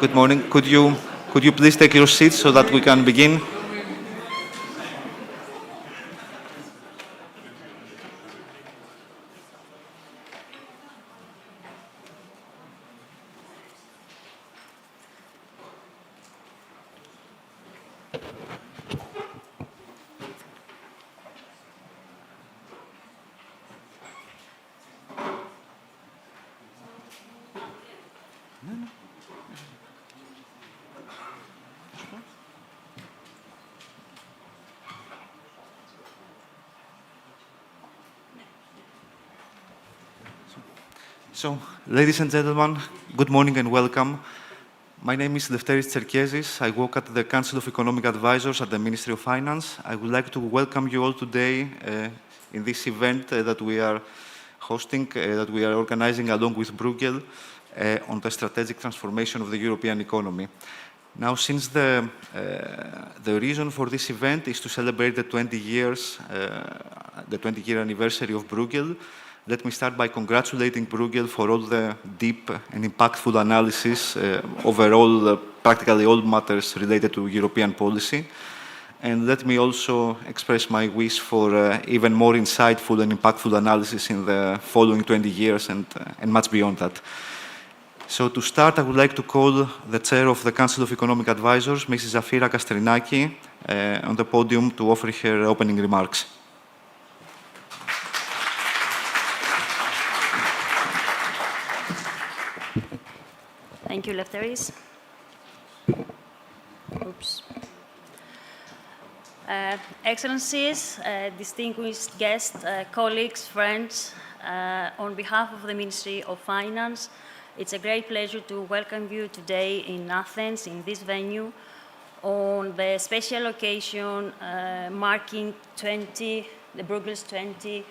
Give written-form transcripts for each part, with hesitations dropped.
Good morning. Could you please take your seats so that we can begin? So, ladies and gentlemen, good morning and welcome. My name is Lefteris Tserkezis. I work at the Council of Economic Advisors at the Ministry of Finance. I would like to welcome you all today in this event that we are hosting, that we are organizing along with Bruegel on the strategic transformation of the European economy. Now, since the reason for this event is to celebrate the 20-year anniversary of Bruegel, let me start by congratulating Bruegel for all the deep and impactful analysis over practically all matters related to European policy. And let me also express my wish for even more insightful and impactful analysis in the following 20 years and much beyond that. So to start, I would like to call the chair of the Council of Economic Advisors, Mrs. Zafira Kastrinaki, on the podium to offer her opening remarks. Thank you, Lefteris. Oops. Excellencies, distinguished guests, colleagues, friends, on behalf of the Ministry of Finance, it's a great pleasure to welcome you today in Athens, in this venue, on the special occasion marking the Bruegel's 20th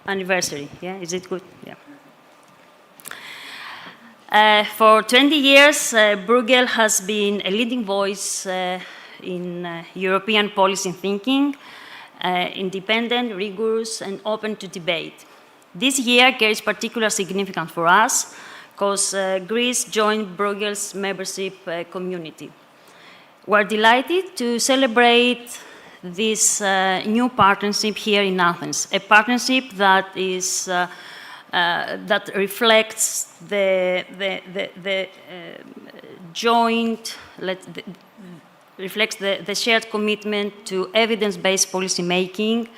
anniversary. Yeah, is it good? Yeah. For 20 years, Bruegel has been a leading voice in European policy thinking, independent, rigorous, and open to debate. This year carries particular significance for us because Greece joined Bruegel's membership community. We're delighted to celebrate this new partnership here in Athens, a partnership that is that reflects the shared commitment to evidence-based policy making,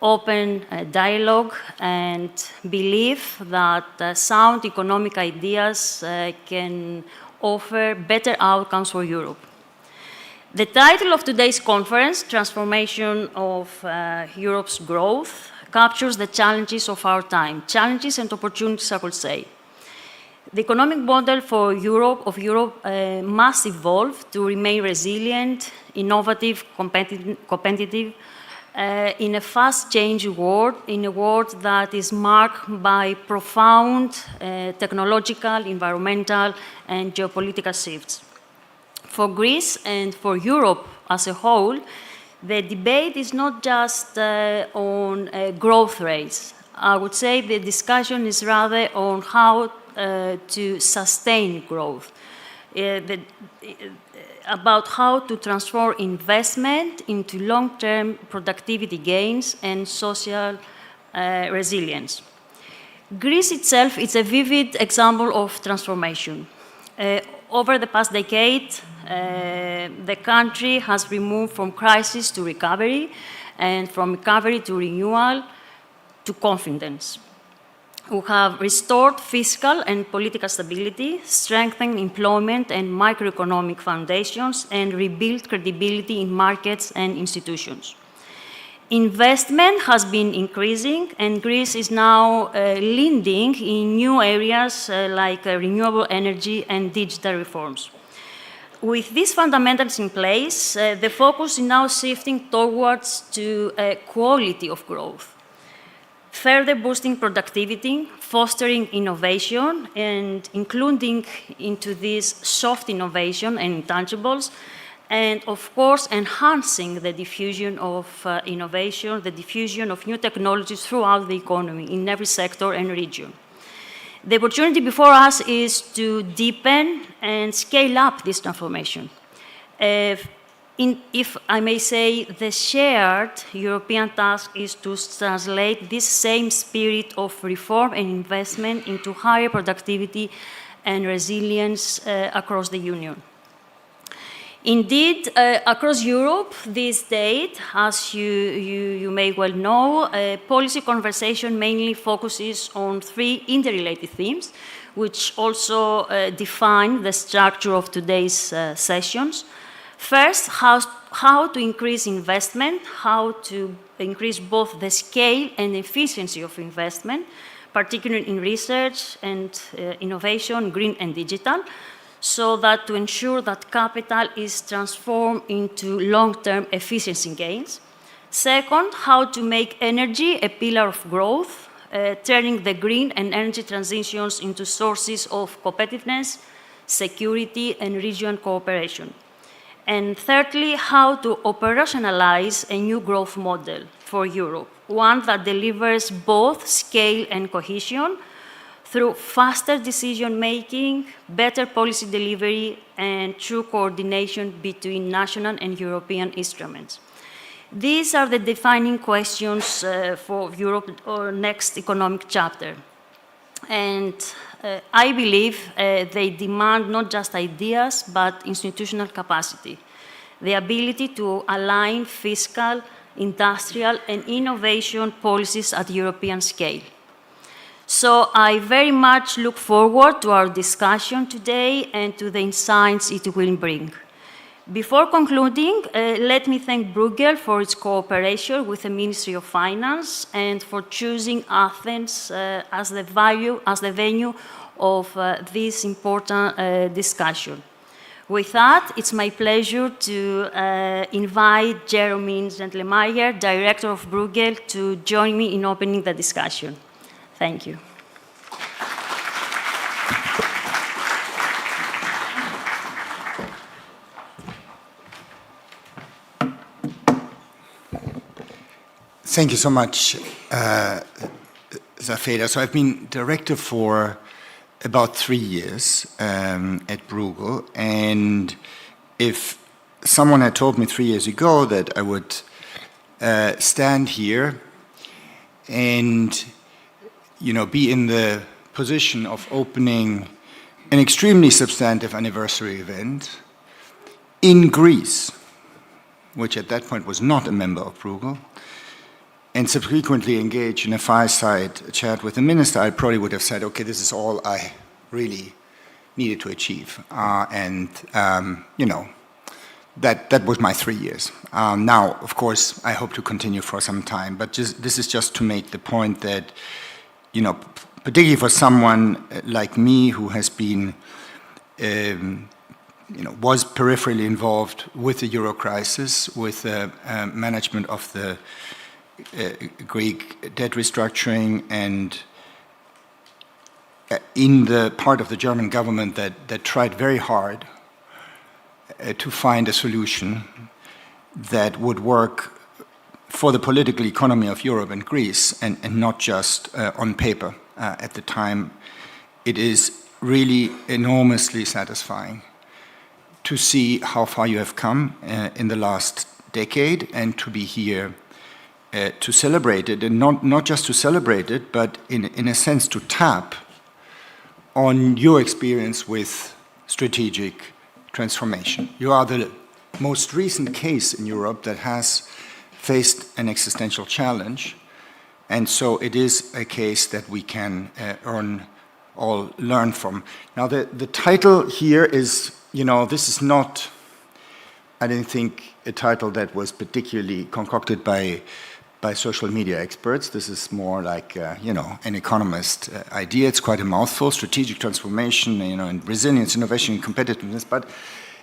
open dialogue, and belief that sound economic ideas can offer better outcomes for Europe. The title of today's conference, Transformation of Europe's Growth, captures the challenges of our time, challenges and opportunities, I would say. The economic model for Europe must evolve to remain resilient, innovative, competitive, in a fast-changing world, in a world that is marked by profound technological, environmental, and geopolitical shifts. For Greece and for Europe as a whole, the debate is not just on growth rates. I would say the discussion is rather on how to sustain growth, about how to transform investment into long-term productivity gains and social resilience. Greece itself is a vivid example of transformation. Over the past decade, the country has moved from crisis to recovery, and from recovery to renewal to confidence. We have restored fiscal and political stability, strengthened employment and microeconomic foundations, and rebuilt credibility in markets and institutions. Investment has been increasing, and Greece is now leading in new areas like renewable energy and digital reforms. With these fundamentals in place, the focus is now shifting towards quality of growth, further boosting productivity, fostering innovation, and including into this soft innovation and intangibles, and of course, enhancing the diffusion of innovation, the diffusion of new technologies throughout the economy in every sector and region. The opportunity before us is to deepen and scale up this transformation. If I may say, the shared European task is to translate this same spirit of reform and investment into higher productivity and resilience across the Union. Indeed, across Europe these days, as you may well know, policy conversation mainly focuses on three interrelated themes, which also define the structure of today's sessions. First, how to increase investment, how to increase both the scale and efficiency of investment, particularly in research and innovation, green and digital, so that to ensure that capital is transformed into long-term efficiency gains. Second, how to make energy a pillar of growth, turning the green and energy transitions into sources of competitiveness, security, and regional cooperation. And thirdly, how to operationalize a new growth model for Europe, one that delivers both scale and cohesion through faster decision-making, better policy delivery, and true coordination between national and European instruments. These are the defining questions for Europe's next economic chapter. And I believe they demand not just ideas, but institutional capacity, the ability to align fiscal, industrial, and innovation policies at European scale. So I very much look forward to our discussion today and to the insights it will bring. Before concluding, let me thank Bruegel for its cooperation with the Ministry of Finance and for choosing Athens as the venue of this important discussion. With that, it's my pleasure to invite Jeremy Gentlemeyer, Director of Bruegel, to join me in opening the discussion. Thank you. Thank you so much, Zafeda. So I've been director for about 3 years at Bruegel, and if someone had told me 3 years ago that I would stand here and be in the position of opening an extremely substantive anniversary event in Greece, which at that point was not a member of Bruegel, and subsequently engage in a fireside chat with the minister, I probably would have said, okay, this is all I really needed to achieve. That was my 3 years. Now, of course, I hope to continue for some time, but this is just to make the point that, particularly for someone like me who has been, was peripherally involved with the Euro crisis, with the management of the Greek debt restructuring, and in the part of the German government that tried very hard to find a solution that would work for the political economy of Europe and Greece, and not just on paper at the time, it is really enormously satisfying to see how far you have come in the last decade, and to be here to celebrate it, and not just to celebrate it, but in a sense to tap on your experience with strategic transformation. You are the most recent case in Europe that has faced an existential challenge, and so it is a case that we can all learn from. Now, the title here is, this is not, I didn't think, a title that was particularly concocted by social media experts. This is more like, an economist idea. It's quite a mouthful: strategic transformation, and resilience, innovation, and competitiveness. But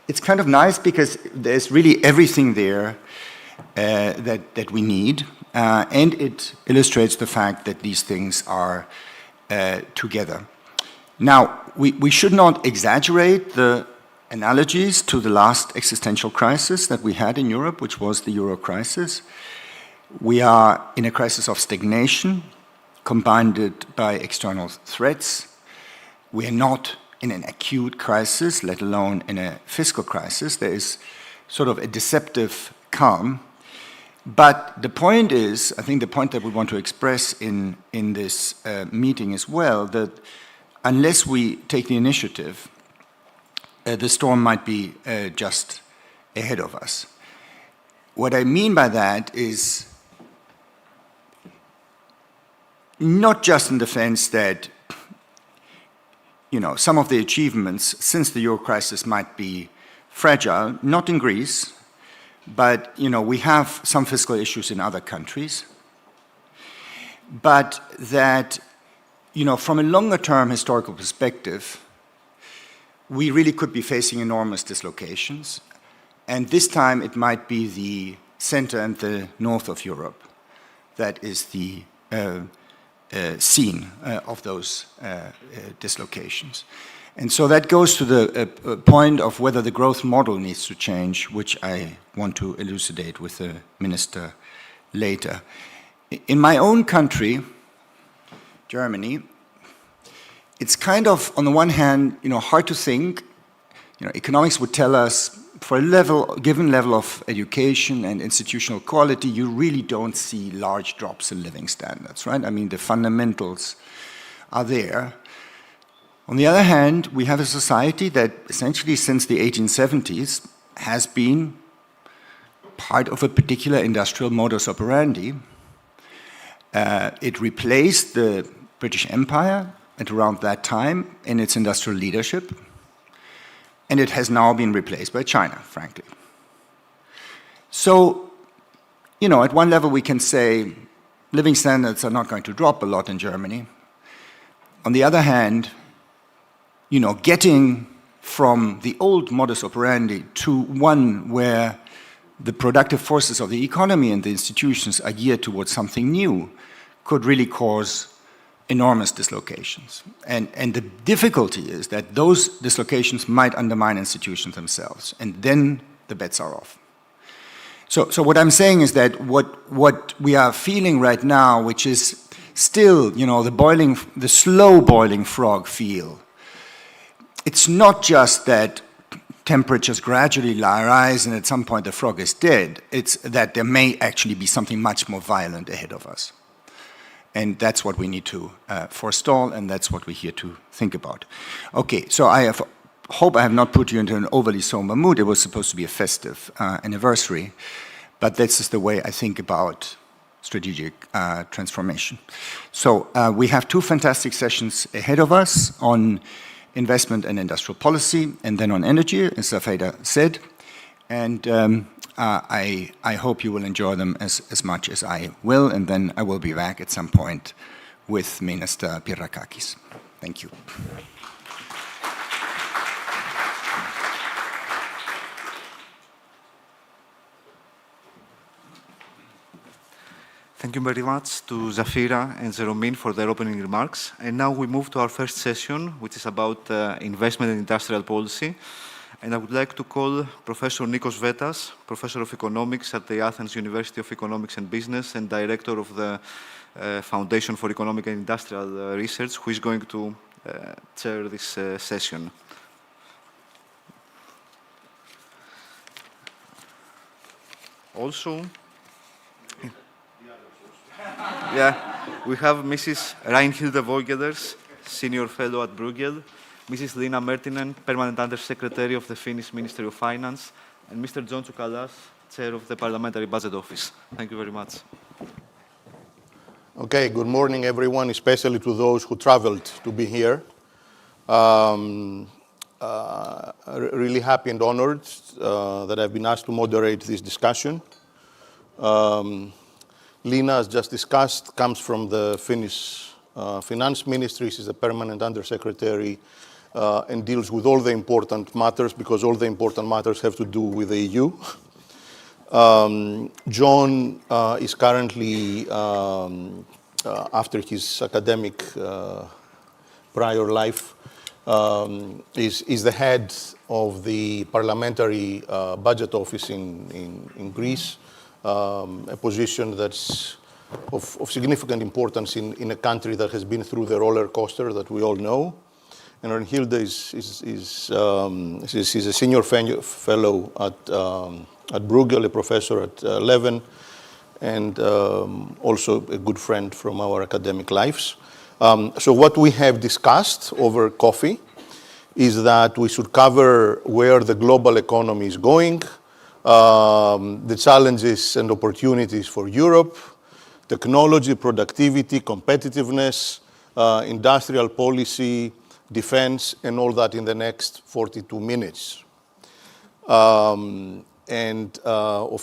it's kind of nice because there's really everything there that we need, and it illustrates the fact that these things are together. Now, we should not exaggerate the analogies to the last existential crisis that we had in Europe, which was the Euro crisis. We are in a crisis of stagnation, combined by external threats, We are not in an acute crisis, let alone in a fiscal crisis. There is sort of a deceptive calm. But the point is, I think the point that we want to express in this meeting as well, that unless we take the initiative, the storm might be just ahead of us. What I mean by that is not just in the sense that, you know, some of the achievements since the euro crisis might be fragile, not in Greece, but, you know, we have some fiscal issues in other countries, but that, you know, from a longer-term historical perspective, we really could be facing enormous dislocations, and this time it might be the center and the north of Europe that is the scene of those dislocations. And so that goes to the point of whether the growth model needs to change, which I want to elucidate with the minister later. In my own country, Germany, it's kind of, on the one hand, you know, hard to think. You know, economics would tell us for a given level of education and institutional quality, you really don't see large drops in living standards, right? I mean, the fundamentals are there. On the other hand, we have a society that essentially since the 1870s has been part of a particular industrial modus operandi. It replaced the British Empire at around that time in its industrial leadership, and it has now been replaced by China, frankly. So, you know, at one level we can say living standards are not going to drop a lot in Germany. On the other hand, you know, getting from the old modus operandi to one where the productive forces of the economy and the institutions are geared towards something new could really cause enormous dislocations. And the difficulty is that those dislocations might undermine institutions themselves, and then the bets are off. So what I'm saying is that what we are feeling right now, which is still, you know, the slow boiling frog feel, it's not just that temperatures gradually rise and at some point the frog is dead. It's that there may actually be something much more violent ahead of us. And that's what we need to forestall, and that's what we're here to think about. Okay, so I hope I have not put you into an overly somber mood. It was supposed to be a festive anniversary, but this is the way I think about strategic transformation. So we have two fantastic sessions ahead of us on investment and industrial policy, and then on energy, as Zafeda said. And I hope you will enjoy them as much as I will, and then I will be back at some point with Minister Pirakakis. Thank you. Thank you very much to Zafira and Zeromin for their opening remarks. And now we move to our first session, which is about investment and industrial policy. And I would like to call Professor Nikos Vetas, Professor of Economics at the Athens University of Economics and Business and Director of the Foundation for Economic and Industrial Research, who is going to chair this session. Also, we have Mrs. Reinhilde Voigeders, Senior Fellow at Bruegel, Mrs. Lina Mertinen, Permanent Under-Secretary of the Finnish Ministry of Finance, and Mr. John Tsoukalas, Chair of the Parliamentary Budget Office. Thank you very much. Okay, good morning, everyone, especially to those who traveled to be here. Really happy and honored that I've been asked to moderate this discussion. Lina, as just discussed, comes from the Finnish Finance Ministry. She's the Permanent Under-Secretary and deals with all the important matters, because all the important matters have to do with the EU. John is currently, after his academic prior life, is the head of the Parliamentary Budget Office in Greece, a position that's of significant importance in a country that has been through the roller coaster that we all know. And Reinhilde she's a senior fellow at Bruegel, a professor at Leuven, and also a good friend from our academic lives. So what we have discussed over coffee is that we should cover where the global economy is going, the challenges and opportunities for Europe, technology, productivity, competitiveness, industrial policy, defense, and all that in the next 42 minutes. Of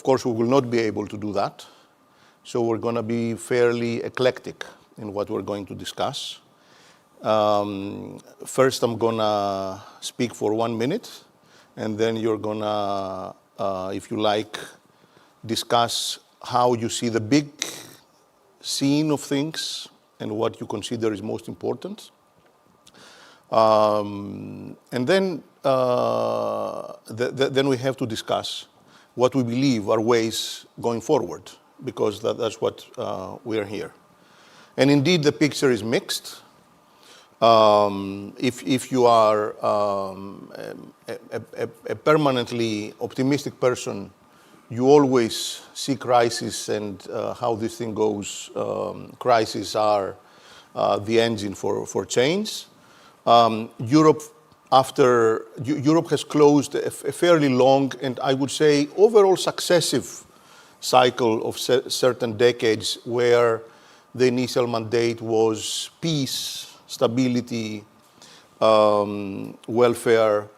course, we will not be able to do that. So we're going to be fairly eclectic in what we're going to discuss. First, I'm going to speak for 1 minute, and then you're going to, if you like, discuss how you see the big scene of things and what you consider is most important. And then we have to discuss what we believe are ways going forward, because that's what we are here. And indeed, the picture is mixed. If you are a permanently optimistic person, you always see crisis and how this thing goes. Crises are the engine for change. Europe has closed a fairly long and I would say overall successive cycle of certain decades where the initial mandate was peace, stability, welfare,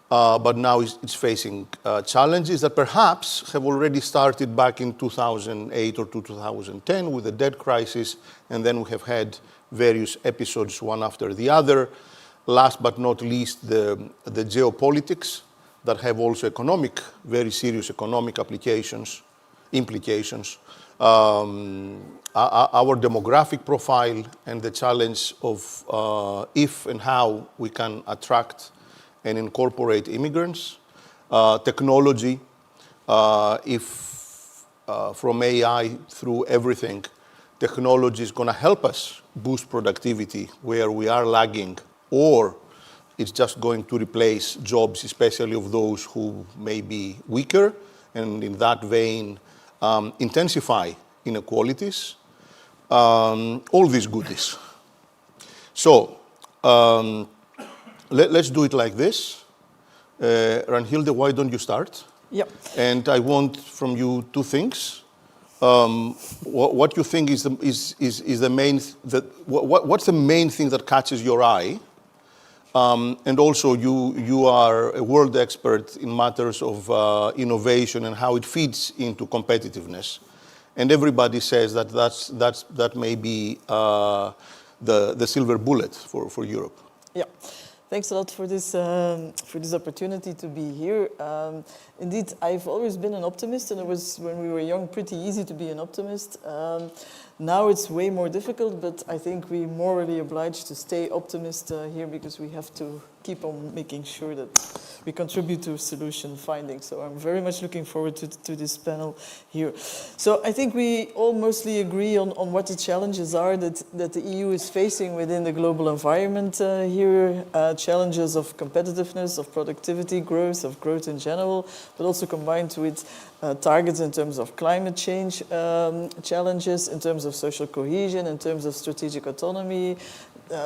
but now it's facing challenges that perhaps have already started back in 2008 or 2010 with the debt crisis, and then we have had various episodes one after the other. Last but not least, the geopolitics that have also very serious economic implications. Our demographic profile and the challenge of if and how we can attract and incorporate immigrants. Technology, from AI through everything, technology is going to help us boost productivity where we are lagging, or it's just going to replace jobs, especially of those who may be weaker, and in that vein, intensify inequalities, all these goodies. So let's do it like this. Reinhilde, why don't you start? Yep. And I want from you two things. What you think is the main what's the main thing that catches your eye? And also, you are a world expert in matters of innovation and how it feeds into competitiveness. And everybody says that may be the silver bullet for Europe. Yeah. Thanks a lot for this opportunity to be here. Indeed, I've always been an optimist, and it was, when we were young, pretty easy to be an optimist. Now it's way more difficult, but I think we're morally obliged to stay optimist here, because we have to keep on making sure that we contribute to solution finding. So I'm very much looking forward to this panel here. So I think we all mostly agree on what the challenges are that the EU is facing within the global environment here. Challenges of competitiveness, of productivity growth, of growth in general, but also combined with targets in terms of climate change challenges, in terms of social cohesion, in terms of strategic autonomy.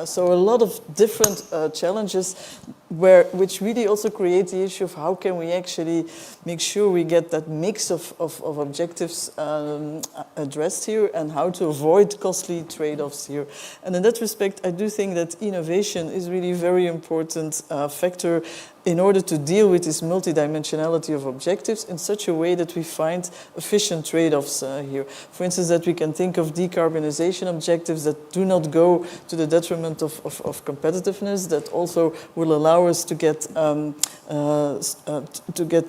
So a lot of different challenges which really also create the issue of how can we actually make sure we get that mix of objectives addressed here, and how to avoid costly trade-offs here. And in that respect, I do think that innovation is really a very important factor in order to deal with this multidimensionality of objectives in such a way that we find efficient trade-offs here. For instance, that we can think of decarbonization objectives that do not go to the detriment of competitiveness, that also will allow us to get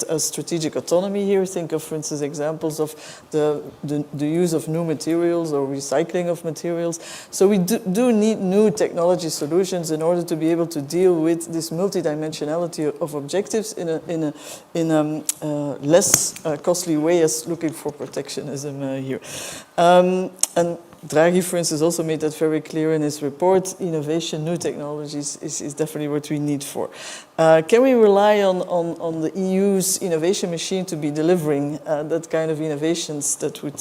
a strategic autonomy here. Think of, for instance, examples of the use of new materials or recycling of materials. So we do need new technology solutions in order to be able to deal with this multidimensionality of objectives in a less costly way as looking for protectionism here. And Draghi, for instance, also made that very clear in his report. Innovation, new technologies is definitely what we need for. Can we rely on the EU's innovation machine to be delivering that kind of innovations that would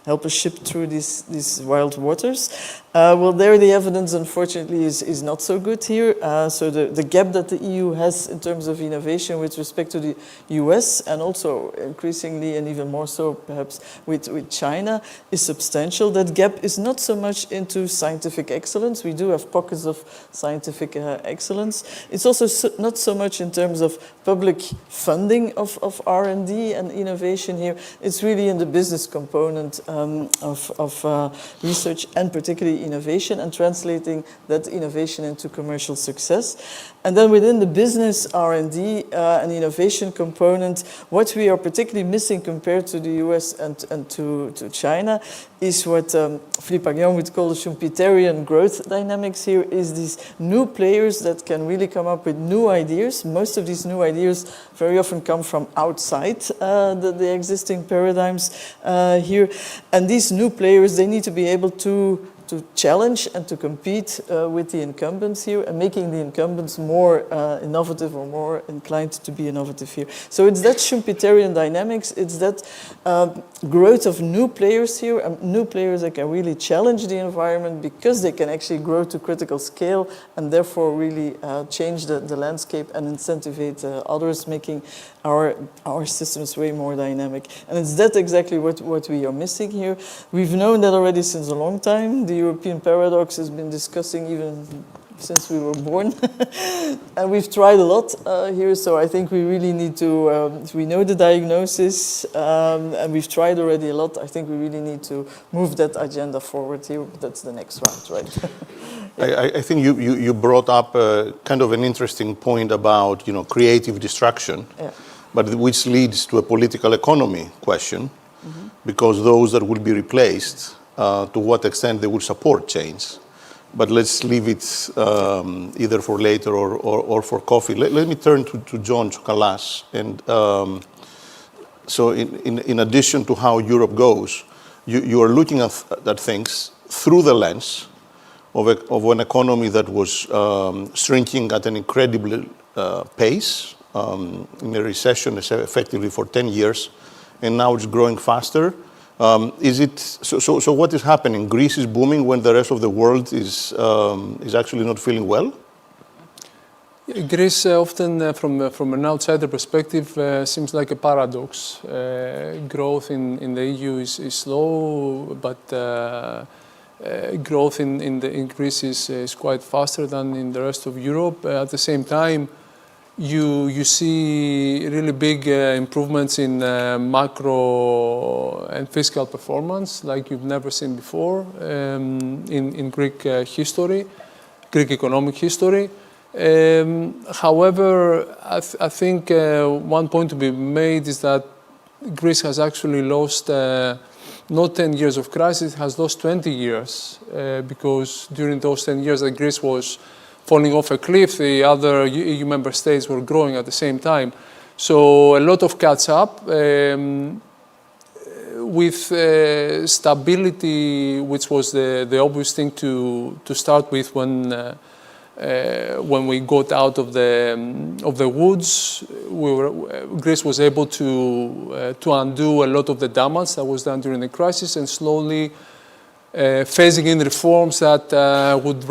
help us ship through these wild waters? Well, there the evidence, unfortunately, is not so good here. So the gap that the EU has in terms of innovation with respect to the US, and also increasingly and even more so perhaps with China, is substantial. That gap is not so much into scientific excellence. We do have pockets of scientific excellence. It's also not so much in terms of public funding of R&D and innovation here. It's really in the business component of research, and particularly innovation, and translating that innovation into commercial success. And then within the business R&D and innovation component, what we are particularly missing compared to the US and to China is what Philippe Agnon would call the Schumpeterian growth dynamics here, is these new players that can really come up with new ideas. Most of these new ideas very often come from outside the existing paradigms here. And these new players, they need to be able to challenge and to compete with the incumbents here, and making the incumbents more innovative or more inclined to be innovative here. So it's that Schumpeterian dynamics, it's that growth of new players here, and new players that can really challenge the environment because they can actually grow to critical scale and therefore really change the landscape and incentivize others, making our systems way more dynamic. And it's that exactly what we are missing here. We've known that already since a long time. The European paradox has been discussing even since we were born. And we've tried a lot here, so I think we really need to, we know the diagnosis, and we've tried already a lot. I think we really need to move that agenda forward here. That's the next round, right? I think you brought up kind of an interesting point about, creative destruction, but which leads to a political economy question, because those that will be replaced, to what extent they will support change. But let's leave it either for later or for coffee. Let me turn to John Tsoukalas. And so in addition to how Europe goes, you are looking at things through the lens of an economy that was shrinking at an incredible pace in a recession effectively for 10 years, and now it's growing faster. So what is happening? Greece is booming when the rest of the world is actually not feeling well? Greece often, from an outsider perspective, seems like a paradox. Growth in the EU is slow, but growth in Greece is quite faster than in the rest of Europe. At the same time, you see really big improvements in macro and fiscal performance like you've never seen before in Greek history, Greek economic history. However, I think one point to be made is that Greece has actually lost not 10 years of crisis, it has lost 20 years because during those 10 years that Greece was falling off a cliff, the other EU member states were growing at the same time. So a lot of catch up with stability, which was the obvious thing to start with when we got out of the woods. Greece was able to undo a lot of the damage that was done during the crisis and slowly phasing in reforms that would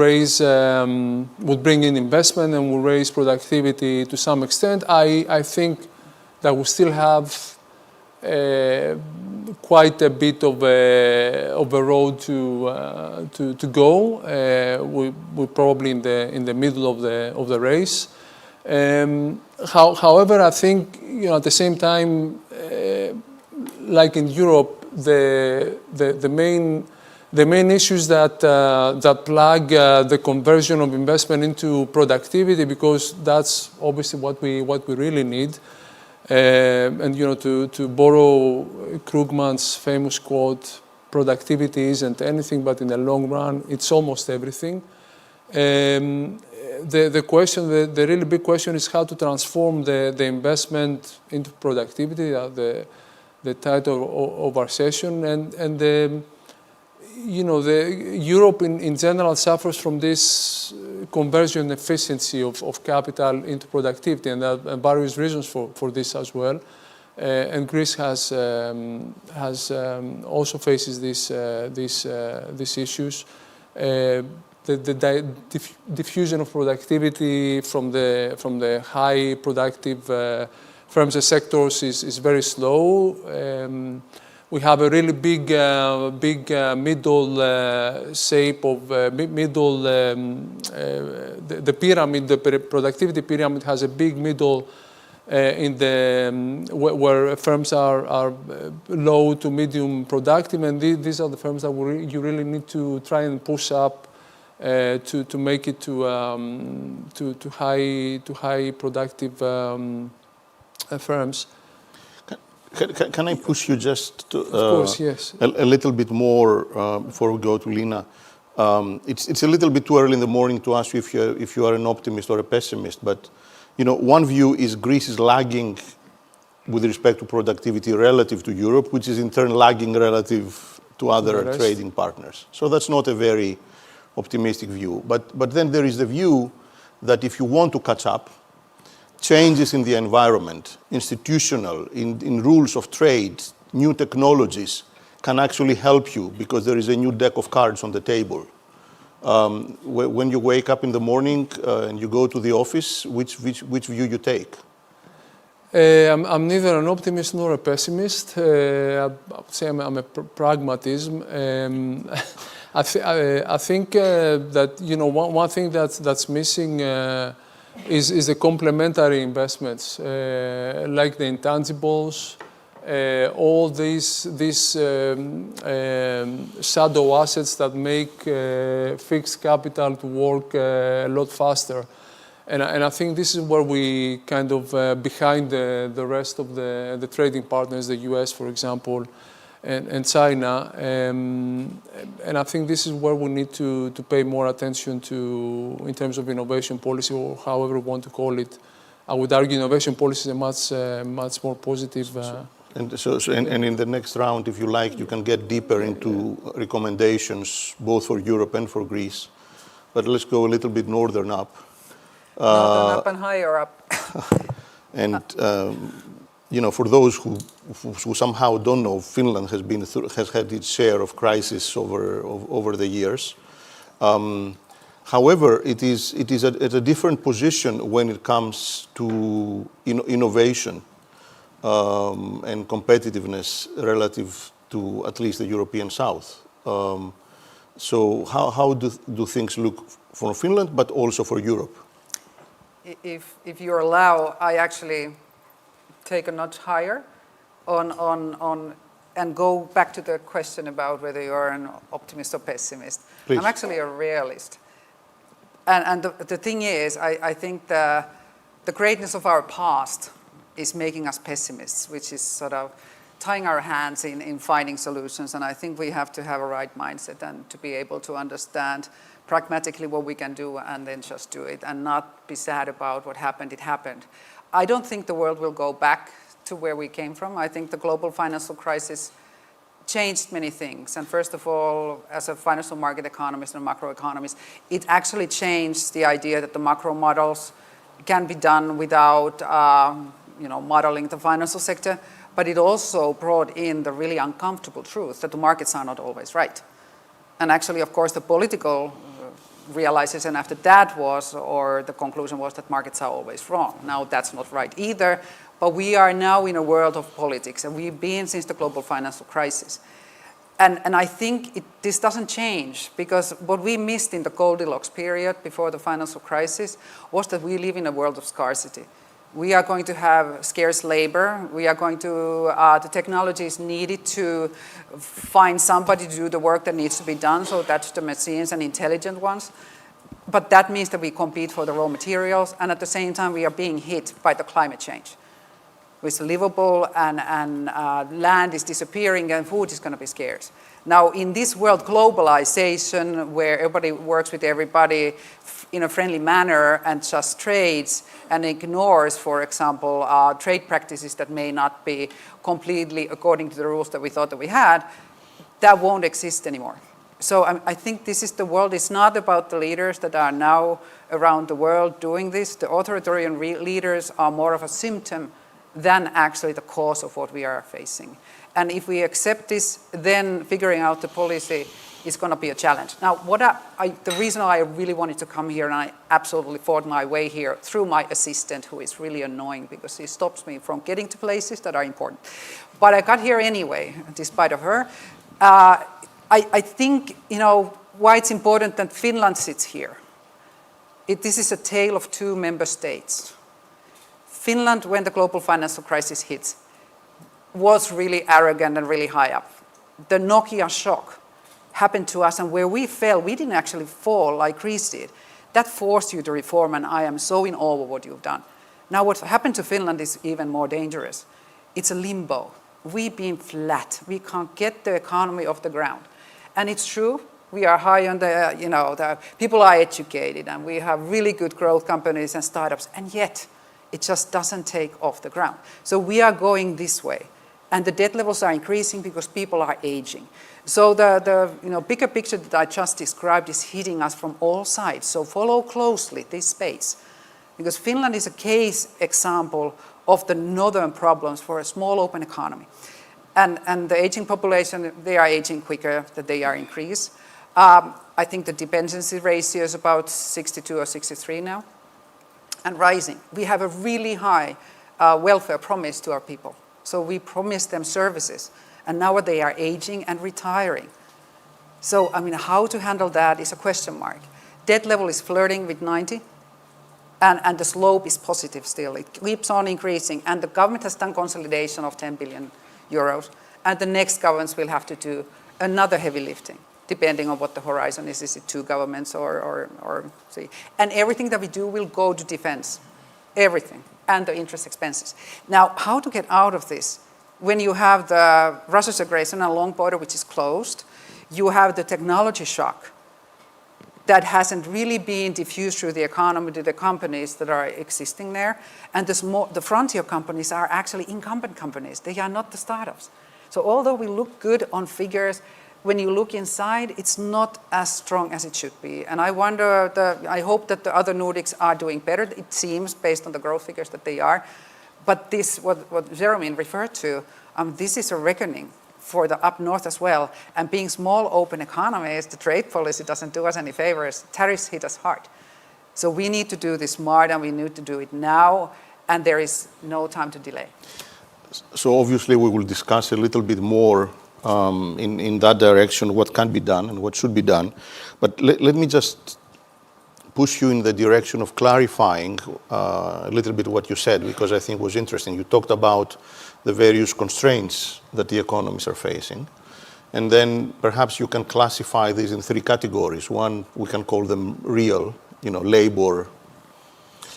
bring in investment and would raise productivity to some extent. I think that we still have quite a bit of a road to go. We're probably in the middle of the race. However, I think at the same time, like in Europe, the main issues that plague the conversion of investment into productivity, because that's obviously what we really need. And to borrow Krugman's famous quote, productivity isn't anything, but in the long run, it's almost everything. The really big question is how to transform the investment into productivity, the title of our session. And Europe in general suffers from this conversion efficiency of capital into productivity, and there are various reasons for this as well. And Greece has also faces these issues. The diffusion of productivity from the high productive firms and sectors is very slow. We have a really big middle shape of the pyramid. The productivity pyramid has a big middle where firms are low to medium productive, and these are the firms that you really need to try and push up to make it to high productive firms. Can I push you just to, of course, yes. a little bit more before we go to Lina? It's a little bit too early in the morning to ask you if you are an optimist or a pessimist, but one view is Greece is lagging with respect to productivity relative to Europe, which is in turn lagging relative to other trading partners. So that's not a very optimistic view. But then there is the view that if you want to catch up, changes in the environment, institutional, in rules of trade, new technologies can actually help you because there is a new deck of cards on the table. When you wake up in the morning and you go to the office, which view you take? I'm neither an optimist nor a pessimist. I would say I'm a pragmatism. I think that one thing that's missing is the complementary investments, like the intangibles, all these shadow assets that make fixed capital to work a lot faster. And I think this is where we kind of behind the rest of the trading partners, the US, for example, and China. And I think this is where we need to pay more attention to in terms of innovation policy, or however you want to call it. I would argue innovation policy is a much more positive. And in the next round, if you like, you can get deeper into recommendations both for Europe and for Greece. But let's go a little bit northern up. Northern up and higher up. And for those who somehow don't know, Finland has had its share of crisis over the years. However, it is at a different position when it comes to innovation and competitiveness relative to at least the European South. So how do things look for Finland, but also for Europe? If you allow, I actually take a notch higher and go back to the question about whether you're an optimist or pessimist. Please. I'm actually a realist. And the thing is, I think the greatness of our past is making us pessimists, which is sort of tying our hands in finding solutions. And I think we have to have a right mindset and to be able to understand pragmatically what we can do and then just do it and not be sad about what happened. It happened. I don't think the world will go back to where we came from. I think the global financial crisis changed many things. And first of all, as a financial market economist and macroeconomist, it actually changed the idea that the macro models can be done without modeling the financial sector. But it also brought in the really uncomfortable truth that the markets are not always right. And actually, of course, the political realization after that the conclusion was that markets are always wrong. Now, that's not right either. But we are now in a world of politics, and we've been since the global financial crisis. And I think this doesn't change, because what we missed in the Goldilocks period before the financial crisis was that we live in a world of scarcity. We are going to have scarce labor. We are going to, the technology is needed to find somebody to do the work that needs to be done, so that's the machines and intelligent ones. But that means that we compete for the raw materials, and at the same time we are being hit by the climate change. It's livable, and land is disappearing, and food is going to be scarce. Now, in this world globalization, where everybody works with everybody in a friendly manner and just trades and ignores, for example, trade practices that may not be completely according to the rules that we thought that we had, that won't exist anymore. So I think this is the world. It's not about the leaders that are now around the world doing this. The authoritarian leaders are more of a symptom than actually the cause of what we are facing. And if we accept this, then figuring out the policy is going to be a challenge. Now, the reason I really wanted to come here, and I absolutely fought my way here through my assistant, who is really annoying because he stops me from getting to places that are important. But I got here anyway, despite of her. I think, why it's important that Finland sits here. This is a tale of two member states. Finland, when the global financial crisis hit, was really arrogant and really high up. The Nokia shock happened to us, and where we fell, we didn't actually fall like Greece did. That forced you to reform, and I am so in awe of what you've done. Now, what happened to Finland is even more dangerous. It's a limbo. We've been flat. We can't get the economy off the ground. And it's true, we are high on the people are educated, and we have really good growth companies and startups, and yet it just doesn't take off the ground. So we are going this way. And the debt levels are increasing because people are aging. So the bigger picture that I just described is hitting us from all sides. So follow closely this space. Because Finland is a case example of the northern problems for a small open economy. And the aging population, they are aging quicker than they are increased. I think the dependency ratio is about 62 or 63 now, and rising. We have a really high welfare promise to our people. So we promise them services, and now they are aging and retiring. So, how to handle that is a question mark. Debt level is flirting with 90, and the slope is positive still. It keeps on increasing, and the government has done consolidation of 10 billion euros, and the next governments will have to do another heavy lifting, depending on what the horizon is. Is it two governments or three? And everything that we do will go to defense, everything, and the interest expenses. Now, how to get out of this? When you have the Russia's aggression and long border, which is closed, you have the technology shock that hasn't really been diffused through the economy to the companies that are existing there. And the frontier companies are actually incumbent companies. They are not the startups. So although we look good on figures, when you look inside, it's not as strong as it should be. And I hope that the other Nordics are doing better. It seems, based on the growth figures, that they are. But this, what Jeremy referred to, this is a reckoning for the up north as well. And being small, open economies, the trade policy doesn't do us any favors. Tariffs hit us hard. So we need to do this smart, and we need to do it now, and there is no time to delay. So obviously we will discuss a little bit more in that direction, what can be done and what should be done. But let me just push you in the direction of clarifying a little bit what you said, because I think it was interesting. You talked about the various constraints that the economies are facing. And then perhaps you can classify these in three categories. One, we can call them real, labor,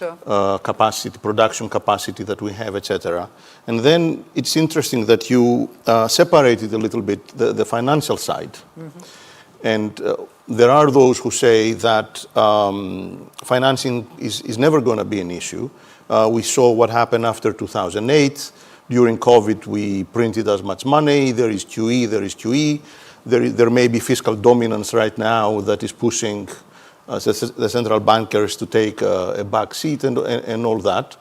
Sure. Capacity, production capacity that we have, etc. And then it's interesting that you separated a little bit the financial side. Mm-hmm. And there are those who say that financing is never going to be an issue. We saw what happened after 2008. During COVID, we printed as much money. There is QE, there is QE. There may be fiscal dominance right now that is pushing the central bankers to take a back seat and all that.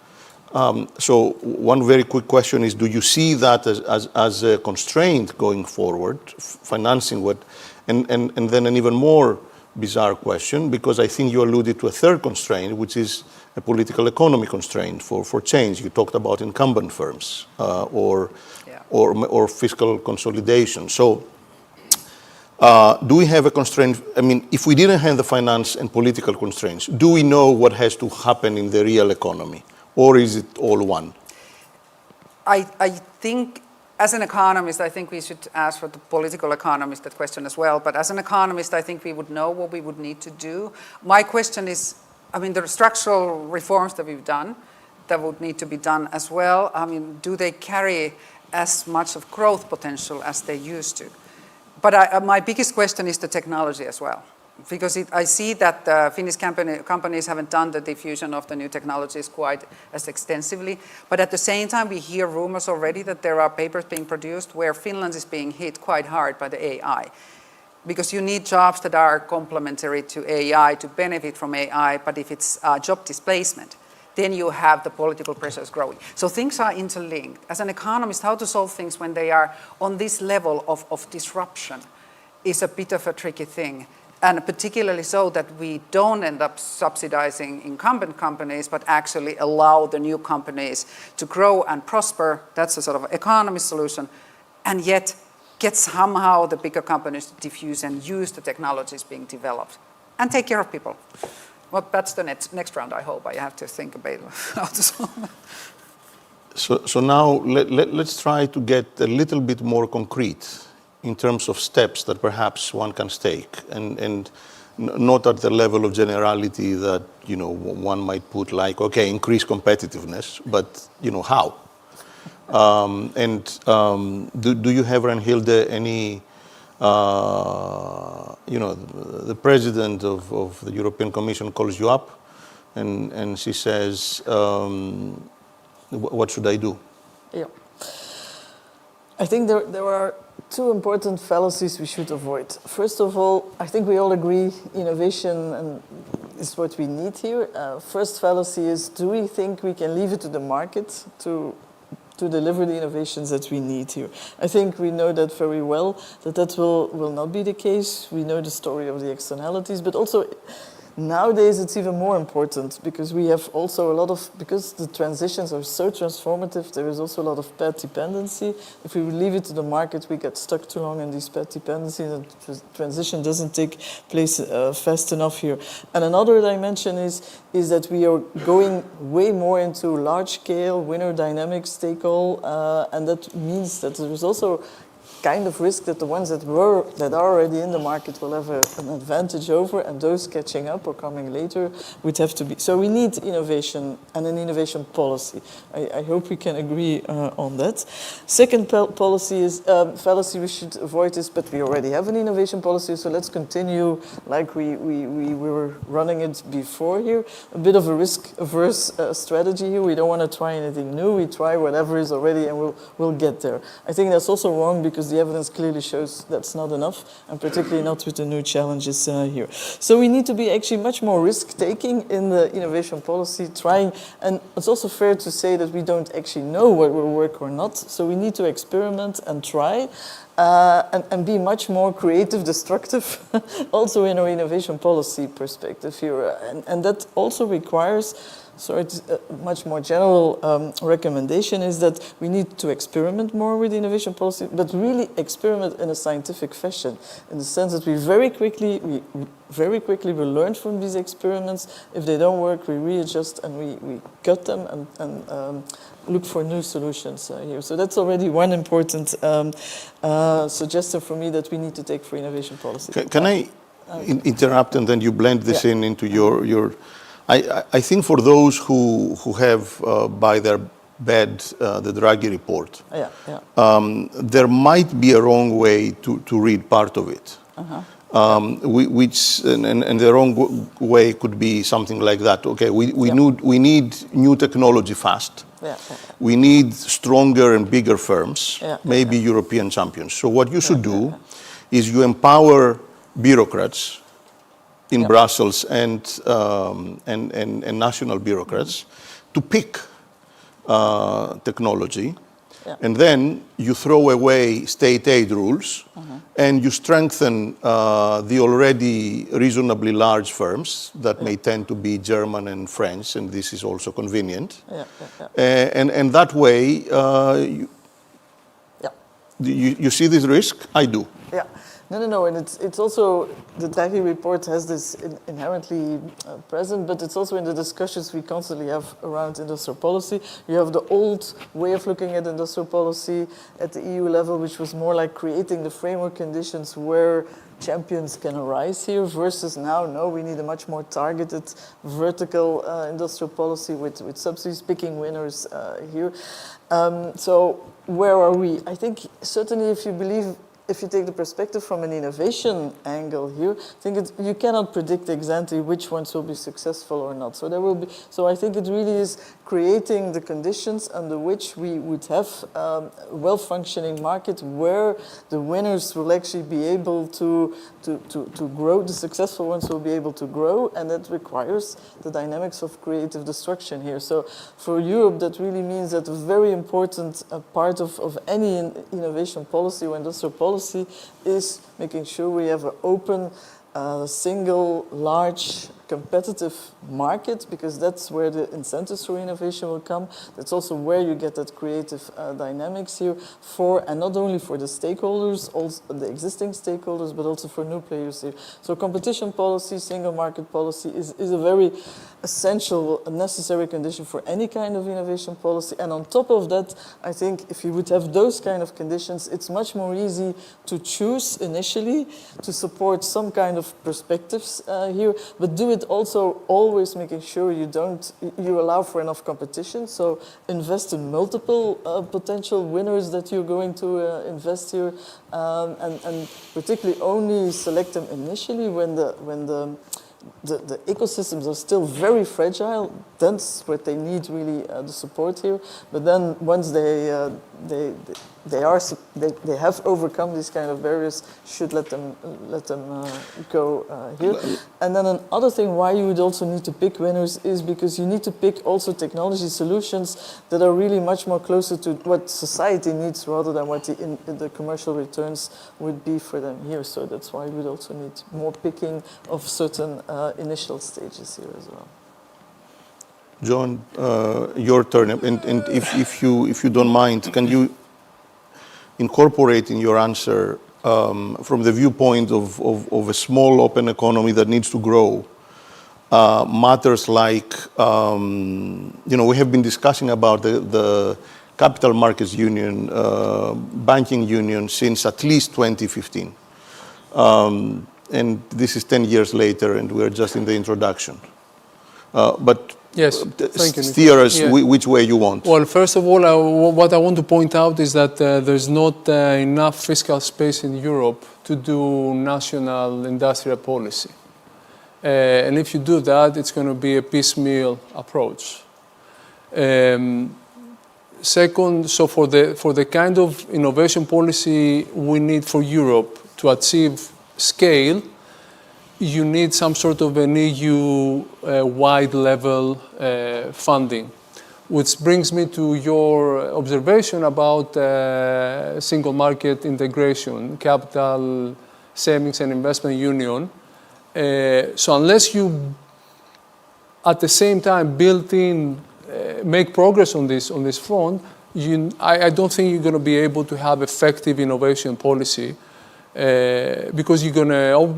So one very quick question is, do you see that as a constraint going forward, financing what? And then an even more bizarre question, because I think you alluded to a third constraint, which is a political economy constraint for change. You talked about incumbent firms or fiscal consolidation. So do we have a constraint? If we didn't have the finance and political constraints, do we know what has to happen in the real economy? Or is it all one? I think, as an economist, I think we should ask for the political economist that question as well. But as an economist, I think we would know what we would need to do. My question is, the structural reforms that we've done, that would need to be done as well, do they carry as much of growth potential as they used to? But my biggest question is the technology as well. Because I see that Finnish companies haven't done the diffusion of the new technologies quite as extensively. But at the same time, we hear rumors already that there are papers being produced where Finland is being hit quite hard by the AI. because you need jobs that are complementary to AI to benefit from AI, but if it's job displacement, then you have the political pressures growing. So things are interlinked. As an economist, how to solve things when they are on this level of disruption is a bit of a tricky thing. And particularly so that we don't end up subsidizing incumbent companies, but actually allow the new companies to grow and prosper. That's a sort of economist solution. And yet get somehow the bigger companies to diffuse and use the technologies being developed and take care of people. Well, that's the next round, I hope. I have to think about how to solve that. So now let's try to get a little bit more concrete in terms of steps that perhaps one can take, and not at the level of generality that one might put, like, okay, increase competitiveness, but how? Do you have, Reinhilde, any the president of the European Commission calls you up and she says, what should I do? Yeah. I think there are two important fallacies we should avoid. First of all, I think we all agree innovation is what we need here. First fallacy is, do we think we can leave it to the market to deliver the innovations that we need here? I think we know that very well, that will not be the case. We know the story of the externalities, but also nowadays it's even more important because we have also because the transitions are so transformative, there is also a lot of path dependency. If we leave it to the market, we get stuck too long in these path dependencies and transition doesn't take place fast enough here. And another dimension is that we are going way more into large scale, winner dynamics, take all, and that means that there is also kind of risk that the ones that are already in the market will have an advantage over, and those catching up or coming later would have to be. So we need innovation and an innovation policy. I hope we can agree on that. Second fallacy we should avoid is, but we already have an innovation policy, so let's continue like we were running it before here. A bit of a risk-averse strategy here. We don't want to try anything new. We try whatever is already, and we'll get there. I think that's also wrong because the evidence clearly shows that's not enough, and particularly not with the new challenges here. So we need to be actually much more risk-taking in the innovation policy, trying, and it's also fair to say that we don't actually know what will work or not, so we need to experiment and try, and be much more creative, destructive, also in our innovation policy perspective here. And that also requires, so it's a much more general recommendation is that we need to experiment more with innovation policy, but really experiment in a scientific fashion, in the sense that we very quickly will learn from these experiments. If they don't work, we readjust and we cut them and look for new solutions here. So that's already one important suggestion for me that we need to take for innovation policy. Can I interrupt, and then you blend this into your I think for those who have by their bed the Draghi report, there might be a wrong way to read part of it, which and the wrong way could be something like that. Okay, we need new technology fast. We need stronger and bigger firms, maybe European champions. So what you should do is you empower bureaucrats in Brussels and national bureaucrats to pick technology, and then you throw away state aid rules, and you strengthen the already reasonably large firms that may tend to be German and French, and this is also convenient. And that way, you see this risk? I do. Yeah. No, and it's also, the Draghi report has this inherently present, but it's also in the discussions we constantly have around industrial policy. You have the old way of looking at industrial policy at the EU level, which was more like creating the framework conditions where champions can arise here, versus now, no, we need a much more targeted vertical industrial policy with subsidies, picking winners here. So where are we? I think certainly if you believe if you take the perspective from an innovation angle here, I think you cannot predict exactly which ones will be successful or not. So there will be. So I think it really is creating the conditions under which we would have a well-functioning market where the winners will actually be able to grow. The successful ones will be able to grow, and that requires the dynamics of creative destruction here. So for Europe, that really means that a very important part of any innovation policy or industrial policy is making sure we have an open, single, large, competitive market, because that's where the incentives for innovation will come. That's also where you get that creative dynamics here and not only for the stakeholders, also the existing stakeholders, but also for new players here. So competition policy, single market policy is a very essential, necessary condition for any kind of innovation policy. And on top of that, I think if you would have those kind of conditions, it's much more easy to choose initially to support some kind of perspectives here, but do it also always making sure you allow for enough competition. So invest in multiple potential winners that you're going to invest here, and particularly only select them initially when the ecosystems are still very fragile. That's what they need really the support here. But then once they have overcome these kind of barriers, should let them go here. And then another thing why you would also need to pick winners is because you need to pick also technology solutions that are really much more closer to what society needs rather than what the commercial returns would be for them here. So that's why you would also need more picking of certain initial stages here as well. John, your turn. And if you don't mind, can you incorporate in your answer from the viewpoint of a small open economy that needs to grow, matters like, we have been discussing about the capital markets union, banking union since at least 2015. And this is 10 years later, and we're just in the introduction. But yes, thank you, steer us which way you want. Well, first of all, what I want to point out is that there's not enough fiscal space in Europe to do national industrial policy. And if you do that, it's going to be a piecemeal approach. Second, so for the kind of innovation policy we need for Europe to achieve scale, you need some sort of an EU-wide level funding, which brings me to your observation about single market integration, capital savings and investment union. So unless you, at the same time, make progress on this front, I don't think you're going to be able to have effective innovation policy because you're going to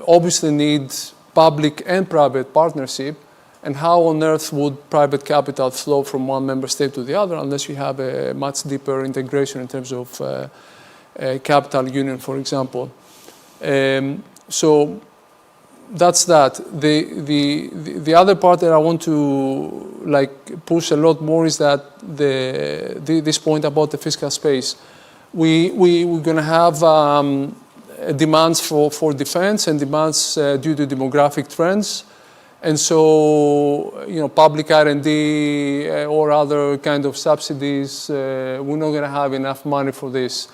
obviously need public and private partnership, and how on earth would private capital flow from one member state to the other unless you have a much deeper integration in terms of capital union, for example. So that's that. The other part that I want to push a lot more is that this point about the fiscal space. We're going to have demands for defense and demands due to demographic trends. And so, public R&D or other kind of subsidies, we're not going to have enough money for this.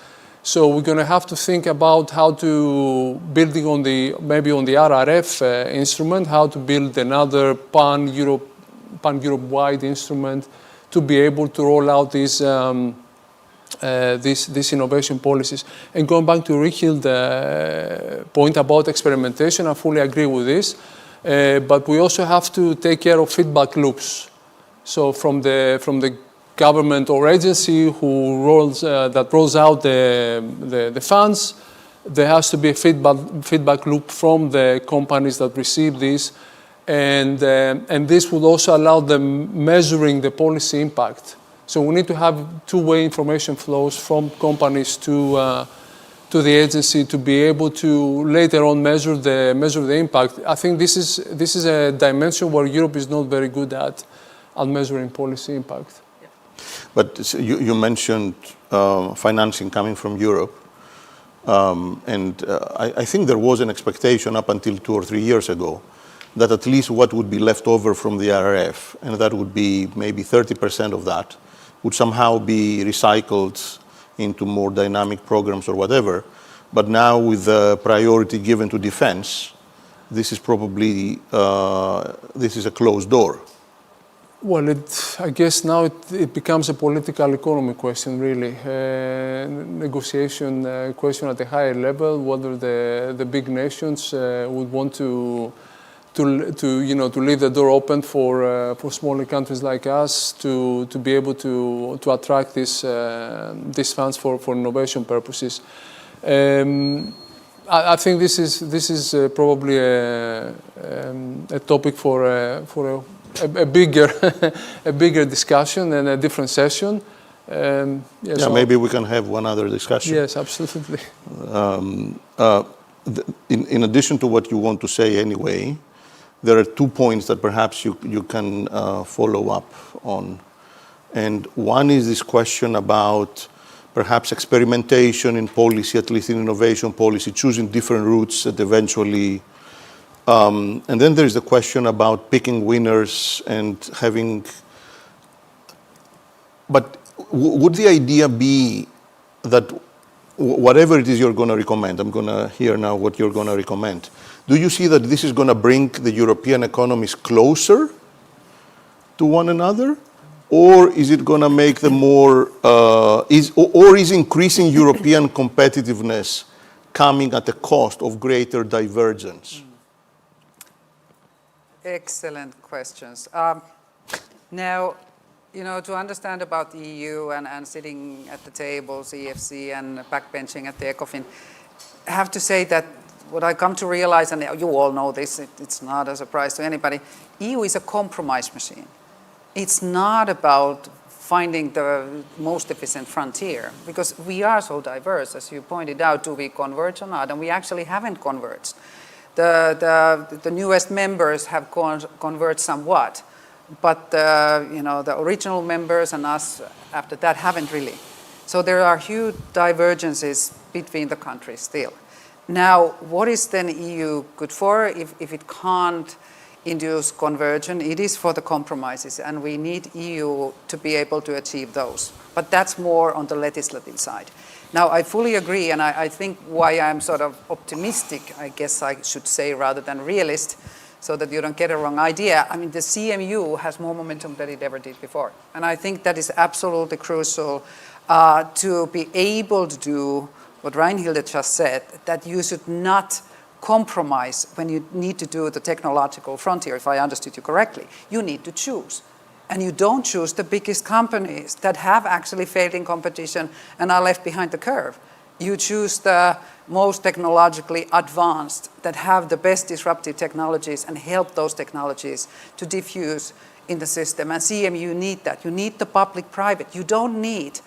So we're going to have to think about how to, building on maybe on the RRF instrument, how to build another pan-Europe-wide instrument to be able to roll out these innovation policies. And going back to Richild's point about experimentation, I fully agree with this. But we also have to take care of feedback loops. So from the government or agency who rolls out the funds, there has to be a feedback loop from the companies that receive this, and this would also allow them measuring the policy impact. So we need to have two-way information flows from companies to the agency to be able to later on measure the impact. I think this is a dimension where Europe is not very good at measuring policy impact. But you mentioned financing coming from Europe. I think there was an expectation up until 2 or 3 years ago that at least what would be left over from the RRF, and that would be maybe 30% of that, would somehow be recycled into more dynamic programs or whatever. But now with the priority given to defense, this is probably, this is a closed door. Well, I guess now it becomes a political economy question, really. Negotiation question at a higher level, whether the big nations would want to leave the door open for smaller countries like us to be able to attract these funds for innovation purposes. I think this is probably a topic for a bigger discussion and a different session. So maybe we can have one other discussion. Yes, absolutely. In addition to what you want to say anyway, there are 2 points that perhaps you can follow up on. And one is this question about perhaps experimentation in policy, at least in innovation policy, choosing different routes that eventually... and then there's the question about picking winners and having... But would the idea be that whatever it is you're going to recommend, I'm going to hear now what you're going to recommend, do you see that this is going to bring the European economies closer to one another? Or is it going to make them more, or is increasing European competitiveness coming at the cost of greater divergence? Excellent questions. Now, to understand about the EU and sitting at the tables, EFC and backbenching at the ECOFIN, I have to say that what I come to realize, and you all know this, it's not a surprise to anybody, EU is a compromise machine. It's not about finding the most efficient frontier, because we are so diverse, as you pointed out. Do we converge or not? And we actually haven't converged. The newest members have converged somewhat, but the original members and us after that haven't really. So there are huge divergences between the countries still. Now, what is then EU good for? If it can't induce conversion, it is for the compromises, and we need EU to be able to achieve those. But that's more on the legislative side. Now, I fully agree, and I think why I'm sort of optimistic, I guess I should say, rather than realist, so that you don't get a wrong idea. I mean, the CMU has more momentum than it ever did before. And I think that is absolutely crucial to be able to do what Reinhilde just said, that you should not compromise when you need to do the technological frontier, if I understood you correctly. You need to choose. And you don't choose the biggest companies that have actually failed in competition and are left behind the curve. You choose the most technologically advanced that have the best disruptive technologies and help those technologies to diffuse in the system. And CMU need that. You need the public-private. You don't need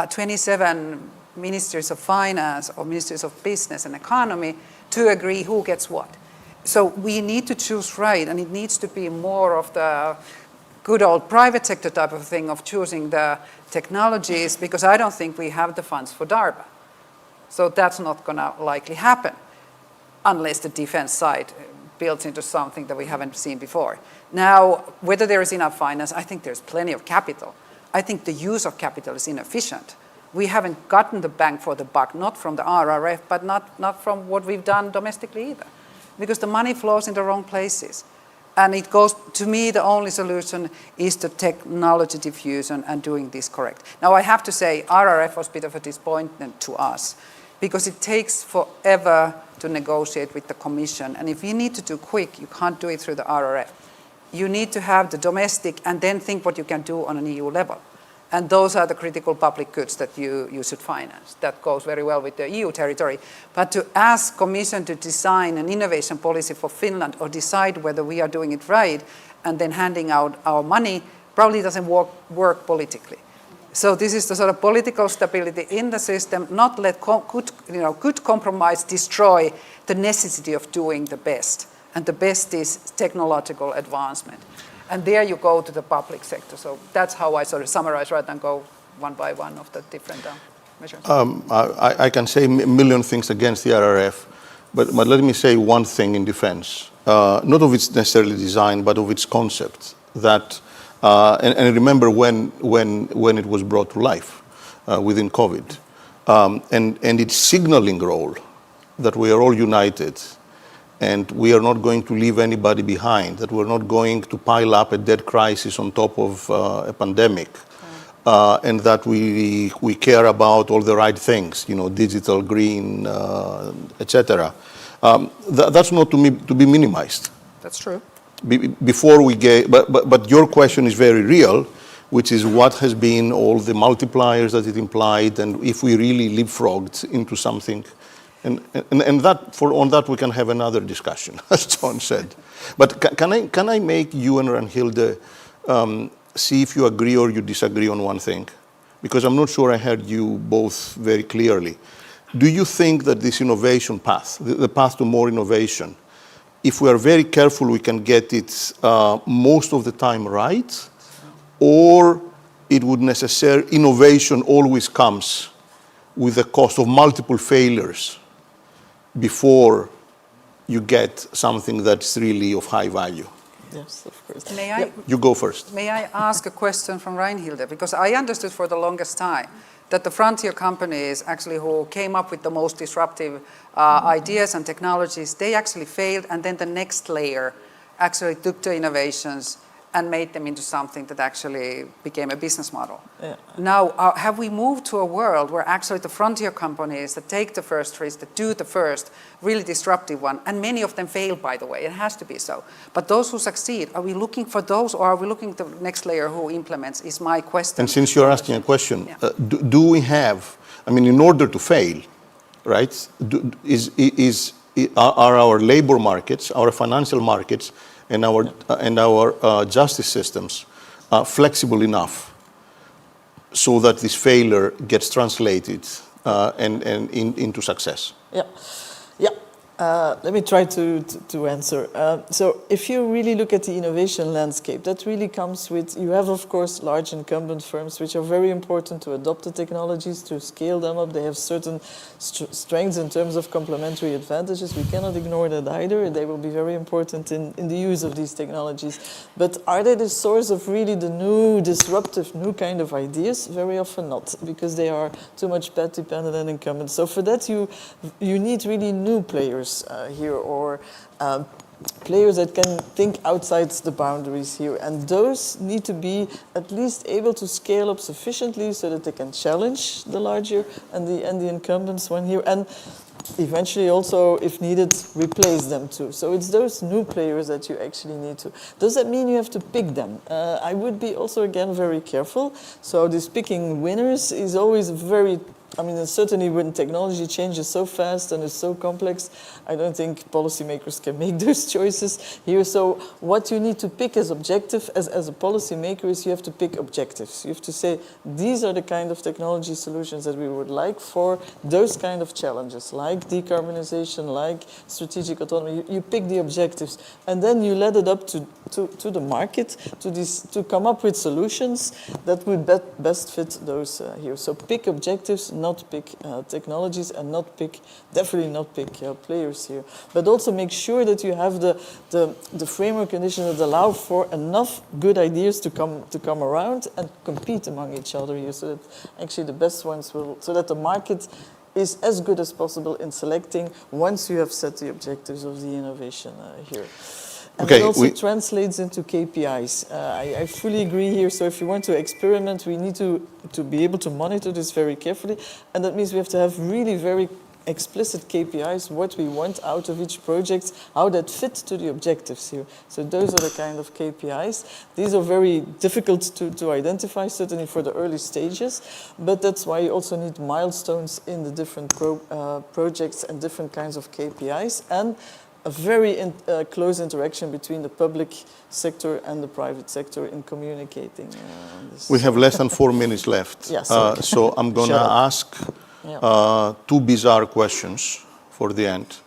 27 ministries of finance or ministries of business and economy to agree who gets what. So we need to choose right, and it needs to be more of the good old private sector type of thing of choosing the technologies, because I don't think we have the funds for DARPA. So that's not going to likely happen unless the defense side builds into something that we haven't seen before. Now, whether there is enough finance, I think there's plenty of capital. I think the use of capital is inefficient. We haven't gotten the bang for the buck, not from the RRF, but not from what we've done domestically either, because the money flows in the wrong places. And it goes, to me, the only solution is the technology diffusion and doing this correct. Now, I have to say, RRF was a bit of a disappointment to us, because it takes forever to negotiate with the Commission. And if you need to do quick, you can't do it through the RRF. You need to have the domestic and then think what you can do on an EU level. And those are the critical public goods that you should finance. That goes very well with the EU territory. But to ask Commission to design an innovation policy for Finland or decide whether we are doing it right and then handing out our money probably doesn't work politically. So this is the sort of political stability in the system, not let good compromise destroy the necessity of doing the best. And the best is technological advancement. And there you go to the public sector. So that's how I sort of summarize rather than go one by one of the different. measures? I can say a million things against the RRF, but let me say one thing in defense. Not of its necessarily design, but of its concept. That, and remember when it was brought to life within COVID, and its signaling role that we are all united and we are not going to leave anybody behind, that we're not going to pile up a debt crisis on top of a pandemic, and that we care about all the right things, digital, green, etc. That's not to be minimized. That's true. Before we get, but your question is very real, which is what has been all the multipliers that it implied, and if we really leapfrogged into something. And that on that we can have another discussion, as John said. But can I make you and Ranhilde see if you agree or you disagree on one thing? Because I'm not sure I heard you both very clearly. Do you think that this innovation path, the path to more innovation, if we are very careful, we can get it most of the time right, or it would innovation always comes with the cost of multiple failures before you get something that's really of high value? Yes, of course. You go first. May I ask a question from Reinhilde? Because I understood for the longest time that the frontier companies actually who came up with the most disruptive ideas and technologies, they actually failed, and then the next layer actually took the innovations and made them into something that actually became a business model. Yeah. Now, have we moved to a world where actually the frontier companies that take the first risk, that do the first really disruptive one, and many of them fail, by the way, it has to be so. But those who succeed, are we looking for those, or are we looking at the next layer who implements, is my question. And since you're asking a question, Yeah. do we have, in order to fail, right, are our labor markets, our financial markets, and our justice systems flexible enough so that this failure gets translated and into success? Yeah. Let me try to answer. So if you really look at the innovation landscape, that really comes with, you have, of course, large incumbent firms, which are very important to adopt the technologies, to scale them up. They have certain strengths in terms of complementary advantages. We cannot ignore that either. They will be very important in the use of these technologies. But are they the source of really the new, disruptive, new kind of ideas? Very often not, because they are too much pet dependent and incumbent. So for that, you need really new players here, or players that can think outside the boundaries here, and those need to be at least able to scale up sufficiently so that they can challenge the larger and the incumbents one here, and eventually also, if needed, replace them too. So it's those new players that you actually need to. Does that mean you have to pick them? I would be also, again, very careful. So this picking winners is always very, certainly when technology changes so fast and is so complex, I don't think policymakers can make those choices here. So what you need to pick as objective, as a policymaker, is you have to pick objectives. You have to say, these are the kind of technology solutions that we would like for those kind of challenges, like decarbonization, like strategic autonomy. You pick the objectives, and then you let it up to the market to come up with solutions that would best fit those here. So pick objectives, not pick technologies, and definitely not pick players here. But also make sure that you have the framework conditions that allow for enough good ideas to come around and compete among each other here, so that actually the best ones so that the market is as good as possible in selecting once you have set the objectives of the innovation here. And it also translates into KPIs. I fully agree here. So if you want to experiment, we need to be able to monitor this very carefully. And that means we have to have really very explicit KPIs, what we want out of each project, how that fits to the objectives here. So those are the kind of KPIs. These are very difficult to identify, certainly for the early stages, but that's why you also need milestones in the different projects and different kinds of KPIs, and a very close interaction between the public sector and the private sector in communicating this. We have less than 4 minutes left. Yeah, so I'm going to ask two bizarre questions for the end,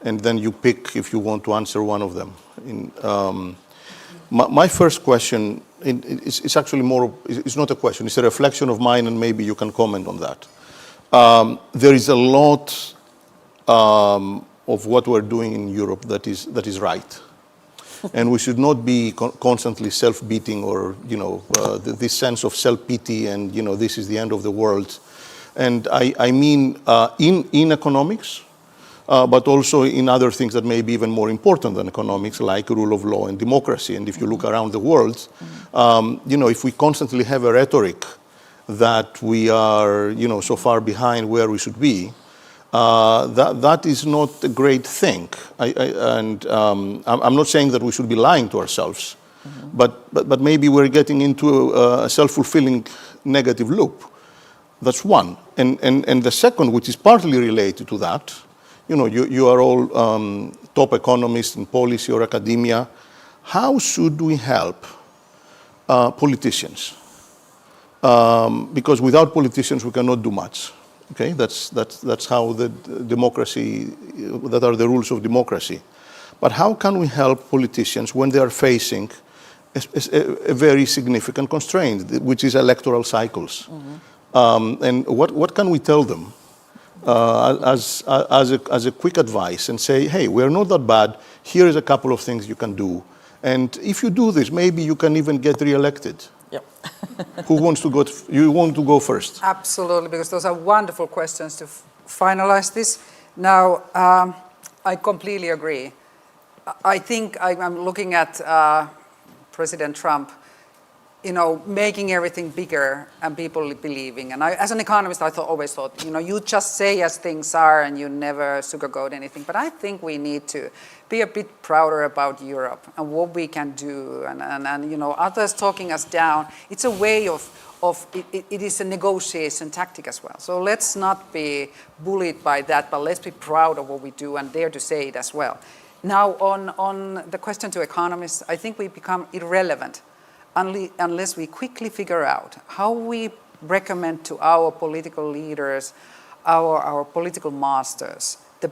and then you pick if you want to answer one of them. My first question, it's actually it's not a question, it's a reflection of mine, and maybe you can comment on that. there is a lot of what we're doing in Europe that is right. And we should not be constantly self-beating or, this sense of self-pity and, this is the end of the world. And I mean in economics, but also in other things that may be even more important than economics, like rule of law and democracy. And if you look around the world, if we constantly have a rhetoric that we are, so far behind where we should be, that is not a great thing. I'm not saying that we should be lying to ourselves, but maybe we're getting into a self-fulfilling negative loop. That's one. And the second, which is partly related to that, you are all top economists in policy or academia. How should we help politicians? Because without politicians, we cannot do much. Okay, that's how the democracy, that are the rules of democracy. But how can we help politicians when they are facing a very significant constraint, which is electoral cycles? And what can we tell them as a quick advice and say, hey, we're not that bad. Here is a couple of things you can do. And if you do this, maybe you can even get re-elected. Yep. Who wants to go? You want to go first? Absolutely, because those are wonderful questions to finalize this. Now, I completely agree. I think I'm looking at President Trump, making everything bigger and people believing. And as an economist, I always thought, you just say as things are and you never sugarcoat anything. But I think we need to be a bit prouder about Europe and what we can do. And others talking us down. It's a way of it is a negotiation tactic as well. So let's not be bullied by that, but let's be proud of what we do and dare to say it as well. Now, on the question to economists, I think we become irrelevant unless we quickly figure out how we recommend to our political leaders, our political masters, the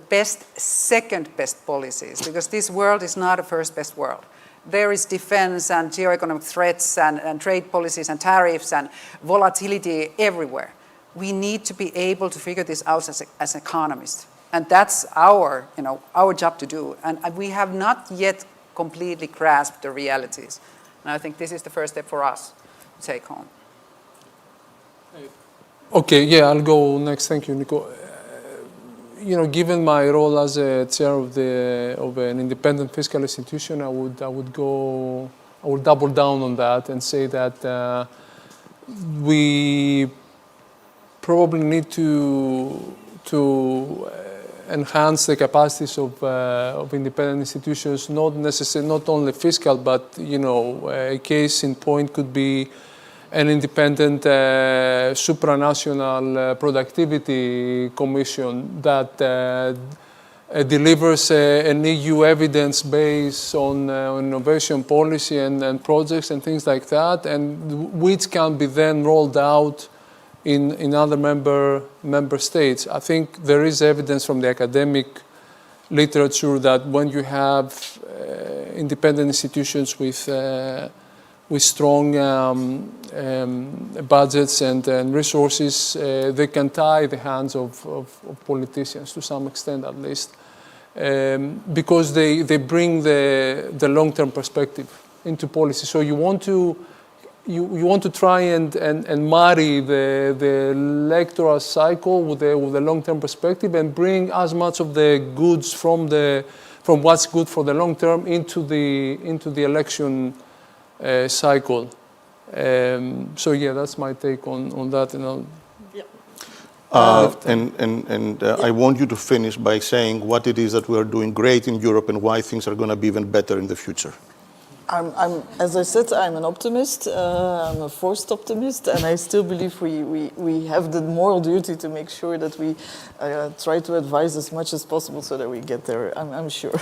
second best policies, because this world is not a first best world. There is defense and geoeconomic threats and trade policies and tariffs and volatility everywhere. We need to be able to figure this out as economists. And that's our job to do. And we have not yet completely grasped the realities. And I think this is the first step for us to take home. Okay, yeah, I'll go next. Thank you, Nico. Given my role as a chair of an independent fiscal institution, I would double down on that and say that we probably need to enhance the capacities of independent institutions, not only fiscal, but a case in point could be an independent supranational productivity commission that delivers an EU evidence base on innovation policy and projects and things like that, and which can be then rolled out in other member states. I think there is evidence from the academic literature that when you have independent institutions with strong budgets and resources, they can tie the hands of politicians to some extent at least, because they bring the long-term perspective into policy. So you want to try and marry the electoral cycle with the long-term perspective and bring as much of the goods from what's good for the long term into the election cycle. So yeah, that's my take on that. I want you to finish by saying what it is that we are doing great in Europe and why things are going to be even better in the future. As I said, I'm an optimist. I'm a forced optimist, and I still believe we have the moral duty to make sure that we try to advise as much as possible so that we get there. I'm sure.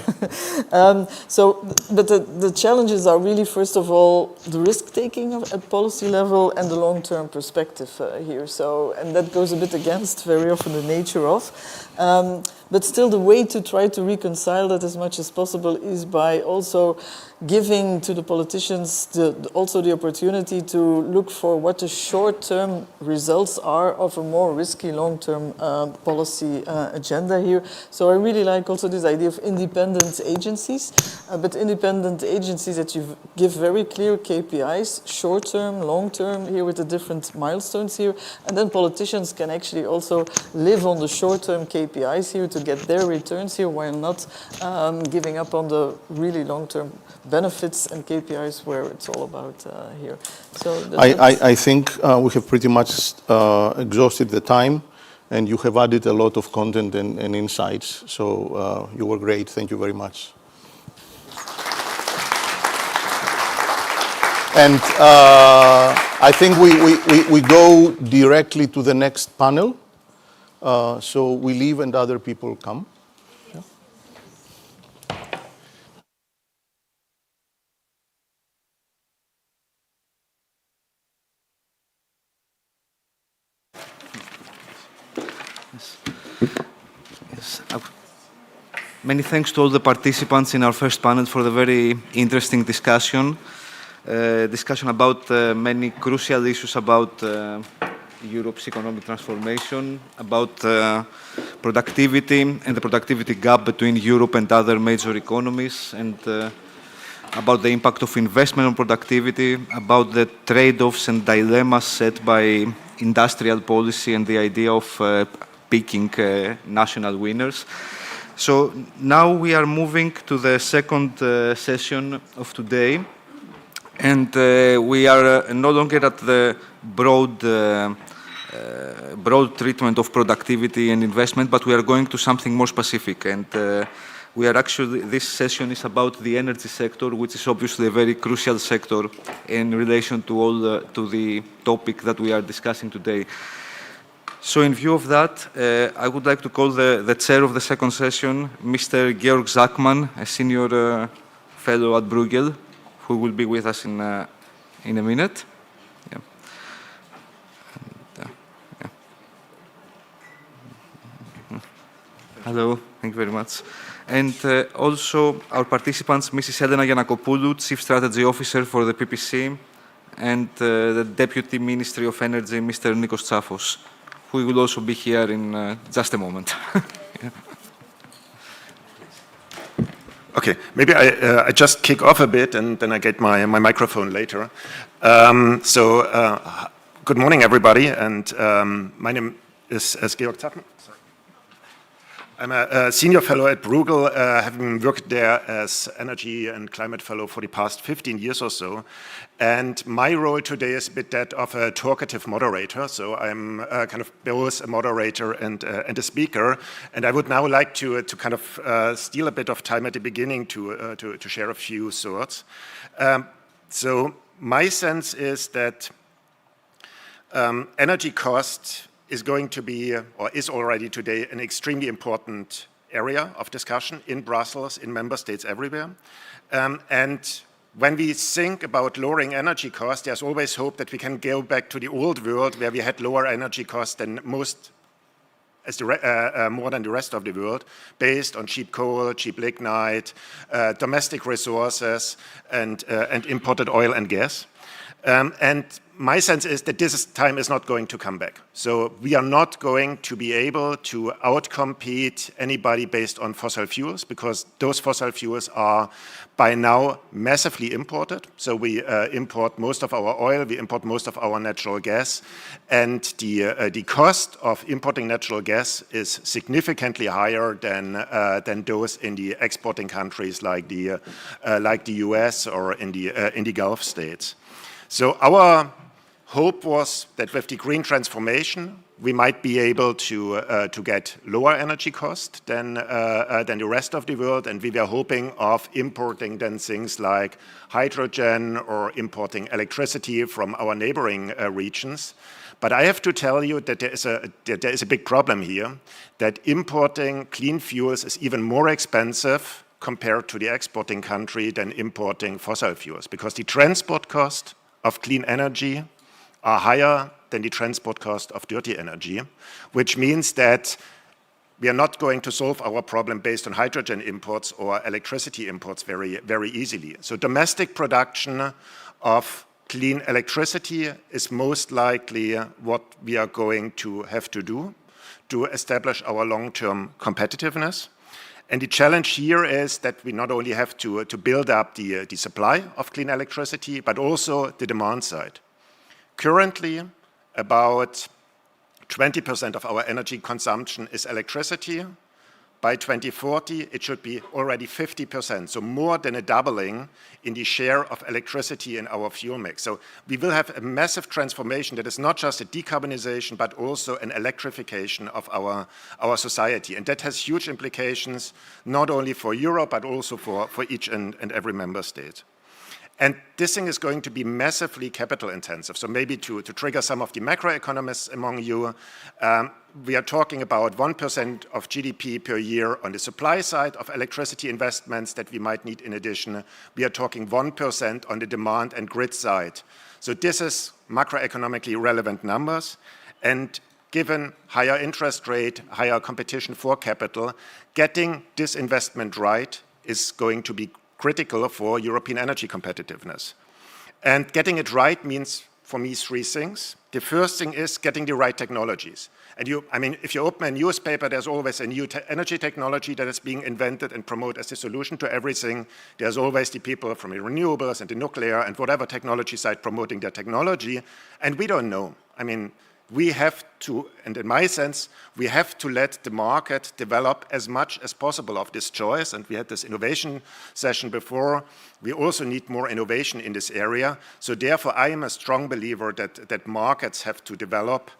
But the challenges are really, first of all, the risk taking at policy level and the long-term perspective here. And that goes a bit against very often the nature of. But still, the way to try to reconcile that as much as possible is by also giving giving to the politicians also the opportunity to look for what the short-term results are of a more risky long-term policy agenda here. So I really like also this idea of independent agencies, but independent agencies that you give very clear KPIs, short-term, long-term, here with the different milestones here, and then politicians can actually also live on the short-term KPIs here to get their returns here while not giving up on the really long-term benefits and KPIs where it's all about here. So I think we have pretty much exhausted the time, and you have added a lot of content and insights. So you were great. Thank you very much. And I think we go directly to the next panel. So we leave and other people come. Yes. Many thanks to all the participants in our first panel for the very interesting discussion. Discussion about many crucial issues about Europe's economic transformation, about productivity and the productivity gap between Europe and other major economies, and about the impact of investment on productivity, about the trade-offs and dilemmas set by industrial policy and the idea of picking national winners. So now we are moving to the second session of today, and we are no longer at the broad treatment of productivity and investment, but we are going to something more specific. And we are actually, this session is about the energy sector, which is obviously a very crucial sector in relation to all to the topic that we are discussing today. So in view of that, I would like to call the chair of the second session, Mr. Georg Zachman, a senior fellow at Bruegel, who will be with us in a minute. Yeah. And, yeah. Hello, thank you very much. And also our participants, Mrs. Elena Giannakopoulou, Chief Strategy Officer for the PPC, and the Deputy Ministry of Energy, Mr. Nikos Tsafos, who will also be here in just a moment. Yeah. Okay, maybe I just kick off a bit and then I get my microphone later. Good morning, everybody, and my name is Georg Zachman. I'm a senior fellow at Bruegel, having worked there as energy and climate fellow for the past 15 years or so. And my role today is a bit that of a talkative moderator. So I'm kind of both a moderator and a speaker. And I would now like to kind of steal a bit of time at the beginning to share a few thoughts. So my sense is that energy cost is going to be, or is already today, an extremely important area of discussion in Brussels, in member states everywhere. And when we think about lowering energy costs, there's always hope that we can go back to the old world where we had lower energy costs than more than the rest of the world, based on cheap coal, cheap lignite, domestic resources, and imported oil and gas. And my sense is that this time is not going to come back. So we are not going to be able to outcompete anybody based on fossil fuels, because those fossil fuels are by now massively imported. So we import most of our oil, we import most of our natural gas, and the cost of importing natural gas is significantly higher than those in the exporting countries like the US or in the Gulf states. So our hope was that with the green transformation, we might be able to get lower energy cost than the rest of the world, and we were hoping of importing then things like hydrogen or importing electricity from our neighboring regions. But I have to tell you that there is a big problem here, that importing clean fuels is even more expensive compared to the exporting country than importing fossil fuels, because the transport cost of clean energy are higher than the transport cost of dirty energy, which means that we are not going to solve our problem based on hydrogen imports or electricity imports very, very easily. So domestic production of clean electricity is most likely what we are going to have to do to establish our long-term competitiveness. And the challenge here is that we not only have to build up the supply of clean electricity, but also the demand side. Currently, about 20% of our energy consumption is electricity. By 2040, it should be already 50%, so more than a doubling in the share of electricity in our fuel mix. So we will have a massive transformation that is not just a decarbonization, but also an electrification of our society. And that has huge implications, not only for Europe, but also for each and every member state. And this thing is going to be massively capital intensive. So maybe to trigger some of the macroeconomists among you, we are talking about 1% of GDP per year on the supply side of electricity investments that we might need in addition. We are talking 1% on the demand and grid side. So this is macroeconomically relevant numbers. And given higher interest rate, higher competition for capital, getting this investment right is going to be critical for European energy competitiveness. And getting it right means, for me, three things. The first thing is getting the right technologies. And if you open a newspaper, there's always a new energy technology that is being invented and promoted as the solution to everything. There's always the people from the renewables and the nuclear and whatever technology side promoting their technology. And we don't know. We have to, and in my sense, we have to let the market develop as much as possible of this choice. And we had this innovation session before. We also need more innovation in this area. So therefore, I am a strong believer that markets have to develop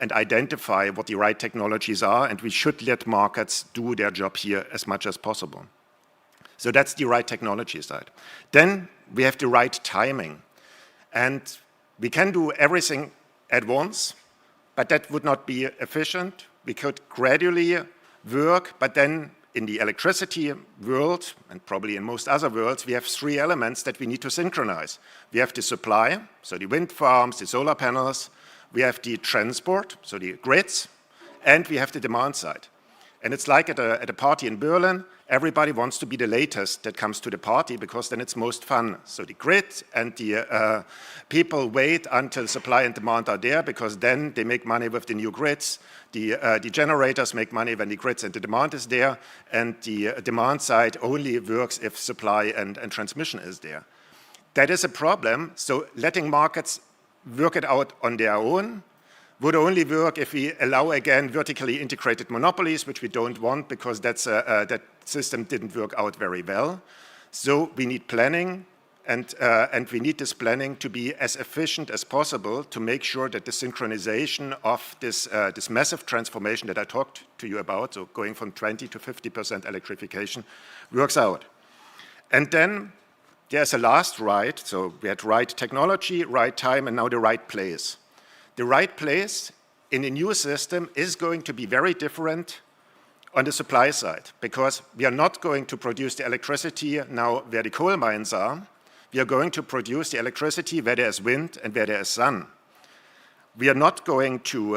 and identify what the right technologies are. And we should let markets do their job here as much as possible. So that's the right technology side. Then we have the right timing. And we can do everything at once, but that would not be efficient. We could gradually work, but then in the electricity world, and probably in most other worlds, we have three elements that we need to synchronize. We have the supply, so the wind farms, the solar panels. We have the transport, so the grids, and we have the demand side. And it's like at a party in Berlin, everybody wants to be the latest that comes to the party because then it's most fun. So the grid and the people wait until supply and demand are there because then they make money with the new grids. The generators make money when the grids and the demand is there, and the demand side only works if supply and transmission is there. That is a problem. So letting markets work it out on their own would only work if we allow, again, vertically integrated monopolies, which we don't want because that system didn't work out very well. So we need planning, and we need this planning to be as efficient as possible to make sure that the synchronization of this massive transformation that I talked to you about, so going from 20 to 50% electrification, works out. And then there's a last right. So we had right technology, right time, and now the right place. The right place in the new system is going to be very different on the supply side because we are not going to produce the electricity now where the coal mines are. We are going to produce the electricity where there is wind and where there is sun. We are not going to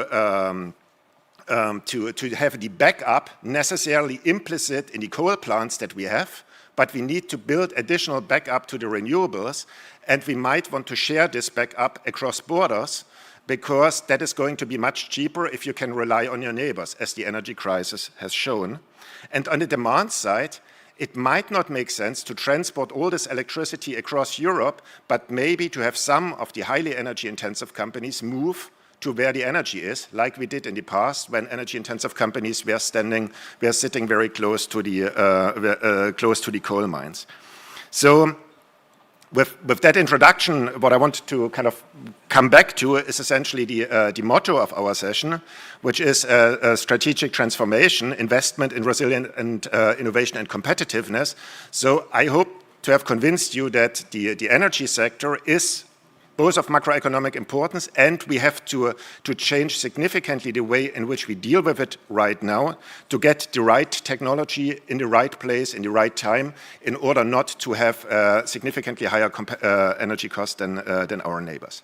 have the backup necessarily implicit in the coal plants that we have, but we need to build additional backup to the renewables, and we might want to share this backup across borders because that is going to be much cheaper if you can rely on your neighbors, as the energy crisis has shown. And on the demand side, it might not make sense to transport all this electricity across Europe, but maybe to have some of the highly energy-intensive companies move to where the energy is, like we did in the past when energy-intensive companies were sitting very close to the coal mines. So with that introduction, what I want to kind of come back to is essentially the motto of our session, which is strategic transformation, investment in resilience and innovation and competitiveness. So I hope to have convinced you that the energy sector is both of macroeconomic importance, and we have to change significantly the way in which we deal with it right now to get the right technology in the right place, in the right time, in order not to have significantly higher energy costs than our neighbors.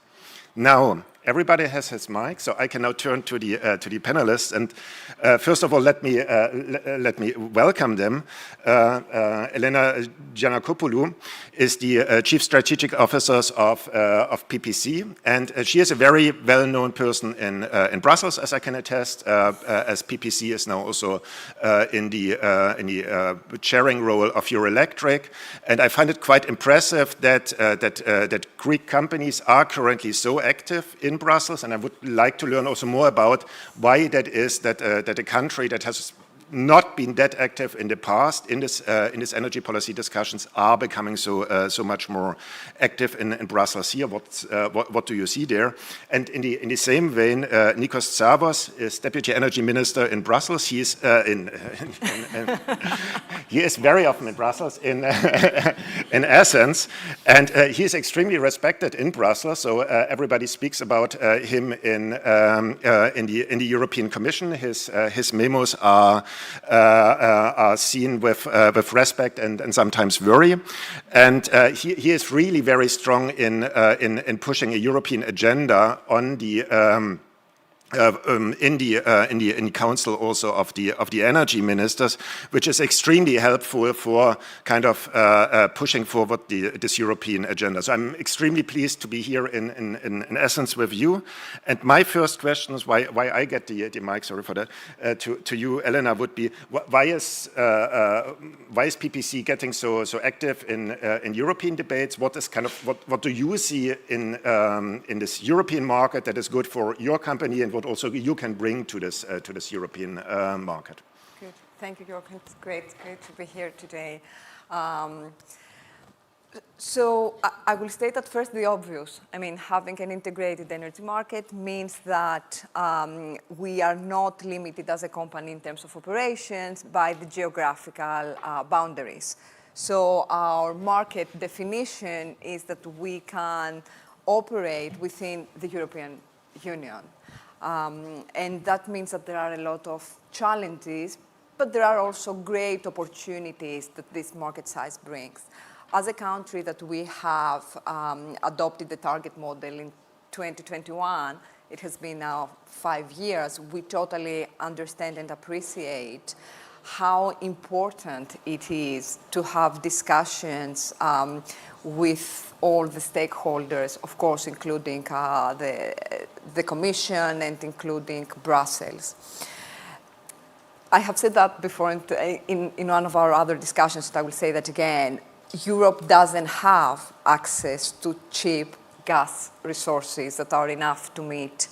Now, everybody has his mic, so I can now turn to the panelists. And first of all, let me welcome them. Elena Giannakopoulou is the Chief Strategic Officer of PPC, and she is a very well-known person in Brussels, as I can attest, as PPC is now also in the chairing role of Eurelectric. And I find it quite impressive that Greek companies are currently so active in Brussels, and I would like to learn also more about why that is that a country that has not been that active in the past in this energy policy discussions are becoming so much more active in Brussels here. What do you see there? And in the same vein, Nikos Tsavos is Deputy Energy Minister in Brussels. He is he is very often in Brussels in Athens, and he is extremely respected in Brussels. So everybody speaks about him in the European Commission. His memos are seen with respect and sometimes worry. And he is really very strong in pushing a European agenda on the in the council also of the energy ministers, which is extremely helpful for kind of pushing forward this European agenda. So I'm extremely pleased to be here in Athens with you. And my first question is why I get the mic. Sorry for that. To you, Elena, would be why is PPC getting so active in European debates? What is kind of what do you see in this European market that is good for your company, and what also you can bring to this European market? Good. Thank you, Jörg. It's great to be here today. So I will state at first the obvious. I mean, having an integrated energy market means that we are not limited as a company in terms of operations by the geographical boundaries. So our market definition is that we can operate within the European Union. And that means that there are a lot of challenges, but there are also great opportunities that this market size brings. As a country that we have adopted the target model in 2021, it has been now 5 years, we totally understand and appreciate how important it is to have discussions with all the stakeholders, of course, including the Commission and including Brussels. I have said that before in one of our other discussions, but I will say that again. Europe doesn't have access to cheap gas resources that are enough to meet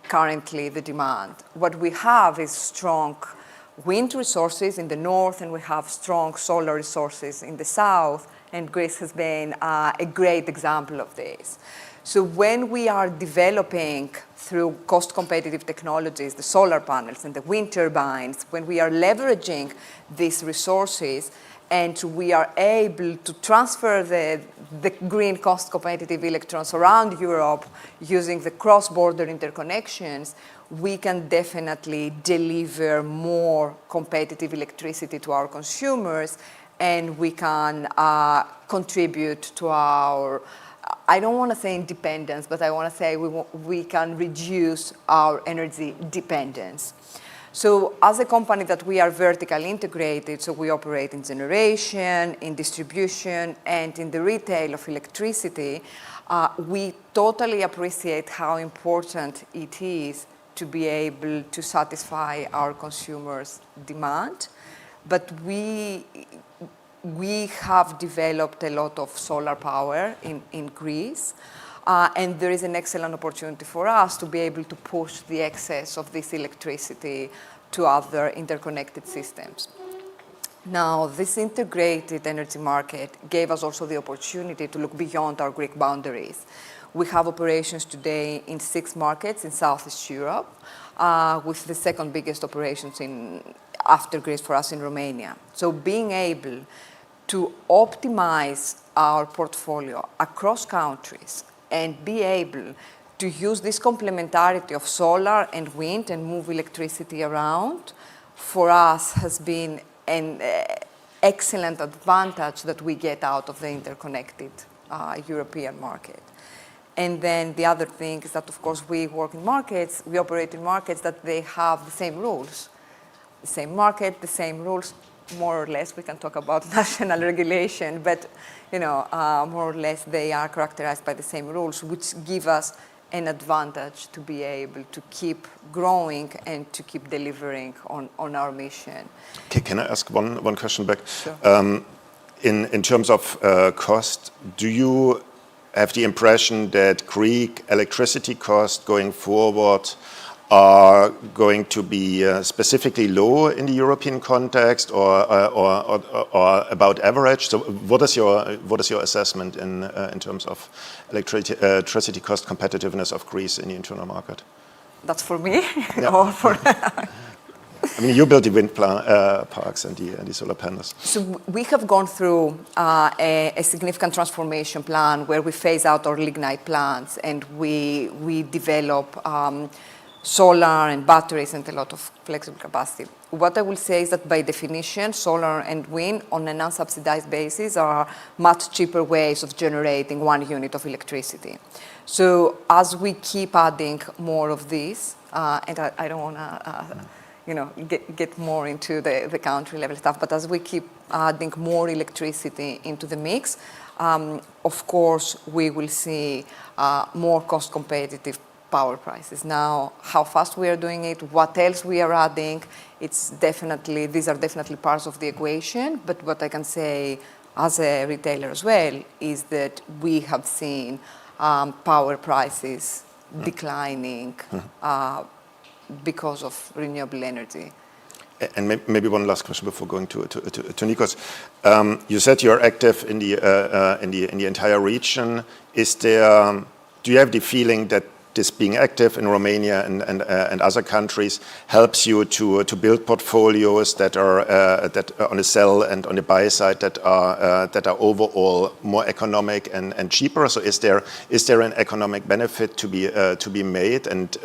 currently the demand. What we have is strong wind resources in the north, and we have strong solar resources in the south, and Greece has been a great example of this. So when we are developing through cost-competitive technologies, the solar panels and the wind turbines, when we are leveraging these resources, and we are able to transfer the green cost-competitive electrons around Europe using the cross-border interconnections, we can definitely deliver more competitive electricity to our consumers, and we can contribute to our, I don't want to say independence, but I want to say we can reduce our energy dependence. So as a company that we are vertically integrated, so we operate in generation, in distribution, and in the retail of electricity, we totally appreciate how important it is to be able to satisfy our consumers' demand. But we have developed a lot of solar power in Greece. And there is an excellent opportunity for us to be able to push the excess of this electricity to other interconnected systems. Now, this integrated energy market gave us also the opportunity to look beyond our Greek boundaries. We have operations today in 6 markets in Southeast Europe, with the second biggest operations after Greece for us in Romania. So being able to optimize our portfolio across countries and be able to use this complementarity of solar and wind and move electricity around, for us has been an excellent advantage that we get out of the interconnected European market. And then the other thing is that, of course, we work in markets, we operate in markets that they have the same rules. The same market, the same rules, more or less. We can talk about national regulation, but more or less they are characterized by the same rules, which give us an advantage to be able to keep growing and to keep delivering on our mission. Okay, can I ask one question back? Sure. In terms of cost, do you have the impression that Greek electricity costs going forward are going to be specifically low in the European context, or about average? So, what is your assessment in terms of electricity cost competitiveness of Greece in the internal market? That's for me, Yeah. or for? I mean, you built the wind parks and the solar panels. So we have gone through a significant transformation plan where we phase out our lignite plants and we develop solar and batteries and a lot of flexible capacity. What I will say is that by definition, solar and wind on an unsubsidized basis are much cheaper ways of generating 1 unit of electricity. So as we keep adding more of these, and I don't want to get more into the country level stuff, but as we keep adding more electricity into the mix, of course, we will see more cost competitive power prices. Now, how fast we are doing it, what else we are adding, these are definitely parts of the equation, but what I can say as a retailer as well is that we have seen power prices declining because of renewable energy. And maybe one last question before going to Nikos. You said you're active in the entire region. Do you have the feeling that this being active in Romania and other countries helps you to build portfolios that are on the sell and on the buy side that are overall more economic and cheaper? So is there an economic benefit to be made, and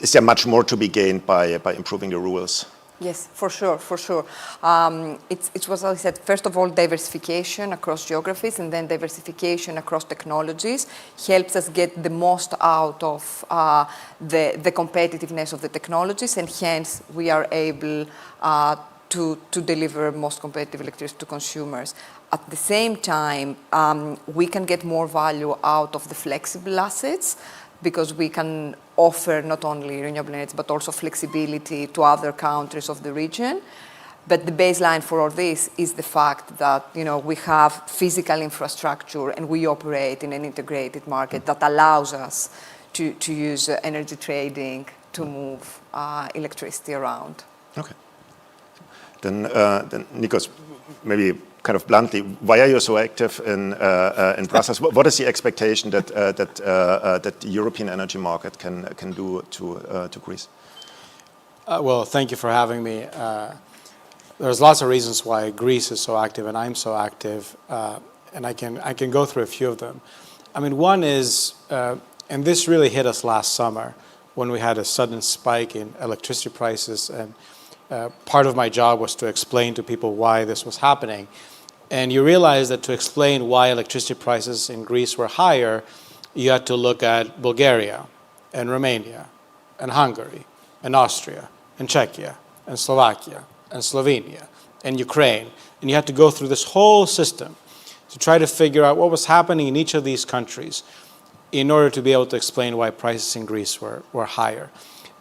is there much more to be gained by improving the rules? Yes, for sure. It was, as I said, first of all, diversification across geographies, and then diversification across technologies helps us get the most out of the competitiveness of the technologies, and hence we are able to deliver most competitive electricity to consumers. At the same time, we can get more value out of the flexible assets, because we can offer not only renewable energy, but also flexibility to other countries of the region. But the baseline for all this is the fact that we have physical infrastructure and we operate in an integrated market that allows us to use energy trading to move electricity around. Okay. Then Nikos, maybe kind of bluntly, why are you so active in Brussels? What is the expectation that the European energy market can do to Greece? Well, thank you for having me. There's lots of reasons why Greece is so active and I'm so active, and I can go through a few of them. I mean, one is, and this really hit us last summer when we had a sudden spike in electricity prices, and part of my job was to explain to people why this was happening. And you realize that to explain why electricity prices in Greece were higher, you had to look at Bulgaria and Romania and Hungary and Austria and Czechia and Slovakia and Slovenia and Ukraine. And you had to go through this whole system to try to figure out what was happening in each of these countries in order to be able to explain why prices in Greece were higher.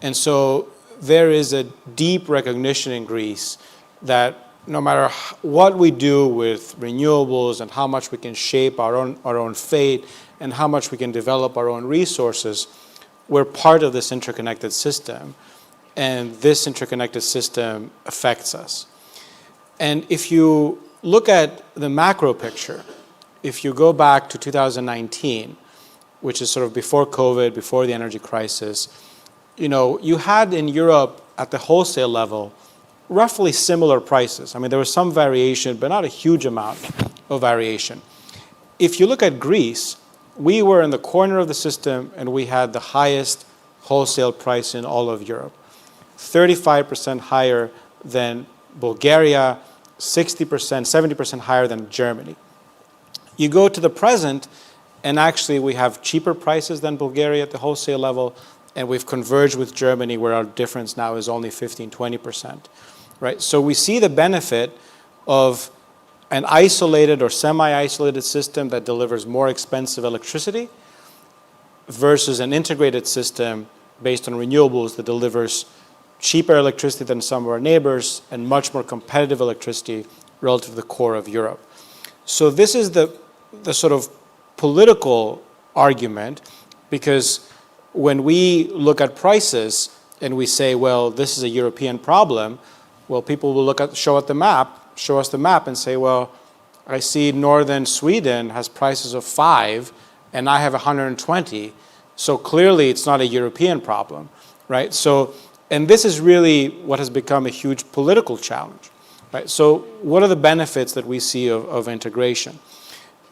And so there is a deep recognition in Greece that no matter what we do with renewables and how much we can shape our own fate and how much we can develop our own resources, we're part of this interconnected system, and this interconnected system affects us. And if you look at the macro picture, if you go back to 2019, which is sort of before COVID, before the energy crisis, you had in Europe at the wholesale level roughly similar prices. I mean, there was some variation, but not a huge amount of variation. If you look at Greece, we were in the corner of the system and we had the highest wholesale price in all of Europe. 35% higher than Bulgaria, 60%, 70% higher than Germany. You go to the present And actually, we have cheaper prices than Bulgaria at the wholesale level, and we've converged with Germany, where our difference now is only 15–20%. Right? So we see the benefit of an isolated or semi-isolated system that delivers more expensive electricity versus an integrated system based on renewables that delivers cheaper electricity than some of our neighbors and much more competitive electricity relative to the core of Europe. So this is the sort of political argument, because when we look at prices and we say, well, this is a European problem, well, people will show us the map and say, well, I see northern Sweden has prices of 5 and I have 120. So clearly it's not a European problem, right? So, and this is really what has become a huge political challenge, right? So what are the benefits that we see of integration?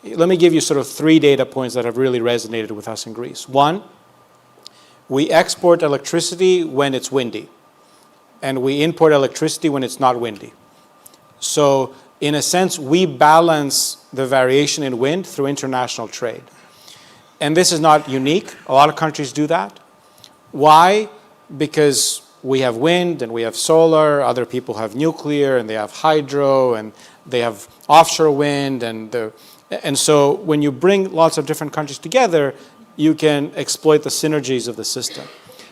Let me give you sort of 3 data points that have really resonated with us in Greece. 1, we export electricity when it's windy, and we import electricity when it's not windy. So in a sense, we balance the variation in wind through international trade. And this is not unique. A lot of countries do that. Why? Because we have wind and we have solar, other people have nuclear and they have hydro and they have offshore wind, and so when you bring lots of different countries together, you can exploit the synergies of the system.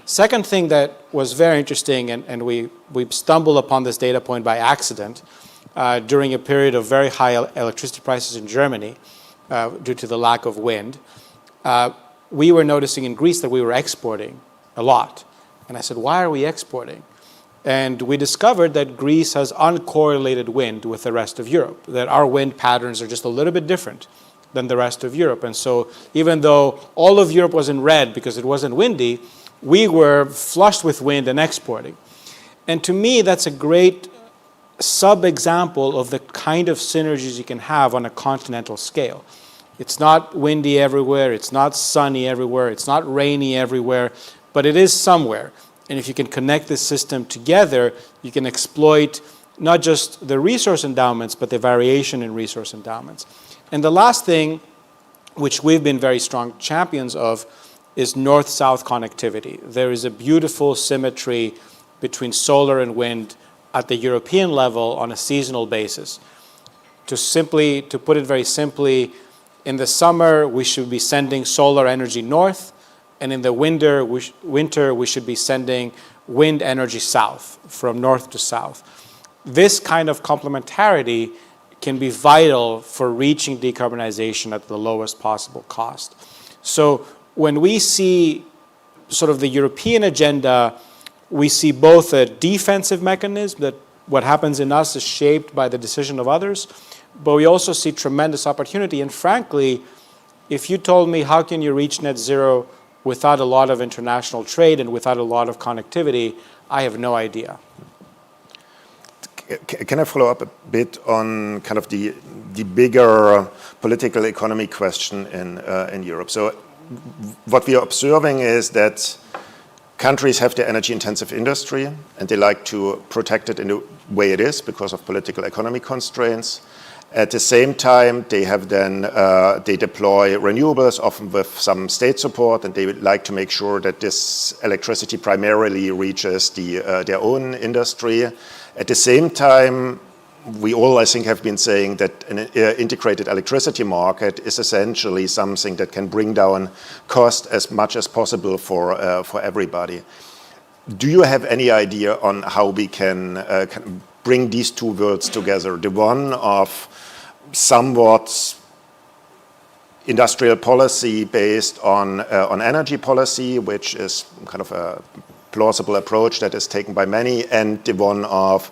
Second thing that was very interesting, and we stumbled upon this data point by accident during a period of very high electricity prices in Germany due to the lack of wind. We were noticing in Greece that we were exporting a lot. And I said, why are we exporting? And we discovered that Greece has uncorrelated wind with the rest of Europe, that our wind patterns are just a little bit different than the rest of Europe. And so even though all of Europe was in red because it wasn't windy, we were flushed with wind and exporting. And to me, that's a great sub-example of the kind of synergies you can have on a continental scale. It's not windy everywhere, it's not sunny everywhere, it's not rainy everywhere, but it is somewhere. And if you can connect this system together, you can exploit not just the resource endowments, but the variation in resource endowments. And the last thing, which we've been very strong champions of, is north-south connectivity. There is a beautiful symmetry between solar and wind at the European level on a seasonal basis. To put it very simply, in the summer, we should be sending solar energy north, and in the winter, we should be sending wind energy south, from north to south. This kind of complementarity can be vital for reaching decarbonization at the lowest possible cost. So when we see sort of the European agenda, we see both a defensive mechanism, that what happens in us is shaped by the decision of others, but we also see tremendous opportunity. And frankly, if you told me how can you reach net zero without a lot of international trade and without a lot of connectivity, I have no idea. Can I follow up a bit on kind of the bigger political economy question in Europe? So what we are observing is that countries have their energy-intensive industry, and they like to protect it in the way it is because of political economy constraints. At the same time, they have they deploy renewables, often with some state support, and they would like to make sure that this electricity primarily reaches their own industry. At the same time, we all, I think, have been saying that an integrated electricity market is essentially something that can bring down cost as much as possible for everybody. Do you have any idea on how we can bring these two worlds together? The one of somewhat industrial policy based on energy policy, which is kind of a plausible approach that is taken by many, and the one of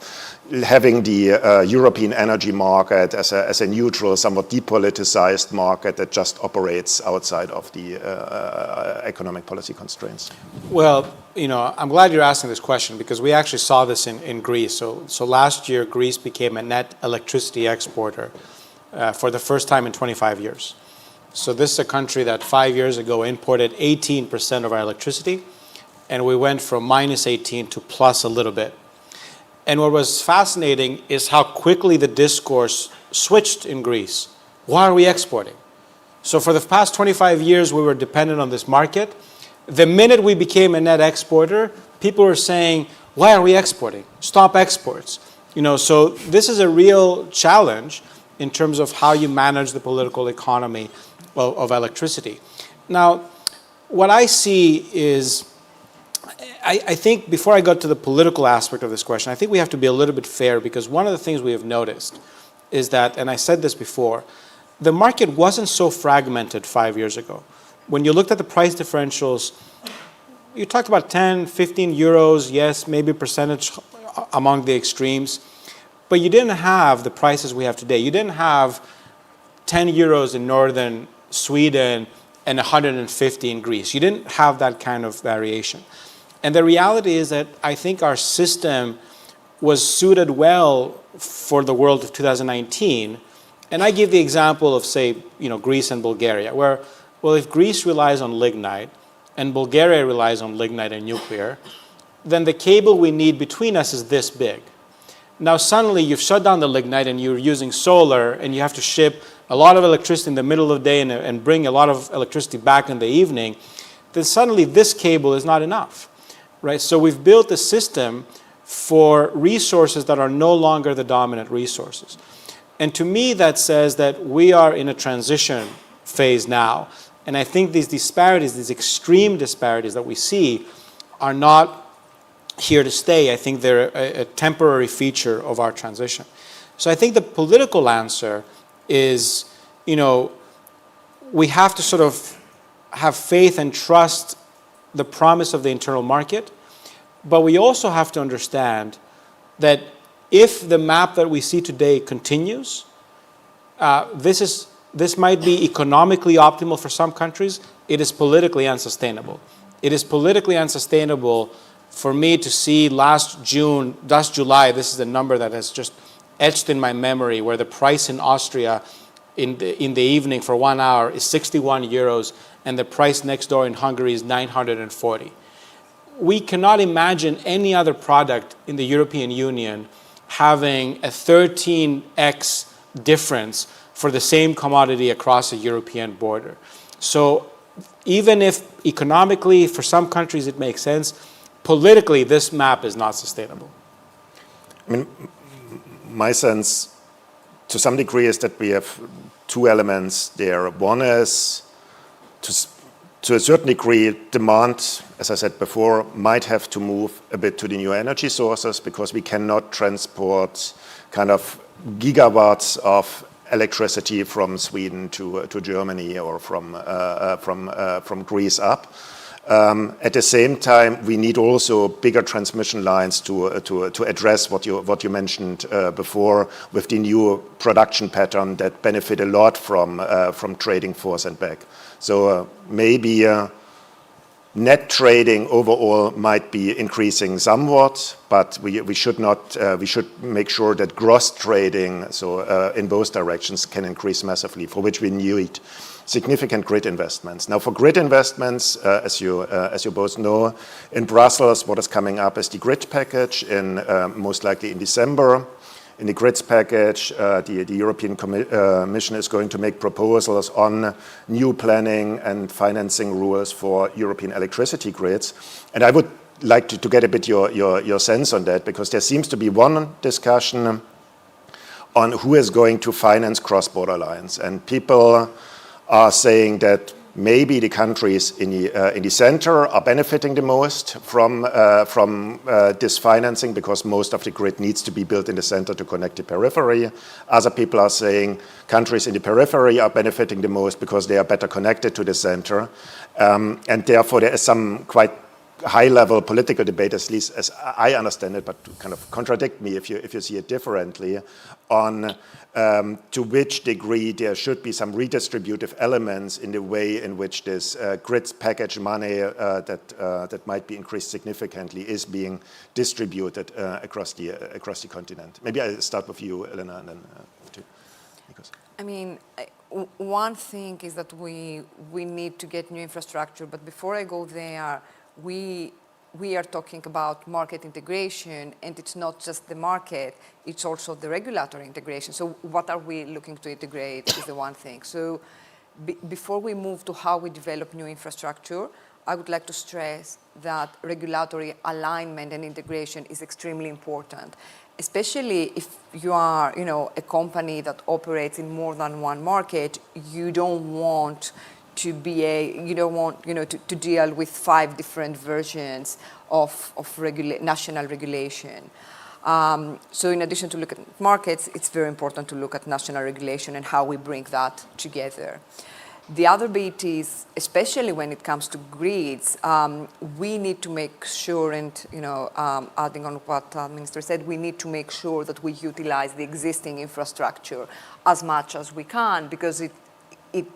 having the European energy market as a neutral, somewhat depoliticized market that just operates outside of the economic policy constraints? Well, I'm glad you're asking this question, because we actually saw this in Greece. So last year, Greece became a net electricity exporter for the first time in 25 years. So this is a country that 5 years ago imported 18% of our electricity, and we went from -18 to plus a little bit. And what was fascinating is how quickly the discourse switched in Greece. Why are we exporting? So for the past 25 years, we were dependent on this market. The minute we became a net exporter, people were saying, why are we exporting? Stop exports. So this is a real challenge in terms of how you manage the political economy of electricity. Now, what I see is, I think before I got to the political aspect of this question, I think we have to be a little bit fair, because one of the things we have noticed is that, and I said this before, the market wasn't so fragmented 5 years ago. When you looked at the price differentials, you talked about 10, 15 euros, yes, maybe percentage among the extremes, but you didn't have the prices we have today. You didn't have 10 euros in northern Sweden and 150 in Greece. You didn't have that kind of variation. And the reality is that I think our system was suited well for the world of 2019. And I give the example of, say, Greece and Bulgaria, where, well, if Greece relies on lignite and Bulgaria relies on lignite and nuclear, then the cable we need between us is this big. Now suddenly you've shut down the lignite and you're using solar, and you have to ship a lot of electricity in the middle of the day and bring a lot of electricity back in the evening, then suddenly this cable is not enough, right? So we've built a system for resources that are no longer the dominant resources. And to me, that says that we are in a transition phase now. And I think these disparities, these extreme disparities that we see, are not here to stay. I think they're a temporary feature of our transition. So I think the political answer is, we have to sort of have faith and trust the promise of the internal market, but we also have to understand that if the map that we see today continues, this might be economically optimal for some countries. It is politically unsustainable. It is politically unsustainable for me to see last July, this is a number that has just etched in my memory, where the price in Austria in the evening for 1 hour is 61 euros, and the price next door in Hungary is 940. We cannot imagine any other product in the European Union having a 13x difference for the same commodity across a European border. So even if economically for some countries it makes sense, politically this map is not sustainable. I mean, my sense to some degree is that we have two elements there. One is, to a certain degree, demand, as I said before, might have to move a bit to the new energy sources, because we cannot transport kind of gigawatts of electricity from Sweden to Germany, or from Greece up. At the same time, we need also bigger transmission lines to address what you mentioned before, with the new production pattern that benefit a lot from trading forth and back. So maybe net trading overall might be increasing somewhat, but we should not. We should make sure that gross trading, so in both directions, can increase massively, for which we need significant grid investments. Now, for grid investments, as you both know, in Brussels, what is coming up is the grid package, most likely in December. In the grids package, the European Commission is going to make proposals on new planning and financing rules for European electricity grids. And I would like to get a bit your sense on that, because there seems to be one discussion on who is going to finance cross-border lines. And people are saying that maybe the countries in the center are benefiting the most from this financing, because most of the grid needs to be built in the center to connect the periphery. Other people are saying countries in the periphery are benefiting the most because they are better connected to the center. And therefore there is some quite high-level political debate, at least as I understand it, but kind of contradict me if you see it differently, on to which degree there should be some redistributive elements in the way in which this grids package money that might be increased significantly is being distributed across the continent. Maybe I'll start with you, Elena, and then to Nikos. I mean, one thing is that we need to get new infrastructure, but before I go there, we are talking about market integration, and it's not just the market, it's also the regulatory integration. So what are we looking to integrate is the one thing. So before we move to how we develop new infrastructure, I would like to stress that regulatory alignment and integration is extremely important, especially if you are, a company that operates in more than one market. You don't want to to deal with 5 different versions of national regulation. So in addition to look at markets, it's very important to look at national regulation and how we bring that together. The other bit is, especially when it comes to grids, we need to make sure, and adding on what the Minister said, we need to make sure that we utilize the existing infrastructure as much as we can, because it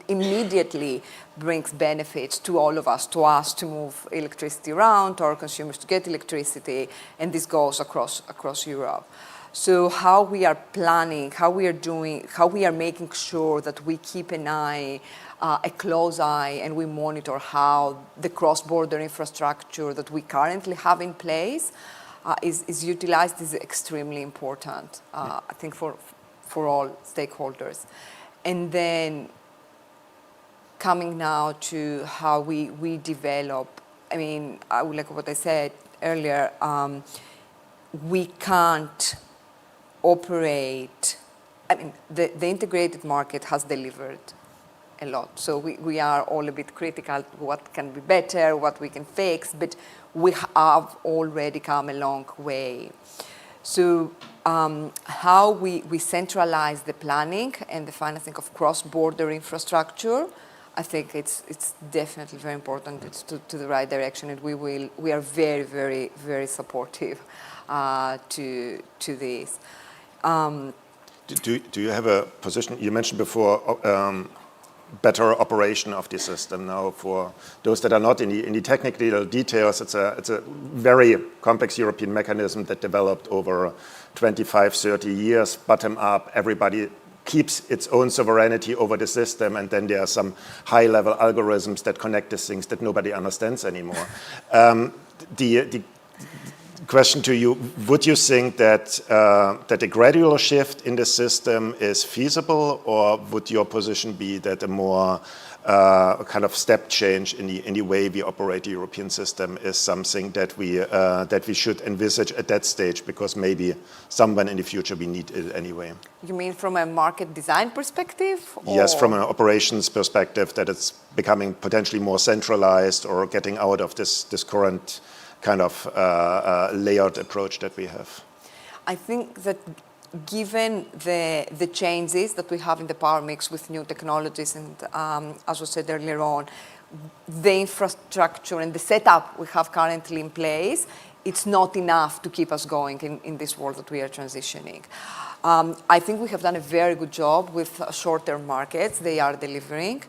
immediately brings benefits to all of us, to us to move electricity around, to our consumers to get electricity, and this goes across Europe. So how we are planning, how we are making sure that we keep an eye, a close eye, and we monitor how the cross-border infrastructure that we currently have in place is utilized is extremely important, I think, for all stakeholders. And then coming now to how we develop, I mean, like what I said earlier, we can't operate, I mean, the integrated market has delivered a lot. So we are all a bit critical what can be better, what we can fix, but we have already come a long way. So how we centralize the planning and the financing of cross-border infrastructure, I think it's definitely very important. It's to the right direction, and we are very, very, very supportive to this. Do you have a position? You mentioned before better operation of the system. Now, for those that are not in the technical details, it's a very complex European mechanism that developed over 25, 30 years, bottom up. Everybody keeps its own sovereignty over the system, and then there are some high-level algorithms that connect these things that nobody understands anymore. The question to you, would you think that a gradual shift in the system is feasible, or would your position be that a more kind of step change in the way we operate the European system is something that we should envisage at that stage, because maybe somewhere in the future we need it anyway? You mean from a market design perspective? Yes, from an operations perspective, that it's becoming potentially more centralized, or getting out of this current kind of layered approach that we have. I think that given the changes that we have in the power mix with new technologies, and as was said earlier on, the infrastructure and the setup we have currently in place, it's not enough to keep us going in this world that we are transitioning. I think we have done a very good job with short-term markets. They are delivering.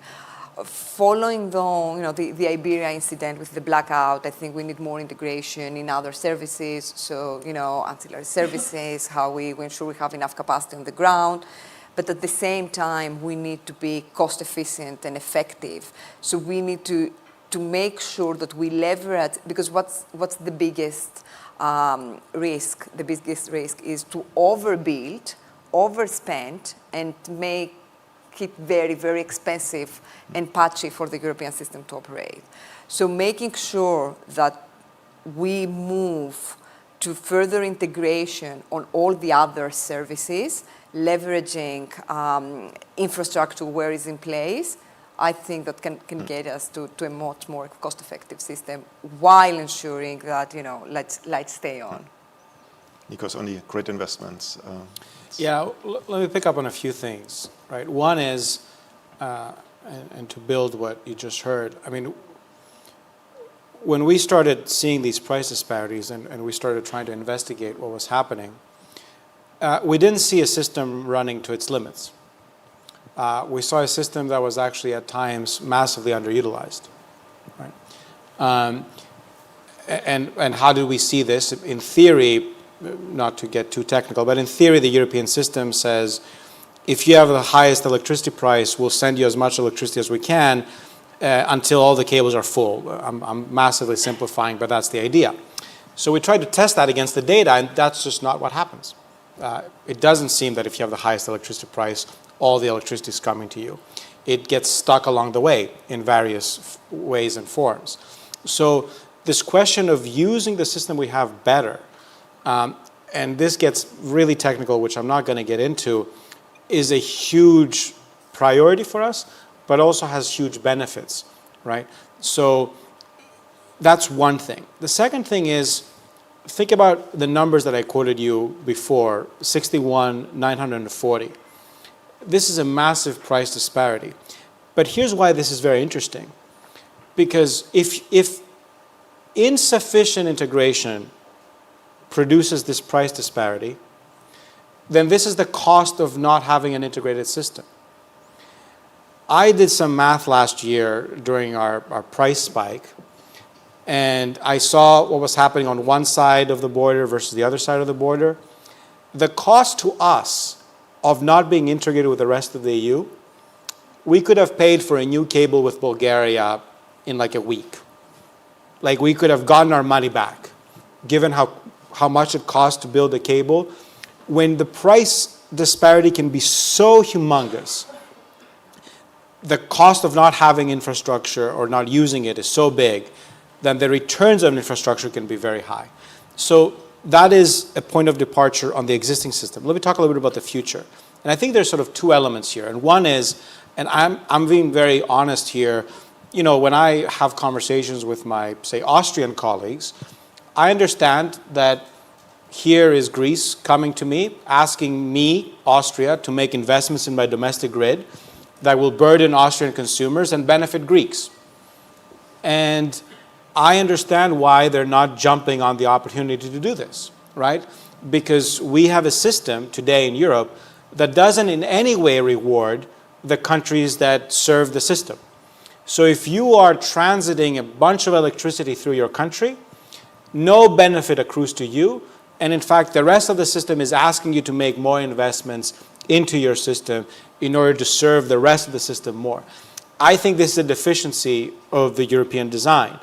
Following the Iberia incident with the blackout, I think we need more integration in other services. So, ancillary services, how we ensure we have enough capacity on the ground. But at the same time, we need to be cost efficient and effective. So we need to make sure that we leverage, because what's the biggest risk? The biggest risk is to overbuild, overspend, and make it very, very expensive and patchy for the European system to operate. So making sure that we move to further integration on all the other services, leveraging infrastructure where it's in place, I think that can get us to a much more cost-effective system while ensuring that, lights stay on. Nikos, only great investments. Yeah, let me pick up on a few things, right? One is, and to build what you just heard, I mean, when we started seeing these price disparities and we started trying to investigate what was happening, we didn't see a system running to its limits. We saw a system that was actually at times massively underutilized, right? And how do we see this? In theory, not to get too technical, but in theory, the European system says, if you have the highest electricity price, we'll send you as much electricity as we can until all the cables are full. I'm massively simplifying, but that's the idea. So we tried to test that against the data, and that's just not what happens. It doesn't seem that if you have the highest electricity price, all the electricity is coming to you. it gets stuck along the way in various ways and forms. So this question of using the system we have better, and this gets really technical, which I'm not going to get into, is a huge priority for us, but also has huge benefits, right? So that's one thing. The second thing is, think about the numbers that I quoted you before, 61, 940. This is a massive price disparity. But here's why this is very interesting. Because if insufficient integration produces this price disparity, then this is the cost of not having an integrated system. I did some math last year during our price spike, and I saw what was happening on one side of the border versus the other side of the border. The cost to us of not being integrated with the rest of the EU, we could have paid for a new cable with Bulgaria in like a week. Like, we could have gotten our money back, given how much it costs to build a cable. When the price disparity can be so humongous, the cost of not having infrastructure or not using it is so big, then the returns on infrastructure can be very high. So that is a point of departure on the existing system. Let me talk a little bit about the future. And I think there's sort of two elements here. And one is, and I'm being very honest here, you know, when I have conversations with my, say, Austrian colleagues, I understand that here is Greece coming to me, asking me, Austria, to make investments in my domestic grid that will burden Austrian consumers and benefit Greeks. And I understand why they're not jumping on the opportunity to do this, right? Because we have a system today in Europe that doesn't in any way reward the countries that serve the system. So if you are transiting a bunch of electricity through your country, no benefit accrues to you. And in fact, the rest of the system is asking you to make more investments into your system in order to serve the rest of the system more. I think this is a deficiency of the European design.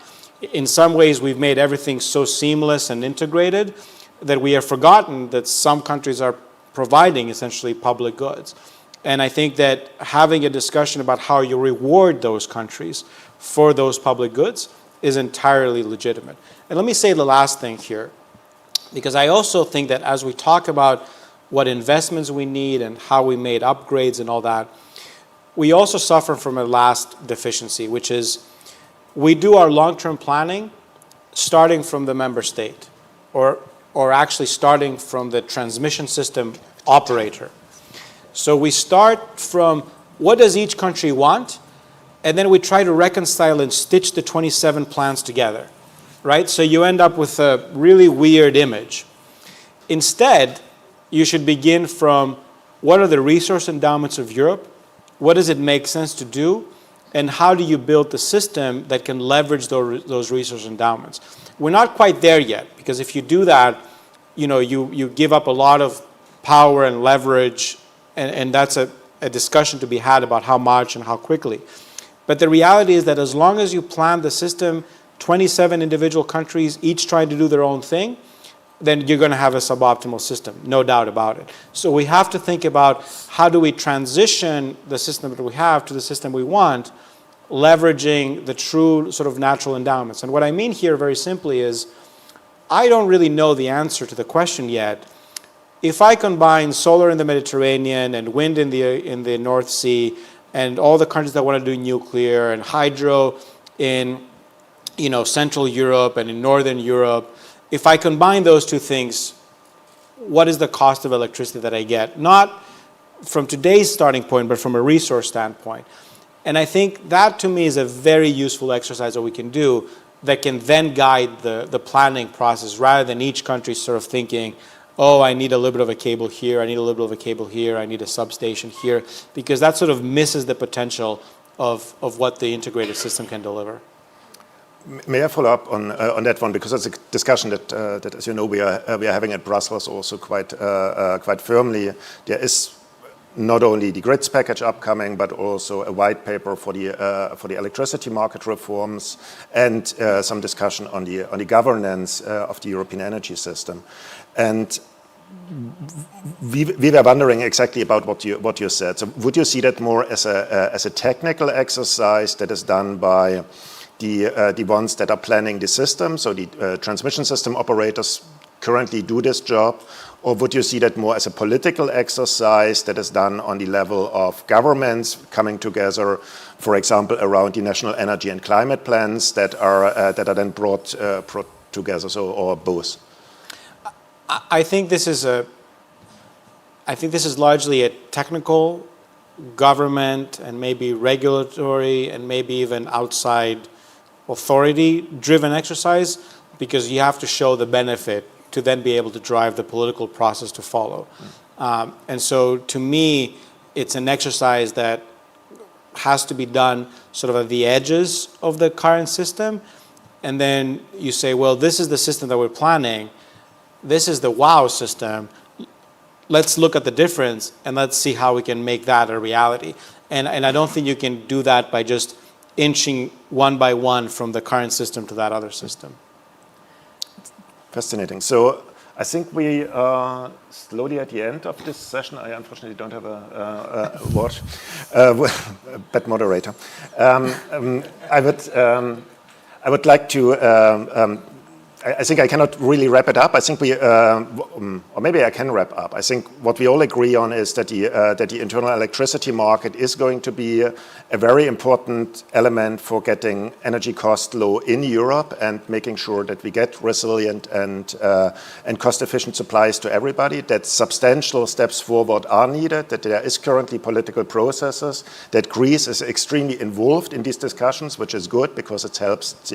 In some ways, we've made everything so seamless and integrated that we have forgotten that some countries are providing essentially public goods. And I think that having a discussion about how you reward those countries for those public goods is entirely legitimate. And let me say the last thing here, because I also think that as we talk about what investments we need and how we made upgrades and all that, we also suffer from a last deficiency, which is we do our long-term planning starting from the member state, or actually starting from the transmission system operator. So we start from what does each country want, and then we try to reconcile and stitch the 27 plans together, right? So you end up with a really weird image. Instead, you should begin from what are the resource endowments of Europe, what does it make sense to do, and how do you build the system that can leverage those resource endowments. We're not quite there yet, because if you do that, you know, you give up a lot of power and leverage, and that's a discussion to be had about how much and how quickly. But the reality is that as long as you plan the system, 27 individual countries, each trying to do their own thing, then you're going to have a suboptimal system, no doubt about it. So we have to think about how do we transition the system that we have to the system we want, leveraging the true sort of natural endowments. And what I mean here very simply is, I don't really know the answer to the question yet. If I combine solar in the Mediterranean and wind in the North Sea and all the countries that want to do nuclear and hydro in, you know, Central Europe and in Northern Europe, if I combine those two things, what is the cost of electricity that I get? Not from today's starting point, but from a resource standpoint. And I think that to me is a very useful exercise that we can do that can then guide the planning process, rather than each country sort of thinking, oh, I need a little bit of a cable here, I need a little bit of a cable here, I need a substation here, because that sort of misses the potential of what the integrated system can deliver. May I follow up on that one, because that's a discussion that as you know, we are having at Brussels also quite firmly. There is not only the grids package upcoming, but also a white paper for the electricity market reforms, and some discussion on the governance of the European energy system. And we were wondering exactly about what you said. So would you see that more as a technical exercise that is done by the ones that are planning the system, so the transmission system operators currently do this job, or would you see that more as a political exercise that is done on the level of governments coming together, for example, around the national energy and climate plans that are then brought together, so, or both? I think this is largely a technical, government, and maybe regulatory, and maybe even outside authority-driven exercise, because you have to show the benefit to then be able to drive the political process to follow. And so, to me, it's an exercise that has to be done sort of at the edges of the current system, and then you say, well, this is the system that we're planning. This is the WOW system. Let's look at the difference and let's see how we can make that a reality. And I don't think you can do that by just inching one by one from the current system to that other system. Fascinating. So I think we are slowly at the end of this session. I unfortunately don't have a watch, bad moderator. I would like to. I think I cannot really wrap it up. I think or maybe I can wrap up. I think what we all agree on is that the internal electricity market is going to be a very important element for getting energy costs low in Europe and making sure that we get resilient and cost-efficient supplies to everybody. That substantial steps forward are needed. That there is currently political processes. That Greece is extremely involved in these discussions, which is good because it helps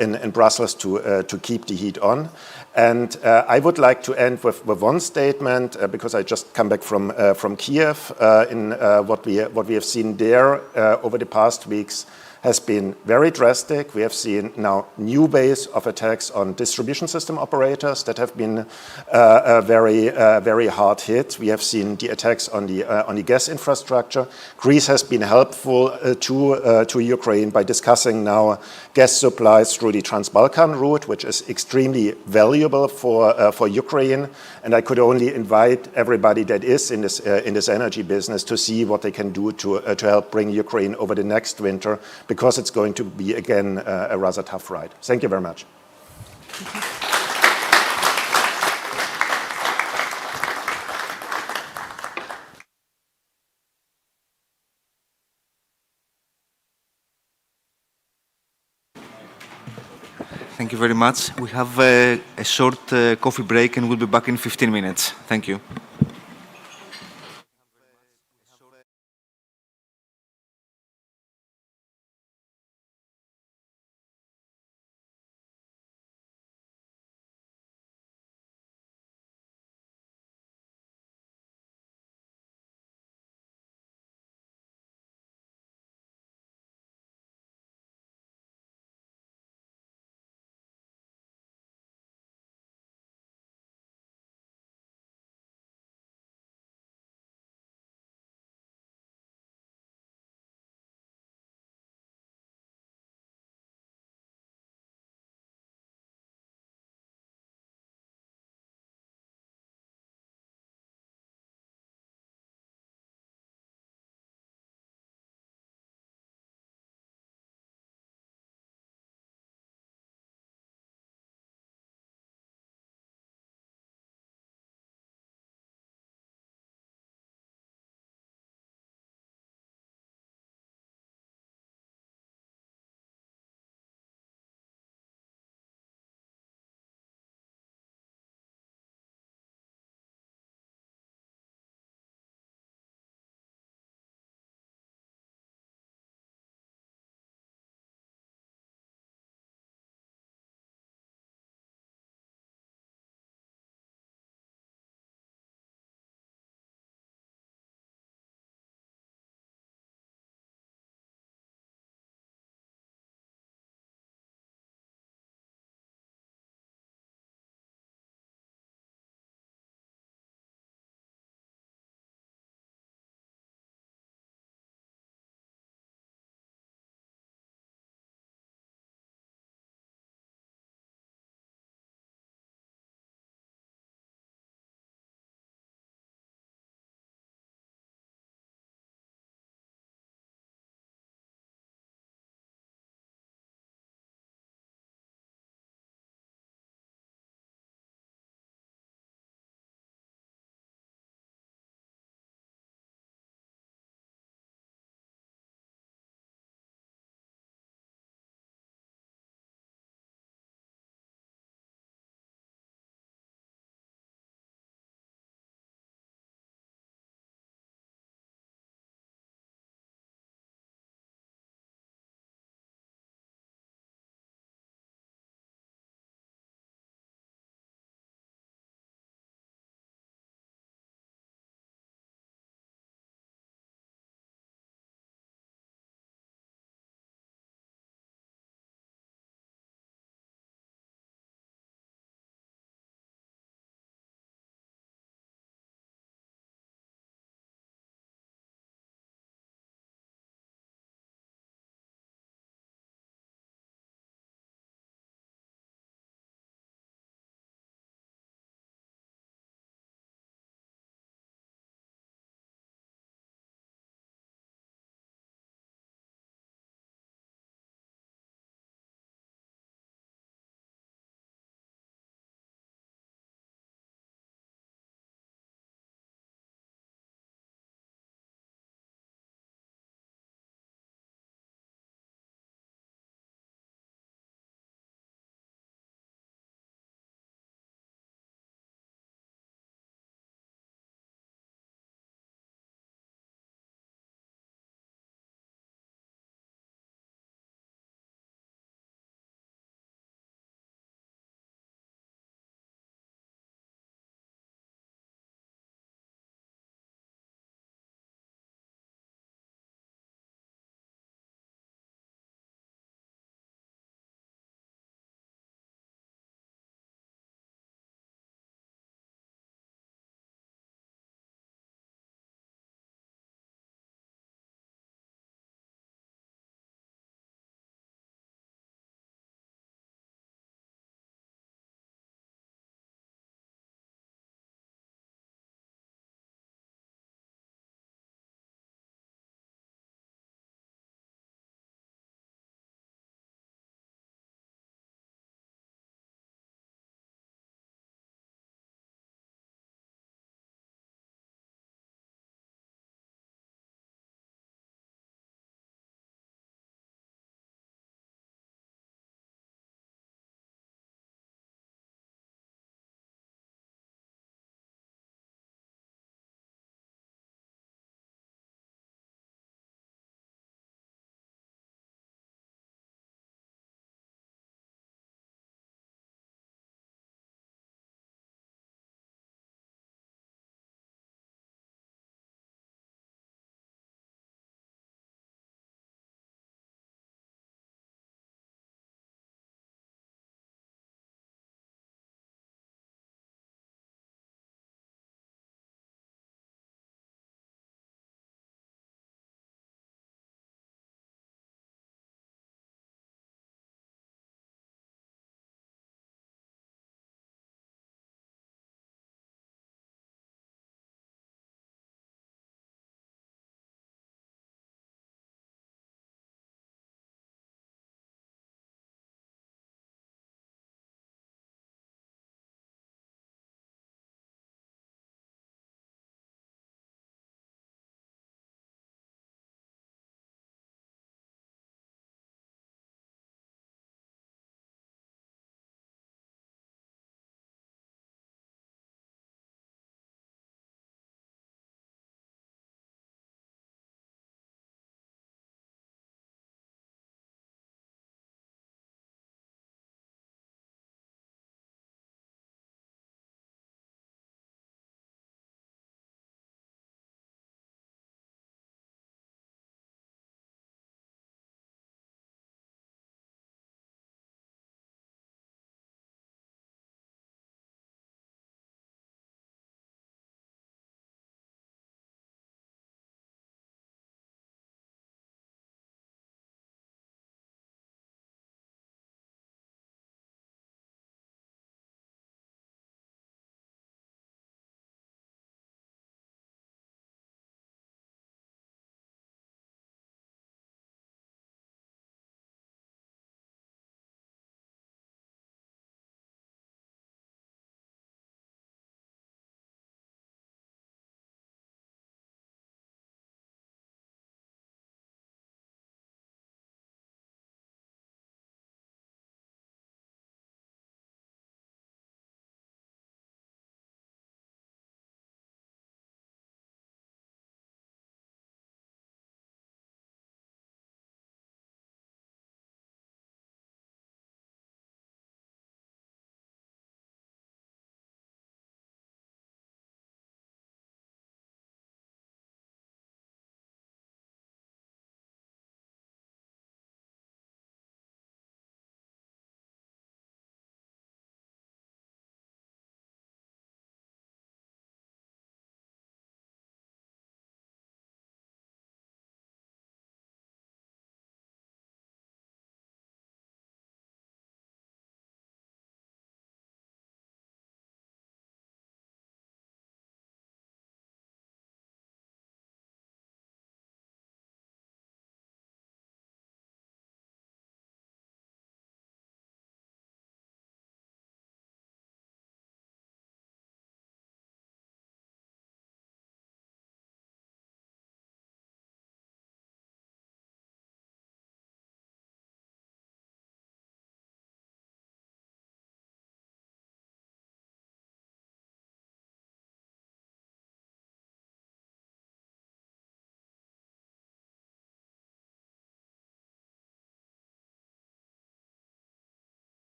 in Brussels to keep the heat on. And I would like to end with one statement, because I just come back from Kiev. In what we have seen there over the past weeks has been very drastic. We have seen now new waves of attacks on distribution system operators that have been very hard hit. We have seen the attacks on the gas infrastructure. Greece has been helpful to Ukraine by discussing now gas supplies through the Trans-Balkan route, which is extremely valuable for Ukraine. And I could only invite everybody that is in this energy business to see what they can do to help bring Ukraine over the next winter, because it's going to be, again, a rather tough ride. Thank you very much. Thank you very much. We have a short coffee break and we'll be back in 15 minutes. Thank you.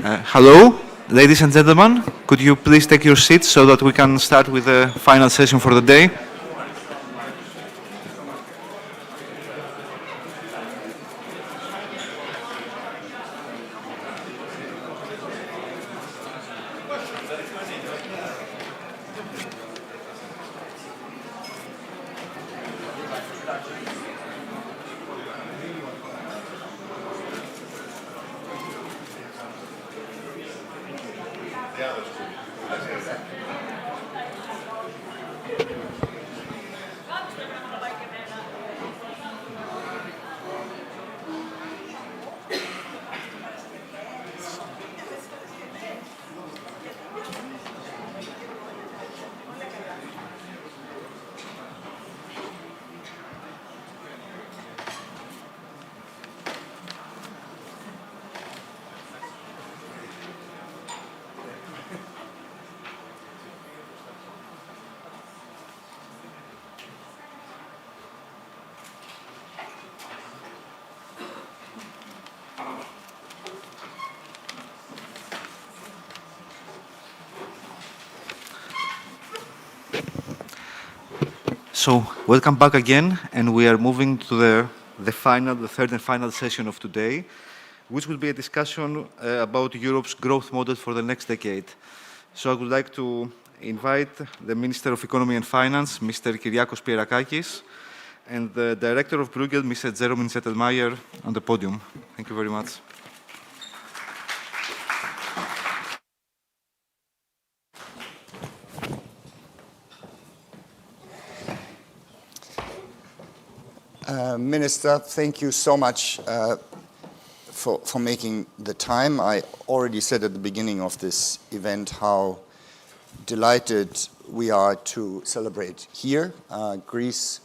Hello, ladies and gentlemen. Could you please take your seats so that we can start with the final session for the day? So, welcome back again, and we are moving to the third and final session of today, which will be a discussion about Europe's growth model for the next decade. So I would like to invite the Minister of Economy and Finance, Mr. Kyriakos Pierakakis, and the Director of Bruegel, Mr. Jerome Zettelmeier, on the podium. Thank you very much. Minister, thank you so much for making the time. I already said at the beginning of this event how delighted we are to celebrate here. Greece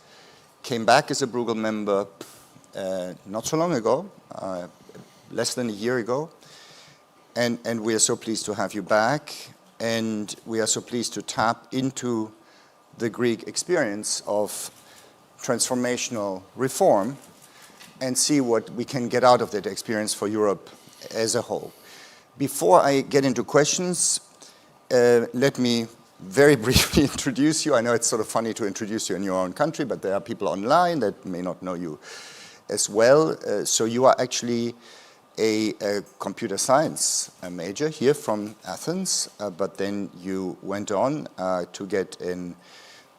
came back as a Bruegel member not so long ago, less than a year ago, and we are so pleased to have you back, and we are so pleased to tap into the Greek experience of transformational reform and see what we can get out of that experience for Europe as a whole. Before I get into questions, let me very briefly introduce you. I know it's sort of funny to introduce you in your own country, but there are people online that may not know you as well. So you are actually a computer science major here from Athens, but then you went on to get an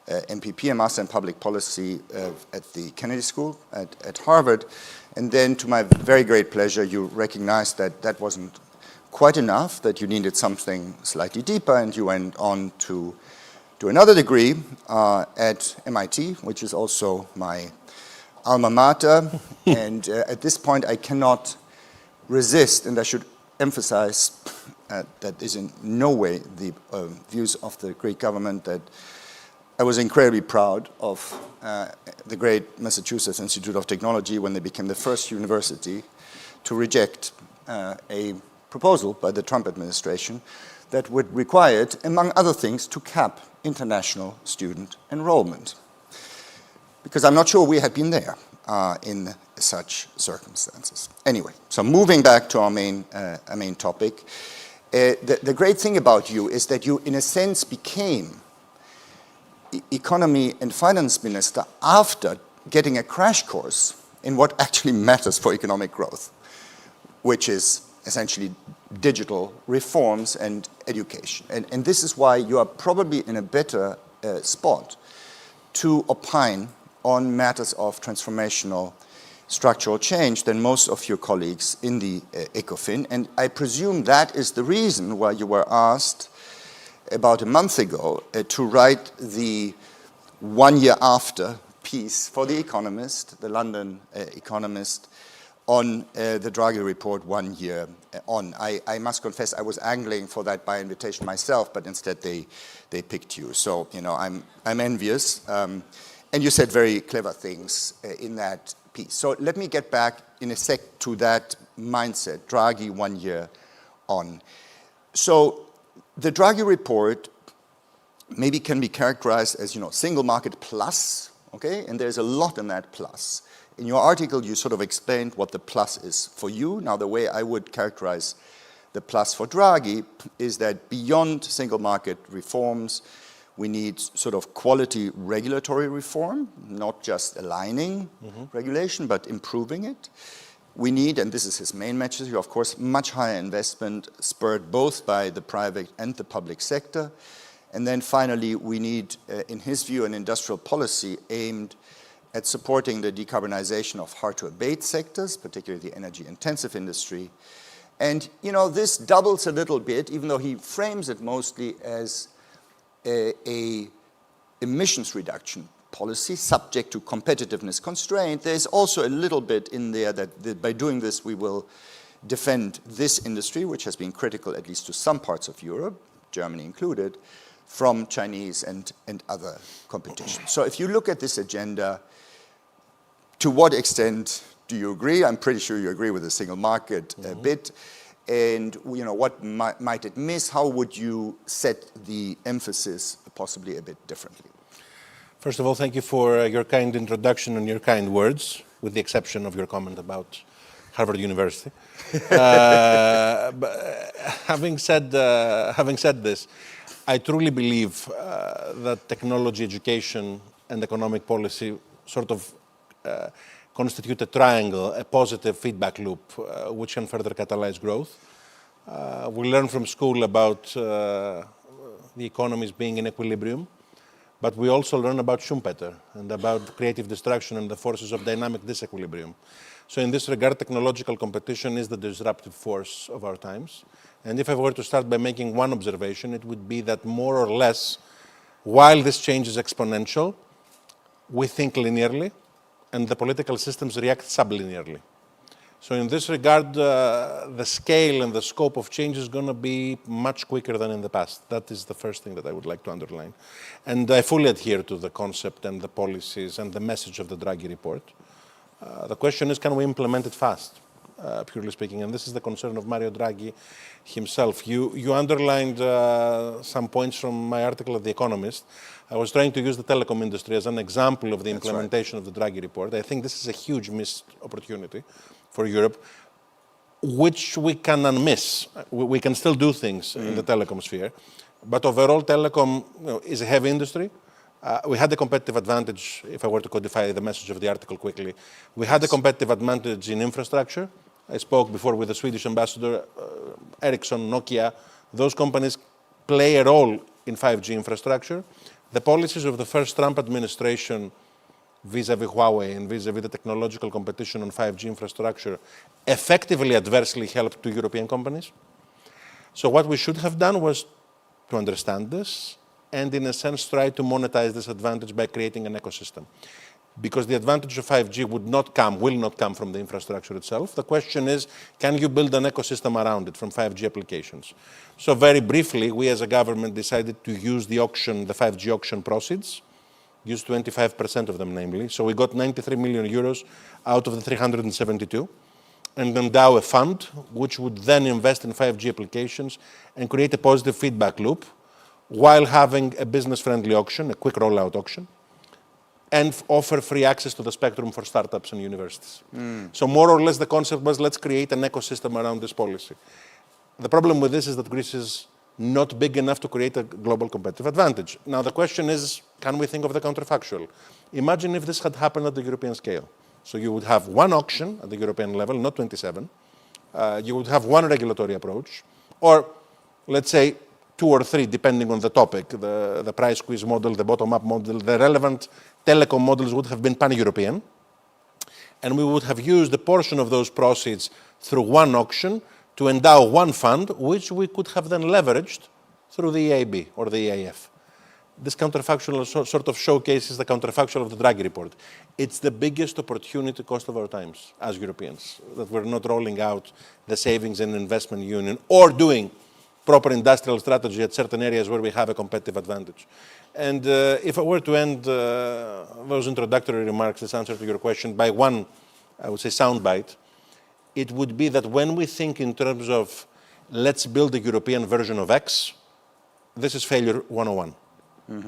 MPP, a Master in Public Policy at the Kennedy School at Harvard. And then, to my very great pleasure, you recognized that that wasn't quite enough, that you needed something slightly deeper, and you went on to do another degree at MIT, which is also my alma mater. And at this point, I cannot resist, and I should emphasize that is in no way the views of the Greek government, that I was incredibly proud of the great Massachusetts Institute of Technology when they became the first university to reject a proposal by the Trump administration that would require it, among other things, to cap international student enrollment. Because I'm not sure we had been there in such circumstances. Anyway, so moving back to our main topic, the great thing about you is that you, in a sense, became economy and finance minister after getting a crash course in what actually matters for economic growth, which is essentially digital reforms and education. And this is why you are probably in a better spot to opine on matters of transformational structural change than most of your colleagues in the ECOFIN. And I presume that is the reason why you were asked about a month ago to write the 1 year after piece for The Economist, the London Economist, on the Draghi report 1 year on. I must confess I was angling for that by invitation myself, but instead they picked you. So, you know, I'm envious. And you said very clever things in that piece. So let me get back in a sec to that mindset, Draghi 1 year on. So the Draghi report maybe can be characterized as, you know, single market plus, okay? And there's a lot in that plus. In your article, you sort of explained what the plus is for you. Now, the way I would characterize the plus for Draghi is that beyond single market reforms, we need sort of quality regulatory reform, not just aligning regulation, but improving it. We need, and this is his main message, of course, much higher investment spurred both by the private and the public sector. And then finally, we need, in his view, an industrial policy aimed at supporting the decarbonization of hard-to-abate sectors, particularly the energy-intensive industry. And, you know, this doubles a little bit, even though he frames it mostly as a emissions reduction policy subject to competitiveness constraint. There's also a little bit in there that by doing this, we will defend this industry, which has been critical, at least to some parts of Europe, Germany included, from Chinese and other competition. So if you look at this agenda, to what extent do you agree? I'm pretty sure you agree with the single market a bit. And you know, what might it miss? How would you set the emphasis possibly a bit differently? First of all, thank you for your kind introduction and your kind words, with the exception of your comment about Harvard University. But having said this, I truly believe that technology, education, and economic policy sort of constitute a triangle, a positive feedback loop, which can further catalyze growth. We learn from school about the economies being in equilibrium, but we also learn about Schumpeter and about creative destruction and the forces of dynamic disequilibrium. So in this regard, technological competition is the disruptive force of our times. And if I were to start by making one observation, it would be that more or less, while this change is exponential, we think linearly, and the political systems react sublinearly. So in this regard, the scale and the scope of change is going to be much quicker than in the past. That is the first thing that I would like to underline. And I fully adhere to the concept and the policies and the message of the Draghi report. The question is, can we implement it fast, purely speaking? And this is the concern of Mario Draghi himself. You underlined some points from my article at The Economist. I was trying to use the telecom industry as an example of the implementation of the Draghi report. I think this is a huge missed opportunity for Europe, which we can unmiss. We can still do things in the telecom sphere, but overall telecom is a heavy industry. We had a competitive advantage, if I were to codify the message of the article quickly. We had a competitive advantage in infrastructure. I spoke before with the Swedish ambassador, Ericsson, Nokia. Those companies play a role in 5G infrastructure. The policies of the first Trump administration vis-à-vis Huawei and vis-à-vis the technological competition on 5G infrastructure effectively adversely helped to European companies. So what we should have done was to understand this and in a sense try to monetize this advantage by creating an ecosystem. Because the advantage of 5G will not come from the infrastructure itself. The question is, can you build an ecosystem around it from 5G applications? So very briefly, we as a government decided to use the auction, the 5G auction proceeds, use 25% of them namely. So we got 93 million euros out of the 372 and endow a fund which would then invest in 5G applications and create a positive feedback loop while having a business-friendly auction, a quick rollout auction, and offer free access to the spectrum for startups and universities. So more or less the concept was, let's create an ecosystem around this policy. The problem with this is that Greece is not big enough to create a global competitive advantage. Now the question is, can we think of the counterfactual? Imagine if this had happened at the European scale. So you would have one auction at the European level, not 27. You would have one regulatory approach, or let's say 2 or 3, depending on the topic. The price squeeze model, the bottom-up model, the relevant telecom models would have been pan-European. And we would have used a portion of those proceeds through one auction to endow one fund, which we could have then leveraged through the EIB or the EIF. This counterfactual sort of showcases the counterfactual of the Draghi report. It's the biggest opportunity cost of our times as Europeans, that we're not rolling out the savings and investment union or doing proper industrial strategy at certain areas where we have a competitive advantage. And if I were to end those introductory remarks, this answer to your question, by one, I would say, soundbite, it would be that when we think in terms of let's build a European version of X, this is failure 101.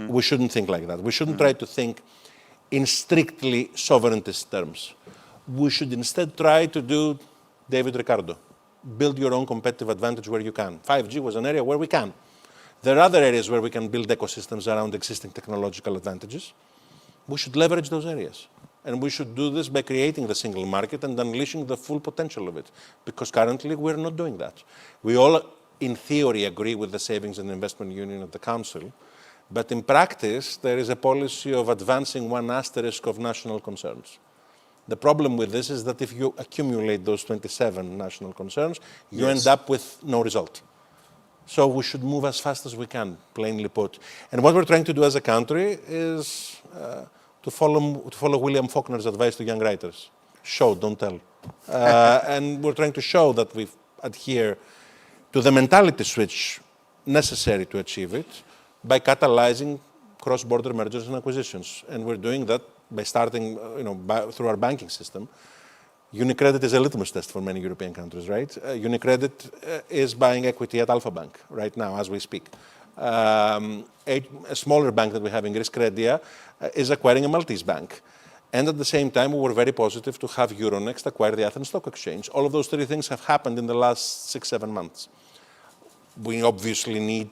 We shouldn't think like that. We shouldn't try to think in strictly sovereigntist terms. We should instead try to do David Ricardo. build your own competitive advantage where you can. 5G was an area where we can. There are other areas where we can build ecosystems around existing technological advantages. We should leverage those areas. And we should do this by creating the single market and unleashing the full potential of it. Because currently we're not doing that. We all, in theory, agree with the Savings and Investment Union of the Council. But in practice, there is a policy of advancing one asterisk of national concerns. The problem with this is that if you accumulate those 27 national concerns, you end up with no result. So we should move as fast as we can, plainly put. And what we're trying to do as a country is to follow William Faulkner's advice to young writers. Show, don't tell. And we're trying to show that we adhere to the mentality switch necessary to achieve it by catalyzing cross-border mergers and acquisitions. And we're doing that by starting through our banking system. UniCredit is a litmus test for many European countries, right? UniCredit is buying equity at Alpha Bank right now, as we speak. A smaller bank that we have in Greece, Kredia, is acquiring a Maltese bank. And at the same time, we were very positive to have Euronext acquire the Athens Stock Exchange. All of those three things have happened in the last 6-7 months. We obviously need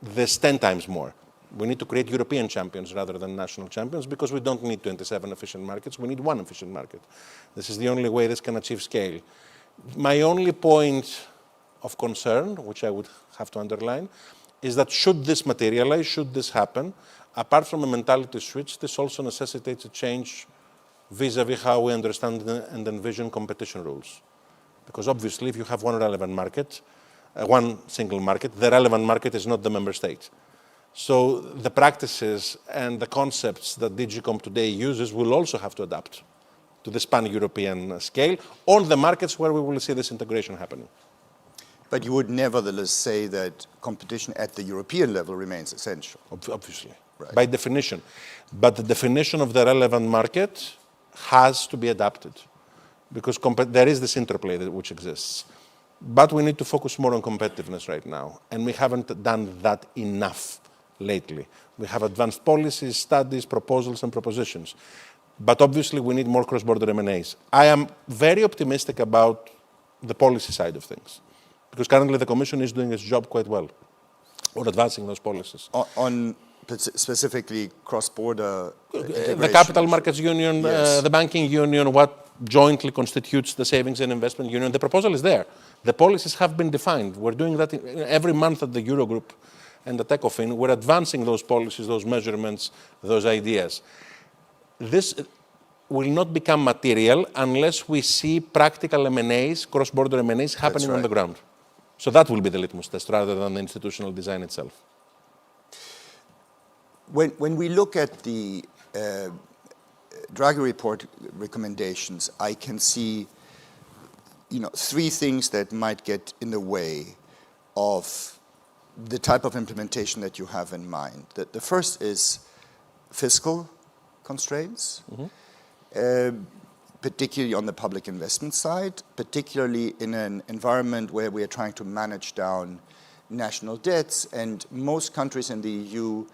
this 10 times more. We need to create European champions rather than national champions because we don't need 27 efficient markets. We need one efficient market. This is the only way this can achieve scale. My only point of concern, which I would have to underline, is that should this materialize, should this happen, apart from a mentality switch, this also necessitates a change vis-a-vis how we understand and envision competition rules. Because obviously, if you have one relevant market, one single market, the relevant market is not the member state. So the practices and the concepts that DigiCom today uses will also have to adapt to this pan-European scale on the markets where we will see this integration happening. But you would nevertheless say that competition at the European level remains essential. Obviously, right. By definition. But the definition of the relevant market has to be adapted because there is this interplay which exists. But we need to focus more on competitiveness right now, and we haven't done that enough lately. We have advanced policies, studies, proposals, and propositions. But obviously, we need more cross-border M&As. I am very optimistic about the policy side of things, because currently the Commission is doing its job quite well, or advancing those policies. On specifically cross-border the Capital Markets Union, yes. The Banking Union, what jointly constitutes the Savings and Investment Union, the proposal is there. The policies have been defined. We're doing that every month at the Eurogroup and the ECOFIN. We're advancing those policies, those measurements, those ideas. This will not become material unless we see practical M&As, cross-border M&As happening on the ground. So that will be the litmus test rather than the institutional design itself. When we look at the Draghi report recommendations, I can see three things that might get in the way of the type of implementation that you have in mind. The first is fiscal constraints, particularly on the public investment side, particularly in an environment where we are trying to manage down national debts, and most countries in the EU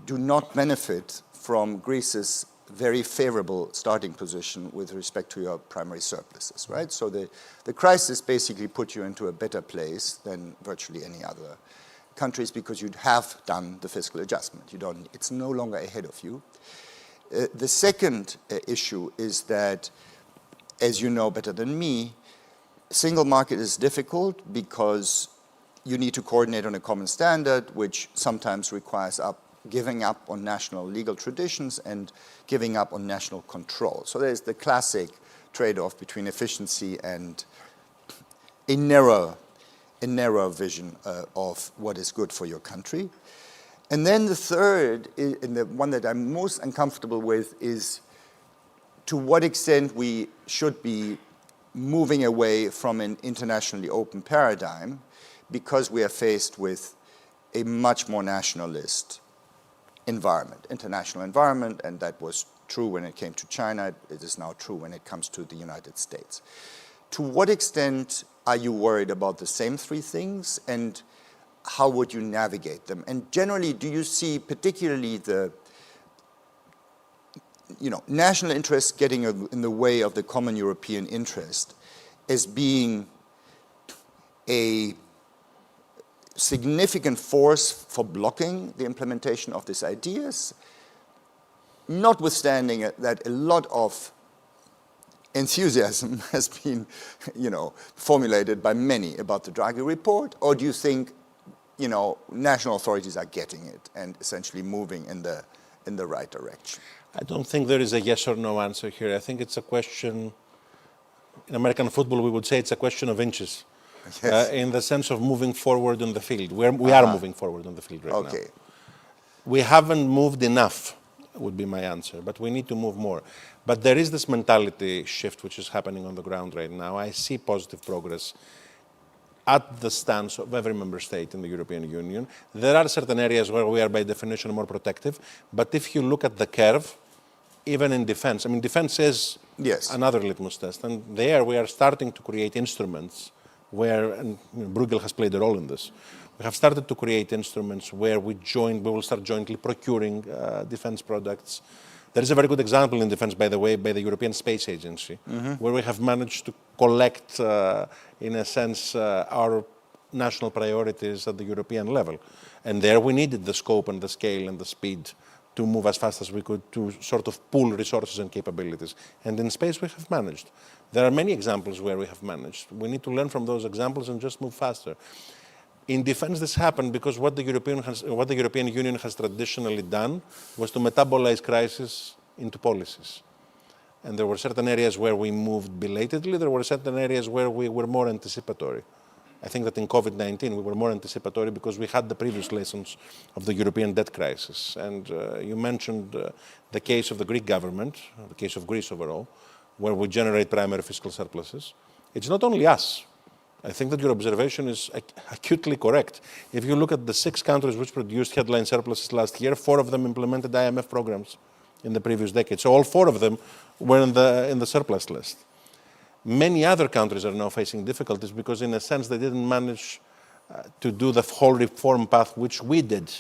do not benefit from Greece's very favorable starting position with respect to your primary surpluses, right? So the crisis basically put you into a better place than virtually any other countries because you have done the fiscal adjustment. It's no longer ahead of you. The second issue is that, as you know better than me, single market is difficult because you need to coordinate on a common standard, which sometimes requires giving up on national legal traditions and giving up on national control. So there's the classic trade-off between efficiency and a narrow vision of what is good for your country. And then the third, and the one that I'm most uncomfortable with, is to what extent we should be moving away from an internationally open paradigm because we are faced with a much more nationalist international environment, and that was true when it came to China. It is now true when it comes to the United States. To what extent are you worried about the same three things, and how would you navigate them? And generally, do you see particularly the national interest getting in the way of the common European interest as being a significant force for blocking the implementation of these ideas, notwithstanding that a lot of enthusiasm has been, formulated by many about the Draghi report? Or do you think, national authorities are getting it and essentially moving in the right direction? I don't think there is a yes or no answer here. I think it's a question, in American football we would say it's a question of inches. Yes. In the sense of moving forward on the field. We are moving forward on the field right now. We haven't moved enough, would be my answer, but we need to move more. But there is this mentality shift which is happening on the ground right now. I see positive progress at the stance of every member state in the European Union. There are certain areas where we are by definition more protective, but if you look at the curve, even in defense, defense is another litmus test, and there we are starting to create instruments where, and Bruegel has played a role in this, we have started to create instruments where we will start jointly procuring defense products. There is a very good example in defense, by the way, by the European Space Agency, where we have managed to collect, in a sense, our national priorities at the European level. And there we needed the scope and the scale and the speed to move as fast as we could to sort of pool resources and capabilities. And in space we have managed. There are many examples where we have managed. We need to learn from those examples and just move faster. In defense, this happened because what the European Union has traditionally done was to metabolize crisis into policies. And there were certain areas where we moved belatedly. There were certain areas where we were more anticipatory. I think that in COVID-19 we were more anticipatory because we had the previous lessons of the European debt crisis. And you mentioned the case of the Greek government, the case of Greece overall, where we generate primary fiscal surpluses. It's not only us. I think that your observation is acutely correct. If you look at the 6 countries which produced headline surpluses last year, 4 of them implemented IMF programs in the previous decade. So all 4 of them were in the surplus list. Many other countries are now facing difficulties because, in a sense, they didn't manage to do the whole reform path which we did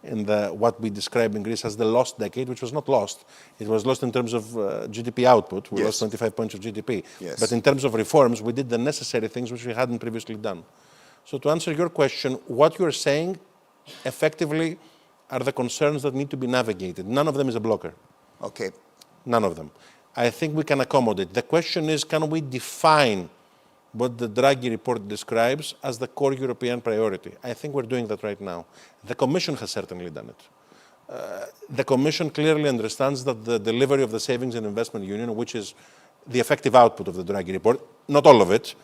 in what we describe in Greece as the lost decade, which was not lost. It was lost in terms of GDP output. We lost 25 points of GDP. But in terms of reforms, we did the necessary things which we hadn't previously done. So to answer your question, what you're saying effectively are the concerns that need to be navigated. None of them is a blocker. Okay. None of them. I think we can accommodate. The question is, can we define what the Draghi report describes as the core European priority? I think we're doing that right now. The Commission has certainly done it. The Commission clearly understands that the delivery of the Savings and Investment Union, which is the effective output of the Draghi report, not all of it,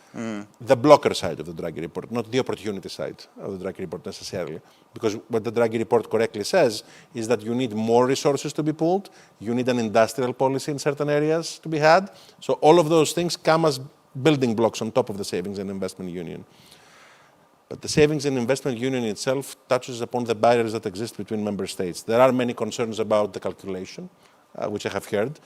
the blocker side of the Draghi report, not the opportunity side of the Draghi report necessarily. Because what the Draghi report correctly says is that you need more resources to be pooled, you need an industrial policy in certain areas to be had. So all of those things come as building blocks on top of the Savings and Investment Union. But the Savings and Investment Union itself touches upon the barriers that exist between member states. There are many concerns about the calculation, which I have heard.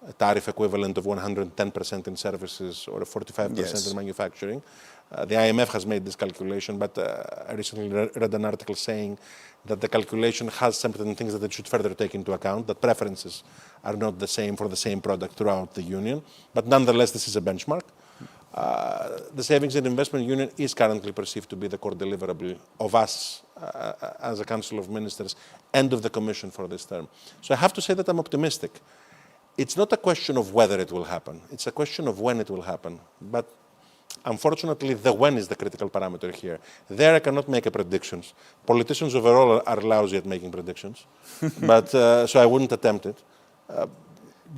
A tariff equivalent of 110% in services or 45% in manufacturing. The IMF has made this calculation, but I recently read an article saying that the calculation has certain things that it should further take into account, that preferences are not the same for the same product throughout the Union. But nonetheless, this is a benchmark. The Savings and Investment Union is currently perceived to be the core deliverable of us as a Council of Ministers and of the Commission for this term. So I have to say that I'm optimistic. It's not a question of whether it will happen. It's a question of when it will happen. But unfortunately, the when is the critical parameter here. There I cannot make predictions. Politicians overall are lousy at making predictions, but so I wouldn't attempt it.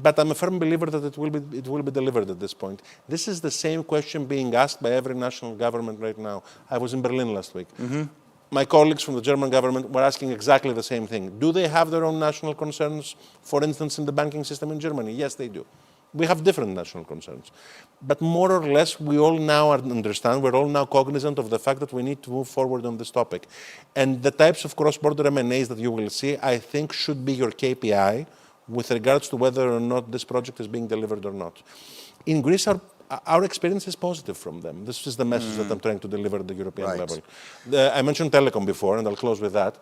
But I'm a firm believer that it will be delivered at this point. This is the same question being asked by every national government right now. I was in Berlin last week. My colleagues from the German government were asking exactly the same thing. Do they have their own national concerns, for instance, in the banking system in Germany? Yes, they do. We have different national concerns. But more or less, we all now understand, we're all now cognizant of the fact that we need to move forward on this topic. And the types of cross-border M&As that you will see, I think, should be your KPI with regards to whether or not this project is being delivered or not. In Greece, our experience is positive from them. This is the message that I'm trying to deliver at the European level. I mentioned telecom before, and I'll close with that.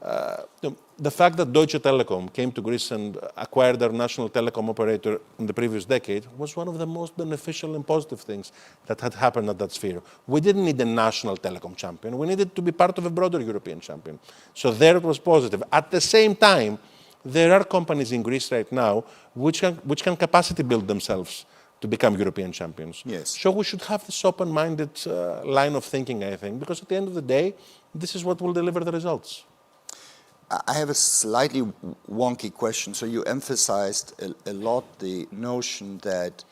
The fact that Deutsche Telekom came to Greece and acquired our national telecom operator in the previous decade was one of the most beneficial and positive things that had happened at that sphere. We didn't need a national telecom champion. We needed to be part of a broader European champion. So there it was positive. At the same time, there are companies in Greece right now which can capacity build themselves to become European champions. Yes. So we should have this open-minded line of thinking, I think, because at the end of the day, this is what will deliver the results. I have a slightly wonky question. So you emphasized a lot the notion that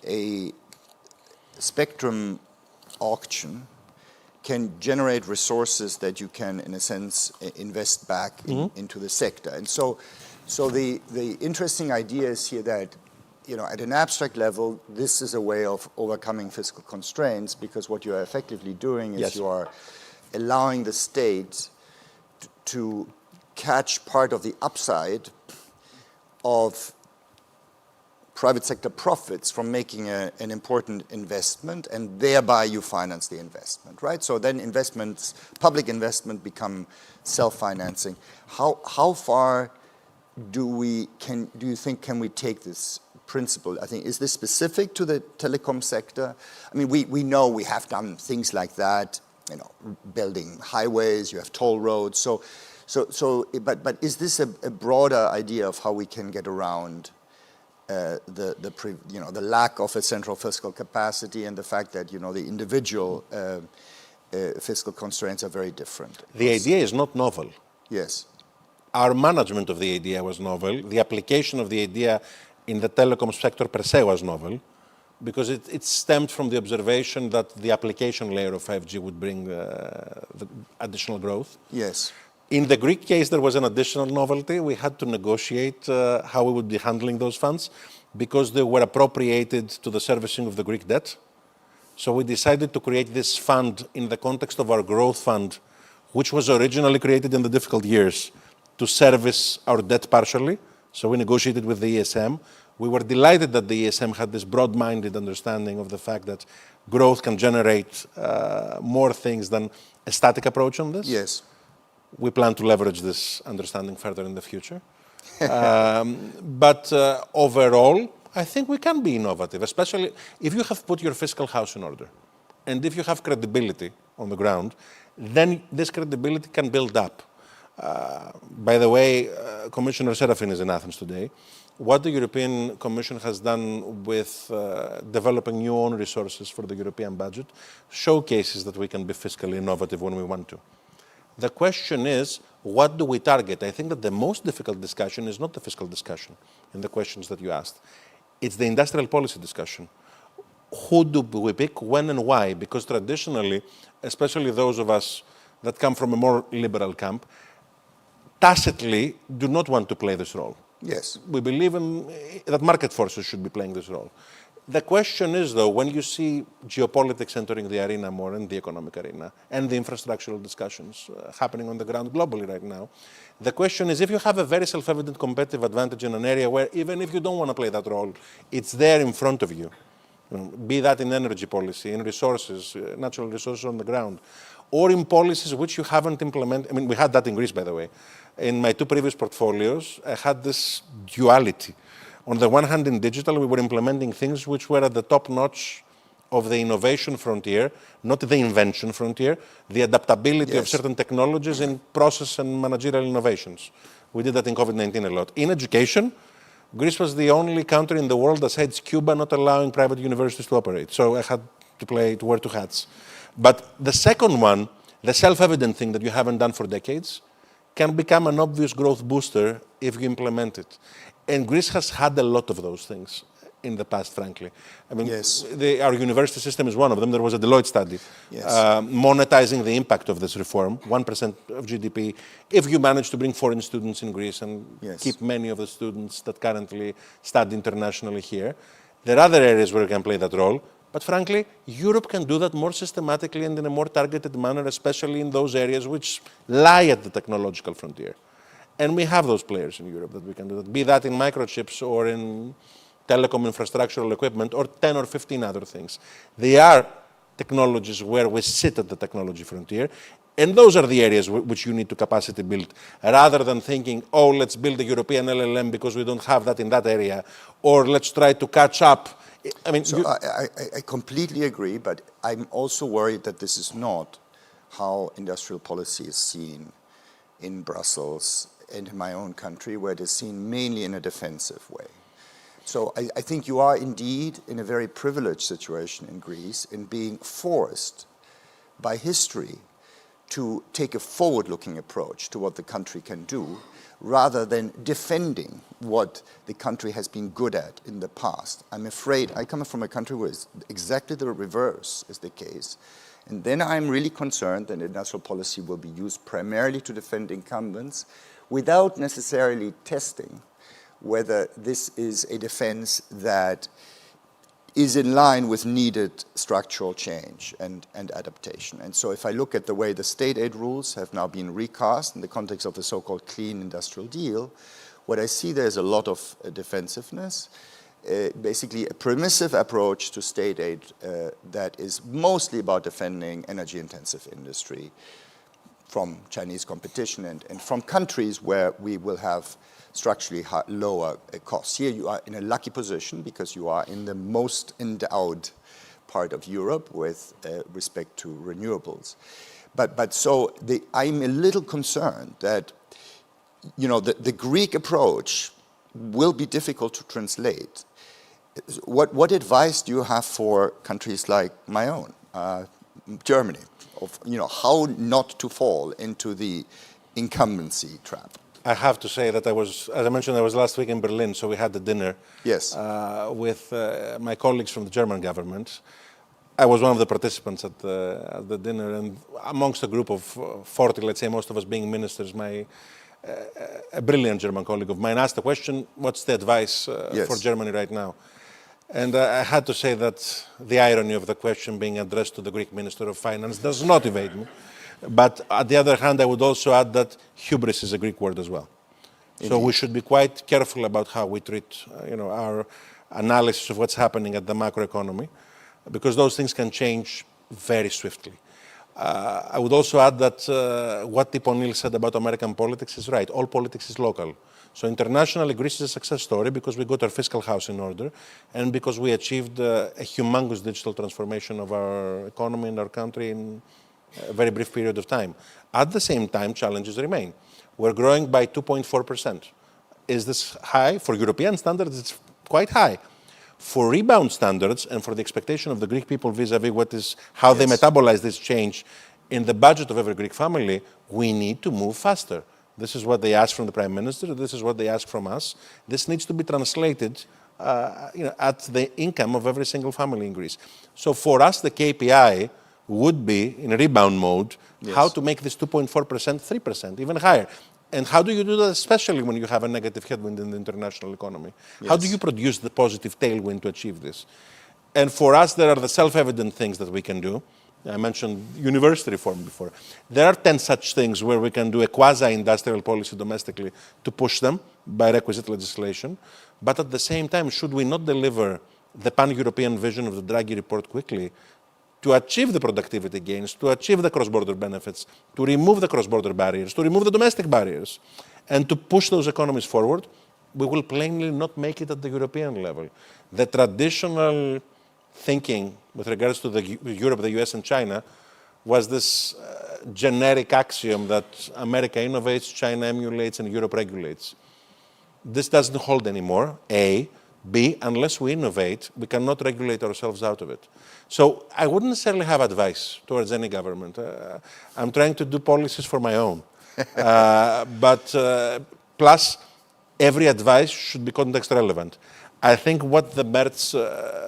a spectrum auction can generate resources that you can, in a sense, invest back into the sector. And so the interesting idea is here that, you know, at an abstract level, this is a way of overcoming fiscal constraints, because what you are effectively doing is you are allowing the state to catch part of the upside of private sector profits from making an important investment, and thereby you finance the investment, right? So then investments, public investment, become self-financing. How far do you think can we take this principle? I think, is this specific to the telecom sector? I mean, we know we have done things like that, you know, building highways, you have toll roads. But is this a broader idea of how we can get around the lack of a central fiscal capacity and the fact that, you know, the individual fiscal constraints are very different? The idea is not novel. Yes. Our management of the idea was novel. The application of the idea in the telecom sector per se was novel, because it stemmed from the observation that the application layer of 5G would bring the additional growth. Yes. In the Greek case, there was an additional novelty. We had to negotiate how we would be handling those funds, because they were appropriated to the servicing of the Greek debt. So we decided to create this fund in the context of our growth fund, which was originally created in the difficult years to service our debt partially. So we negotiated with the ESM. We were delighted that the ESM had this broad-minded understanding of the fact that growth can generate more things than a static approach on this. Yes. We plan to leverage this understanding further in the future. But overall, I think we can be innovative, especially if you have put your fiscal house in order. And if you have credibility on the ground, then this credibility can build up. By the way, Commissioner Serafin is in Athens today. What the European Commission has done with developing new own resources for the European budget showcases that we can be fiscally innovative when we want to. The question is, what do we target? I think that the most difficult discussion is not the fiscal discussion in the questions that you asked. It's the industrial policy discussion. Who do we pick, when and why? Because traditionally, especially those of us that come from a more liberal camp, tacitly do not want to play this role. Yes. We believe that market forces should be playing this role. The question is, though, when you see geopolitics entering the arena more, and the economic arena, and the infrastructural discussions happening on the ground globally right now, the question is, if you have a very self-evident competitive advantage in an area where, even if you don't want to play that role, it's there in front of you, be that in energy policy, in resources, natural resources on the ground, or in policies which you haven't implemented. I mean, we had that in Greece, by the way. In my two previous portfolios, I had this duality. On the one hand, in digital, we were implementing things which were at the top notch of the innovation frontier, not the invention frontier, the adaptability of certain technologies in process and managerial innovations. We did that in COVID-19 a lot. In education, Greece was the only country in the world, besides Cuba, not allowing private universities to operate. So I had to wear two hats. But the second one, the self-evident thing that you haven't done for decades, can become an obvious growth booster if you implement it. And Greece has had a lot of those things in the past, frankly. I mean, our university system is one of them. There was a Deloitte study monetizing the impact of this reform, 1% of GDP, if you manage to bring foreign students in Greece and keep many of the students that currently study internationally here. There are other areas where we can play that role. But frankly, Europe can do that more systematically and in a more targeted manner, especially in those areas which lie at the technological frontier. And we have those players in Europe that we can do that, be that in microchips or in telecom infrastructural equipment or 10 or 15 other things. They are technologies where we sit at the technology frontier. And those are the areas which you need to capacity build, rather than thinking, oh, let's build a European LLM because we don't have that in that area, or let's try to catch up. I mean, so I completely agree, but I'm also worried that this is not how industrial policy is seen in Brussels and in my own country, where it is seen mainly in a defensive way. So I think you are indeed in a very privileged situation in Greece in being forced by history to take a forward-looking approach to what the country can do, rather than defending what the country has been good at in the past. I'm afraid I come from a country where exactly the reverse is the case. And then I'm really concerned that industrial policy will be used primarily to defend incumbents without necessarily testing whether this is a defense that is in line with needed structural change and adaptation. And so if I look at the way the state aid rules have now been recast in the context of the so-called clean industrial deal, what I see there is a lot of defensiveness, basically a permissive approach to state aid that is mostly about defending energy-intensive industry from Chinese competition and from countries where we will have structurally lower costs. Here you are in a lucky position because you are in the most endowed part of Europe with respect to renewables. But so I'm a little concerned that, you know, the Greek approach will be difficult to translate. What advice do you have for countries like my own, Germany, of, you know, how not to fall into the incumbency trap? I have to say that as I mentioned, I was last week in Berlin, so we had the dinner with my colleagues from the German government. I was one of the participants at the dinner, and amongst a group of 40, let's say, most of us being ministers, a brilliant German colleague of mine asked the question, what's the advice for Germany right now? And I had to say that the irony of the question being addressed to the Greek Minister of Finance does not evade me. But on the other hand, I would also add that hubris is a Greek word as well. Indeed. So we should be quite careful about how we treat our analysis of what's happening at the macroeconomy, because those things can change very swiftly. I would also add that what Tip O'Neill said about American politics is right. All politics is local. So internationally, Greece is a success story because we got our fiscal house in order and because we achieved a humongous digital transformation of our economy and our country in a very brief period of time. At the same time, challenges remain. We're growing by 2.4%. Is this high? For European standards, it's quite high. For rebound standards and for the expectation of the Greek people vis-a-vis how they metabolize this change in the budget of every Greek family, we need to move faster. This is what they ask from the Prime Minister. This is what they ask from us. This needs to be translated at the income of every single family in Greece. So for us, the KPI would be, in a rebound mode, how to make this 2.4% 3%, even higher. And how do you do that, especially when you have a negative headwind in the international economy? How do you produce the positive tailwind to achieve this? And for us, there are the self-evident things that we can do. I mentioned university reform before. There are 10 such things where we can do a quasi-industrial policy domestically to push them by requisite legislation. But at the same time, should we not deliver the pan-European vision of the Draghi report quickly to achieve the productivity gains, to achieve the cross-border benefits, to remove the cross-border barriers, to remove the domestic barriers, and to push those economies forward, we will plainly not make it at the European level. The traditional thinking with regards to Europe, the US, and China was this generic axiom that America innovates, China emulates, and Europe regulates. This doesn't hold anymore, A. B, unless we innovate, we cannot regulate ourselves out of it. So I wouldn't necessarily have advice towards any government. I'm trying to do policies for my own. Plus, every advice should be context relevant. I think what the Merz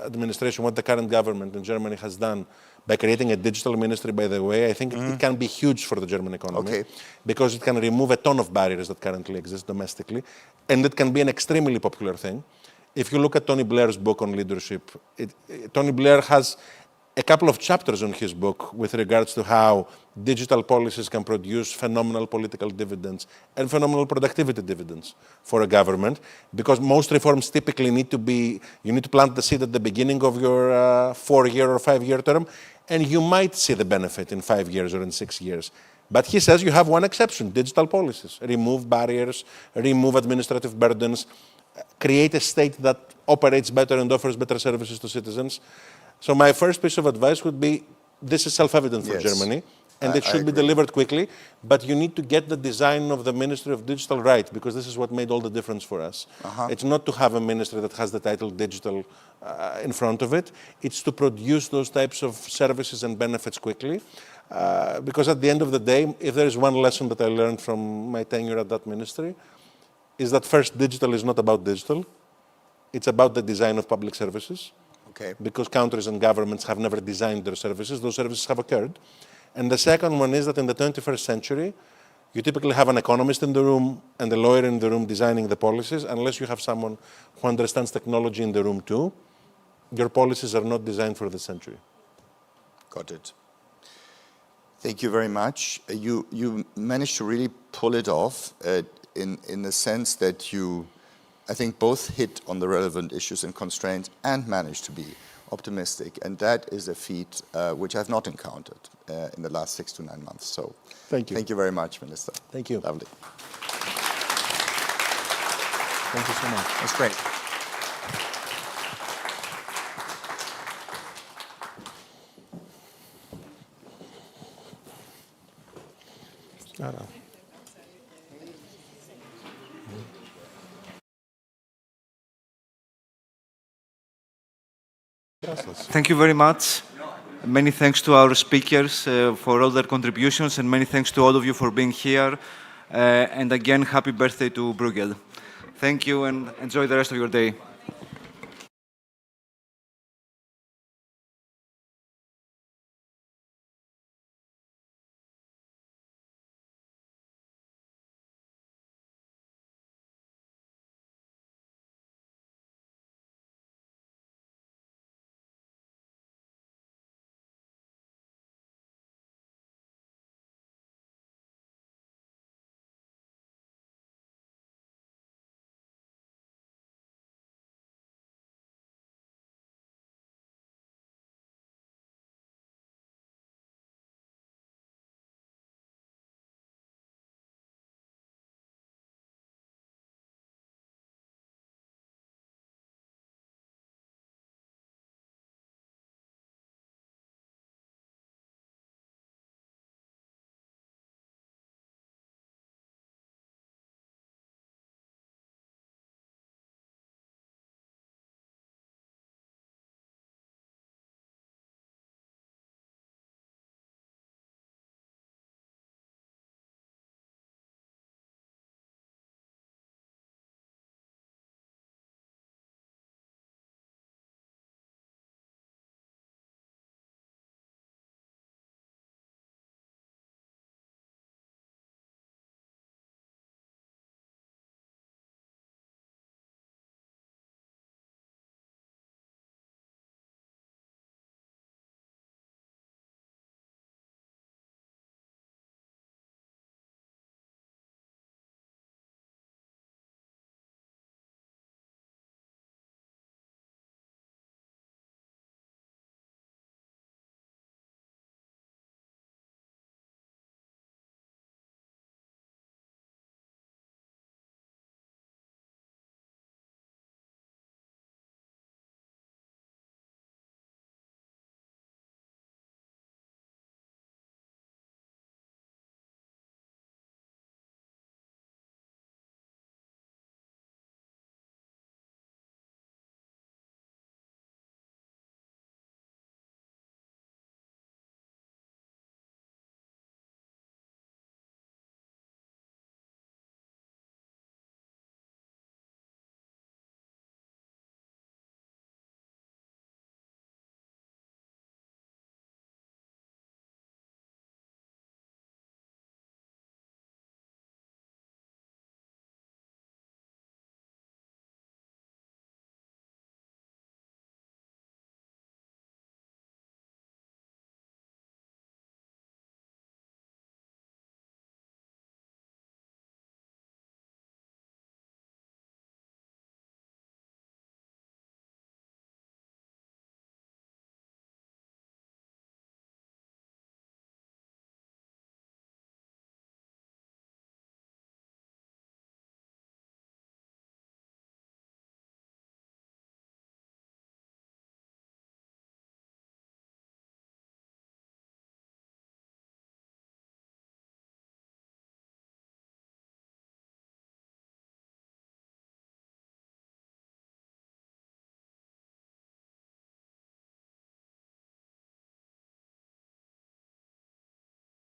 administration, what the current government in Germany has done by creating a digital ministry, by the way, I think it can be huge for the German economy because it can remove a ton of barriers that currently exist domestically, and it can be an extremely popular thing. If you look at Tony Blair's book on leadership, Tony Blair has a couple of chapters on his book with regards to how digital policies can produce phenomenal political dividends and phenomenal productivity dividends for a government, because most reforms typically need to plant the seed at the beginning of your 4-year or 5-year term, and you might see the benefit in 5 years or in 6 years. But he says you have one exception, digital policies. Remove barriers, remove administrative burdens, create a state that operates better and offers better services to citizens. So my first piece of advice would be, this is self-evident for Germany, and it should be delivered quickly, but you need to get the design of the Ministry of Digital right, because this is what made all the difference for us. It's not to have a ministry that has the title digital in front of it, it's to produce those types of services and benefits quickly, because at the end of the day, if there is one lesson that I learned from my tenure at that ministry, is that first, digital is not about digital, it's about the design of public services. Because countries and governments have never designed their services, those services have occurred. And the second one is that in the 21st century, you typically have an economist in the room and a lawyer in the room designing the policies, unless you have someone who understands technology in the room too. Your policies are not designed for the century. Got it. Thank you very much. You managed to really pull it off in the sense that you, I think, both hit on the relevant issues and constraints and managed to be optimistic. And that is a feat which I've not encountered in the last 6 to 9 months. So thank you. Thank you very much, Minister. Thank you. Lovely. Thank you so much. That's great. Thank you very much. Many thanks to our speakers for all their contributions, and many thanks to all of you for being here. And again, happy birthday to Bruegel. Thank you, and enjoy the rest of your day.